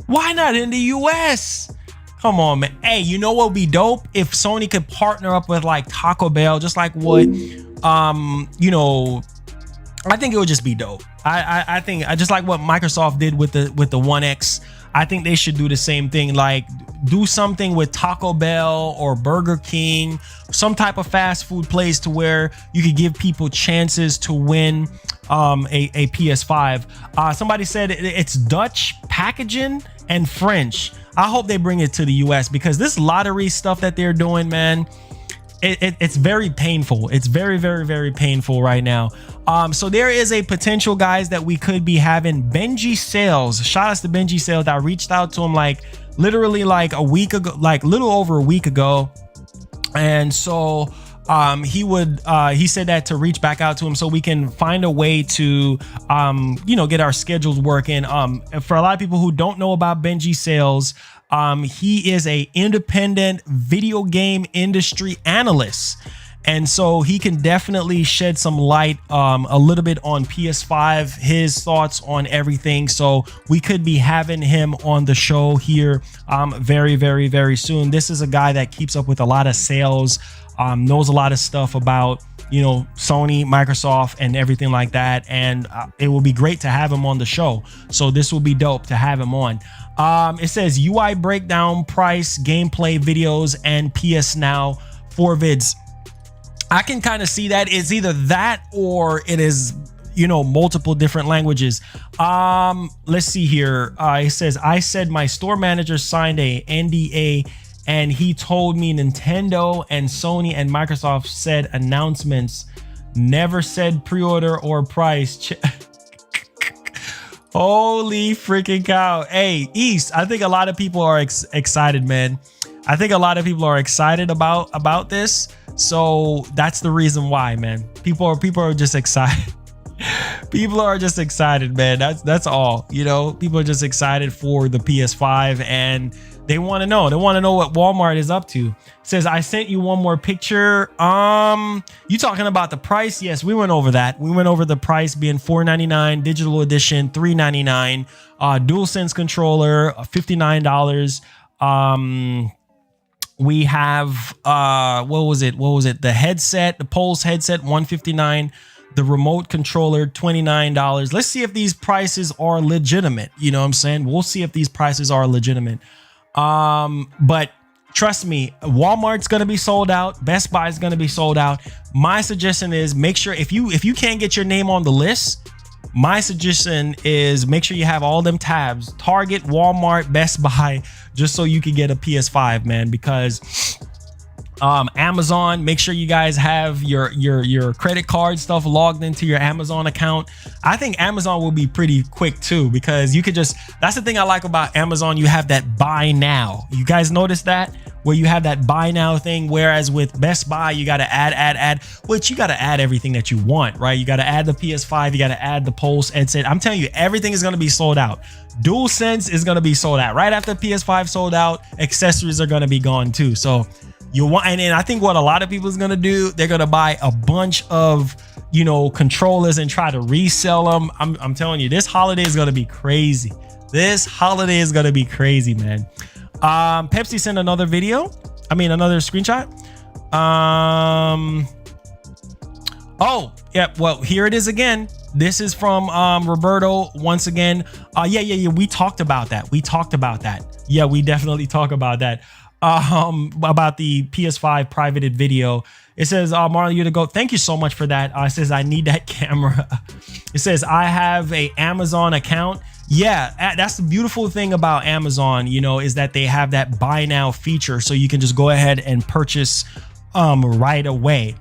[SPEAKER 1] Why not in the US? Come on, man. Hey, you know what would be dope? If Sony could partner up with like Taco Bell, just like what I think it would just be dope. I think just like what Microsoft did with the One X. I think they should do the same thing. Like do something with Taco Bell or Burger King, some type of fast food place to where you could give people chances to win a PS5. Somebody said it's Dutch packaging and French. I hope they bring it to the US, because this lottery stuff that they're doing, man, it's very painful. It's very painful right now. So there is a potential, guys, that we could be having Benji Sales. Shout out to Benji Sales. I reached out to him like literally like a week ago, like little over a week ago. And so he said that to reach back out to him so we can find a way to get our schedules working. For a lot of people who don't know about Benji Sales, he is a independent video game industry analyst, and so he can definitely shed some light a little bit on PS5, his thoughts on everything. So we could be having him on the show here very soon. This is a guy that keeps up with a lot of sales, knows a lot of stuff about Sony, Microsoft, and everything like that, and it will be great to have him on the show. So this will be dope to have him on. It says UI breakdown, price, gameplay videos, and PS Now 4 vids. I can kind of see that it's either that or it is multiple different languages. Let's see here. It says, I said my store manager signed a NDA and he told me Nintendo and Sony and Microsoft said announcements, never said pre-order or price. Holy freaking cow. Hey, East, I think a lot of people are excited, man. I think a lot of people are excited about this. So that's the reason why, man. People are just excited. People are just excited, man. That's all. People are just excited for the PS5, and they want to know. They want to know what Walmart is up to. It says, I sent you one more picture. You talking about the price? Yes, we went over that. We went over the price being $499, digital edition $399, DualSense controller $59. We have what was it? The headset, the Pulse headset, $159. The remote controller, $29. Let's see if these prices are legitimate. You know what I'm saying? We'll see if these prices are legitimate. But trust me, Walmart's gonna be sold out. Best Buy is gonna be sold out. My suggestion is make sure if you can't get your name on the list, my suggestion is make sure you have all them tabs: Target, Walmart, Best Buy, just so you can get a PS5, man. Because Amazon, make sure you guys have your credit card stuff logged into your Amazon account. I think Amazon will be pretty quick too, because you could that's the thing I like about Amazon. You have that buy now. You guys notice that? Where you have that buy now thing, whereas with Best Buy, you got to add, which you got to add everything that you want, right? You got to add the PS5, you got to add the Pulse headset. I'm telling you, everything is going to be sold out. DualSense is going to be sold out. Right after PS5 sold out, accessories are going to be gone too. So You want, and I think what a lot of people is gonna do, they're gonna buy a bunch of, you know, controllers and try to resell them. I'm telling you, this holiday is gonna be crazy. This holiday is gonna be crazy, man. Pepsi sent another video. I mean, another screenshot. Oh, yeah. Well, here it is again. This is from Roberto once again. Yeah. We talked about that. Yeah, we definitely talk about that. About the PS5 privated video. It says, Marlon, you're the GOAT. Thank you so much for that. It says, I need that camera. It says, I have a Amazon account. Yeah, that's the beautiful thing about Amazon, you know, is that they have that buy now feature. So you can just go ahead and purchase right away.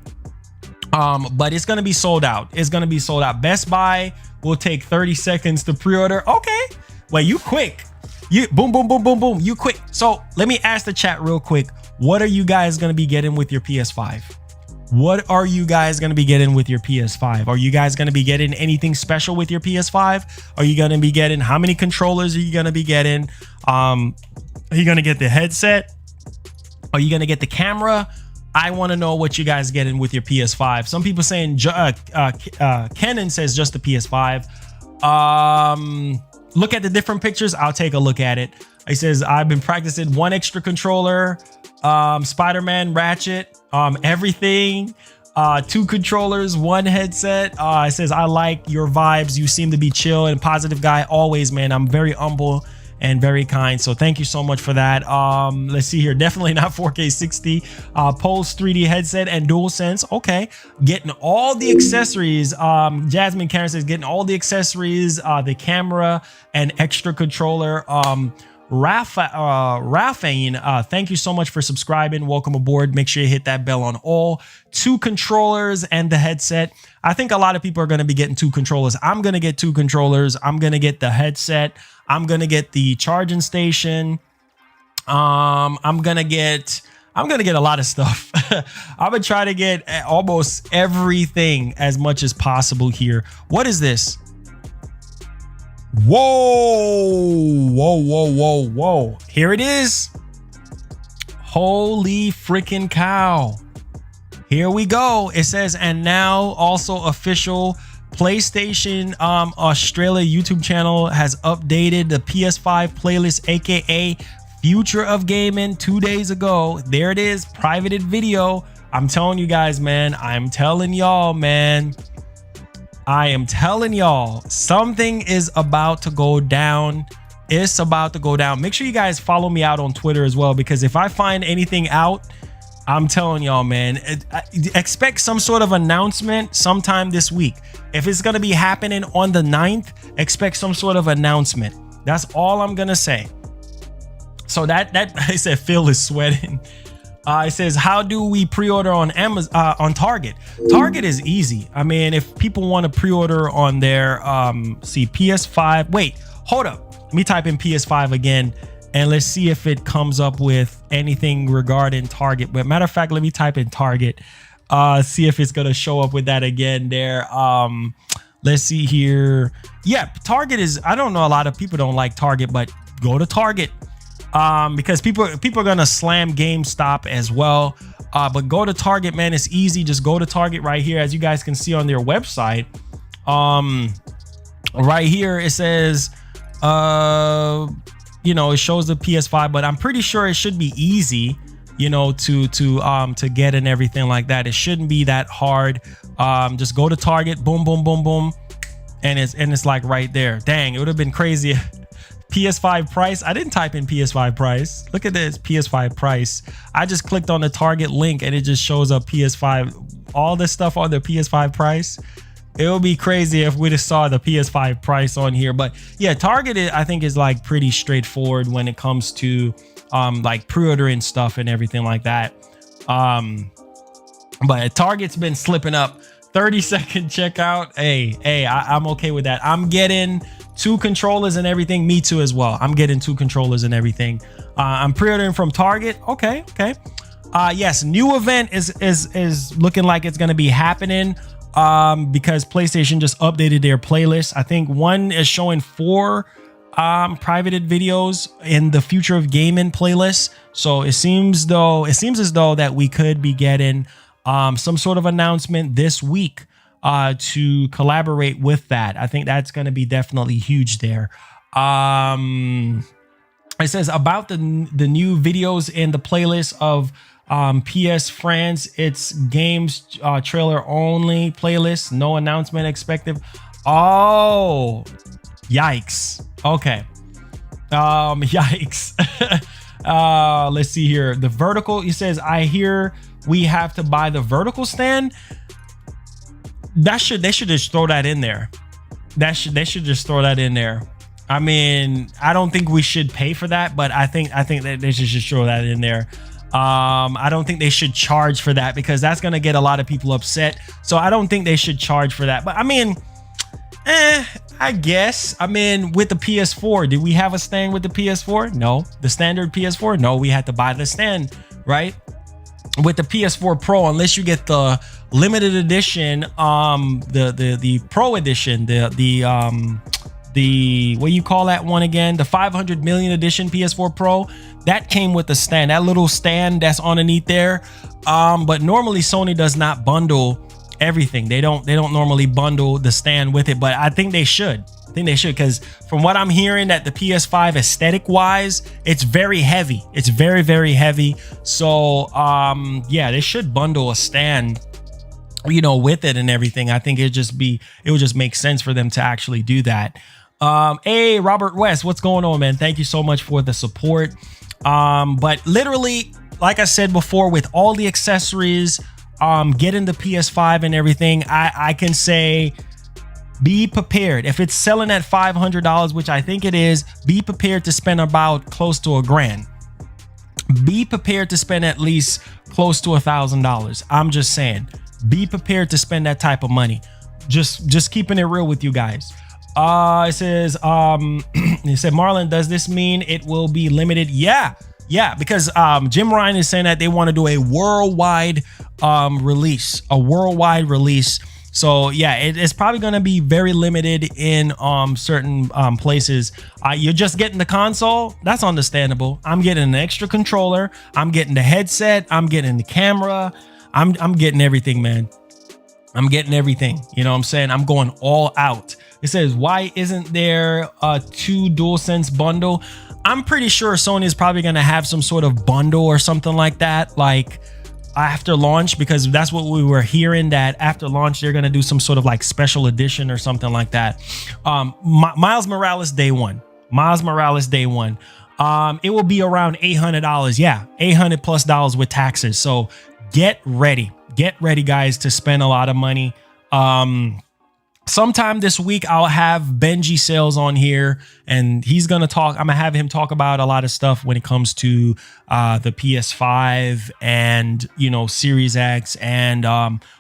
[SPEAKER 1] But it's going to be sold out. It's going to be sold out. Best Buy will take 30 seconds to pre-order. Okay. Well, you quick. You boom, boom, boom, boom, boom. You quick. So let me ask the chat real quick. What are you guys going to be getting with your PS5? What are you guys going to be getting with your PS5? Are you guys going to be getting anything special with your PS5? Are you going to be getting, how many controllers are you going to be getting? Are you going to get the headset? Are you going to get the camera? I want to know what you guys getting with your PS5. Some people saying, Kenan says just the PS5. Look at the different pictures. I'll take a look at it. He says, I've been practicing one extra controller, Spider-Man, Ratchet, everything, 2 controllers, 1 headset. It says, I like your vibes. You seem to be chill and positive guy always, man. I'm very humble and very kind. So thank you so much for that. Let's see here. Definitely not 4K 60. Pulse 3D headset and DualSense. Okay. Getting all the accessories. Jasmine Karen says getting all the accessories, the camera and extra controller. Rafaine, thank you so much for subscribing. Welcome aboard. Make sure you hit that bell on all. 2 controllers and the headset. I think a lot of people are going to be getting 2 controllers. I'm going to get 2 controllers. I'm going to get the headset. I'm going to get the charging station. I'm going to get a lot of stuff. I'm going to try to get almost everything as much as possible here. What is this? Whoa. Here it is. Holy freaking cow. Here we go. It says, and now also official PlayStation Australia YouTube channel has updated the PS5 playlist, aka Future of Gaming, 2 days ago. There it is, privated video. I'm telling you guys, man. I'm telling y'all, man. I am telling y'all, something is about to go down. It's about to go down. Make sure you guys follow me out on Twitter as well, because if I find anything out, I'm telling y'all, man, expect some sort of announcement sometime this week. If it's going to be happening on the 9th, expect some sort of announcement. That's all I'm going to say. So that I said, Phil is sweating. It says, how do we pre-order on Amazon, on Target? Target is easy. I mean, if people want to pre-order on their, see PS5, wait, hold up. Let me type in PS5 again. And let's see if it comes up with anything regarding Target. But matter of fact, let me type in Target. See if it's going to show up with that again there. Let's see here. Yeah, Target is, I don't know, a lot of people don't like Target, but go to Target. Because people are going to slam GameStop as well. But go to Target, man. It's easy. Just go to Target right here. As you guys can see on their website. Right here, it says, you know, it shows the PS5, but I'm pretty sure it should be easy, you know, to get and everything like that. It shouldn't be that hard. Just go to Target, boom, boom, boom, boom, and it's like right there. Dang, it would have been crazy. PS5 price. I didn't type in PS5 price. Look at this, PS5 price. I just clicked on the Target link and it just shows up PS5, all this stuff on the PS5 price. It would be crazy if we just saw the PS5 price on here. But yeah, Target, I think, is like pretty straightforward when it comes to like pre-ordering stuff and everything like that. But Target's been slipping up. 30-second checkout. Hey, I'm okay with that. I'm getting 2 controllers and everything. Me too as well. I'm getting 2 controllers and everything. I'm pre-ordering from Target. Okay. Yes, new event is looking like it's going to be happening. Because PlayStation just updated their playlist. I think one is showing 4 privated videos in the Future of Gaming playlist. So it seems as though that we could be getting some sort of announcement this week to collaborate with that. I think that's going to be definitely huge there. It says about the new videos in the playlist of PS France. It's games trailer only playlist. No announcement expected. Oh, yikes. Okay. Yikes. Let's see here. The vertical, he says, I hear we have to buy the vertical stand. They should just throw that in there. They should just throw that in there. I mean, I don't think we should pay for that, but I think that they should just throw that in there. I don't think they should charge for that because that's going to get a lot of people upset. So I don't think they should charge for that. But I mean, I guess. I mean, with the PS4, did we have a stand with the PS4? No. The standard PS4? No, we had to buy the stand, right? With the PS4 Pro, unless you get the limited edition, the Pro edition, the what do you call that one again? The 500 million edition PS4 Pro, that came with the stand, that little stand that's underneath there. But normally Sony does not bundle everything. They don't normally bundle the stand with it, but I think they should. Because from what I'm hearing, that the PS5 aesthetic wise, it's very heavy. It's very, very heavy. So yeah, they should bundle a stand, you know, with it and everything. I think it would just make sense for them to actually do that. Hey, Robert West, what's going on, man? Thank you so much for the support. But literally, like I said before, with all the accessories, getting the PS5 and everything, I can say, be prepared. If it's selling at $500, which I think it is, be prepared to spend about close to $1,000. Be prepared to spend at least close to $1,000. I'm just saying, be prepared to spend that type of money. Just keeping it real with you guys. It says, it said, Marlon, does this mean it will be limited? Yeah, because Jim Ryan is saying that they want to do a worldwide release, So yeah, it's probably going to be very limited in certain places. You're just getting the console. That's understandable. I'm getting an extra controller. I'm getting the headset. I'm getting the camera. I'm getting everything, man. I'm getting everything. You know what I'm saying? I'm going all out. It says, why isn't there a 2 DualSense bundle? I'm pretty sure Sony is probably going to have some sort of bundle or something like that, like after launch, because that's what we were hearing, that after launch they're going to do some sort of like special edition or something like that. Miles Morales day one. It will be around $800. Yeah, $800+ with taxes. So get ready, guys, to spend a lot of money. Sometime this week I'll have Benji Sales on here, and he's gonna talk. I'm gonna have him talk about a lot of stuff when it comes to the PS5 and, you know, Series X, and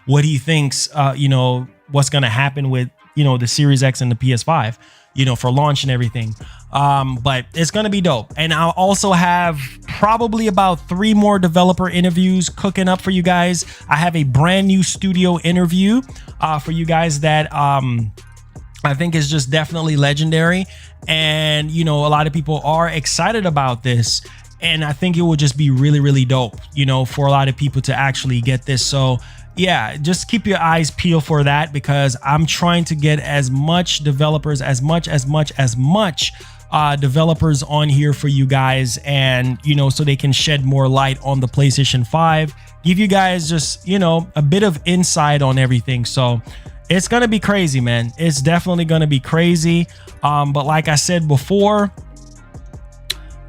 [SPEAKER 1] what he thinks, you know, what's gonna happen with, you know, the Series X and the PS5, you know, for launch and everything. But it's gonna be dope. And I'll also have probably about 3 more developer interviews cooking up for you guys. I have a brand new studio interview for you guys that I think is just definitely legendary. And, you know, a lot of people are excited about this. And I think it will just be really, really dope, you know, for a lot of people to actually get this. So yeah, just keep your eyes peeled for that, because I'm trying to get as much developers, as much developers on here for you guys, and, you know, so they can shed more light on the PlayStation 5, give you guys just, you know, a bit of insight on everything. So it's gonna be crazy, man. It's definitely gonna be crazy. But like I said before,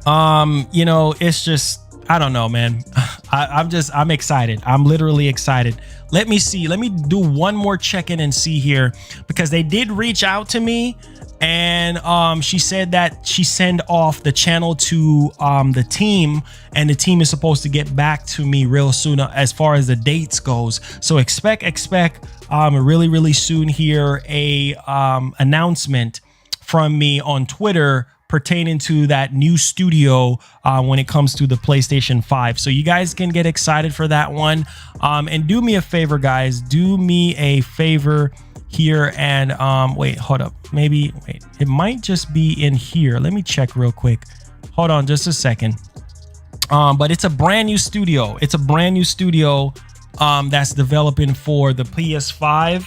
[SPEAKER 1] you know, it's just, I don't know, man. I'm excited. I'm literally excited. Let me see. Let me do one more check-in and see here, because they did reach out to me, and she said that she sent off the channel to the team, and the team is supposed to get back to me real soon as far as the dates goes. So expect really, really soon here a announcement from me on Twitter pertaining to that new studio when it comes to the PlayStation 5. So you guys can get excited for that one. And do me a favor, guys. Do me a favor here and wait, hold up. maybe, wait, it might just be in here. Let me check real quick. Hold on just a second. But it's a brand new studio. It's a brand new studio that's developing for the PS5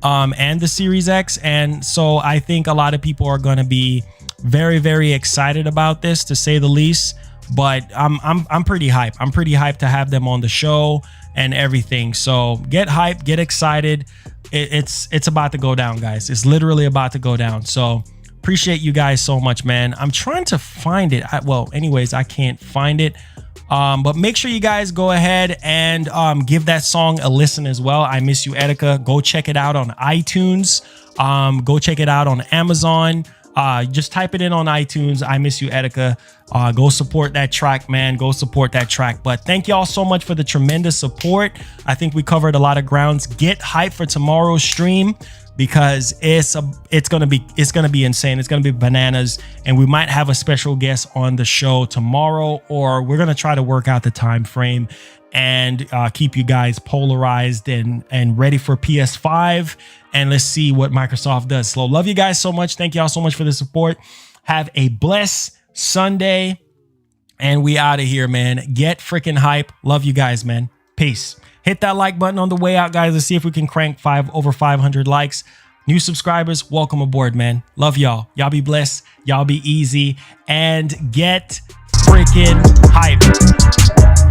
[SPEAKER 1] and the Series X. And so I think a lot of people are going to be very, very excited about this, to say the least. But I'm pretty hyped. I'm pretty hyped to have them on the show and everything. So get hyped, get excited. It's about to go down, guys. It's literally about to go down. So appreciate you guys so much, man. I'm trying to find it. Well, anyways, I can't find it. But make sure you guys go ahead and give that song a listen as well. I Miss You, Etika. Go check it out on iTunes. Go check it out on Amazon. Just type it in on iTunes. I Miss You, Etika. Go support that track, man. Go support that track. But thank y'all so much for the tremendous support. I think we covered a lot of grounds. Get hyped for tomorrow's stream, because it's gonna be insane. It's gonna be bananas, and we might have a special guest on the show tomorrow, or we're gonna try to work out the time frame and keep you guys polarized and ready for PS5. And let's see what Microsoft does. So love you guys so much. Thank y'all so much for the support. Have a blessed Sunday, and we out of here, man. Get freaking hype. Love you guys, man. Peace. Hit that like button on the way out, guys. Let's see if we can crank over 500 likes. New subscribers, welcome aboard, man. Love y'all. Y'all be blessed. Y'all be easy, and get freaking hype.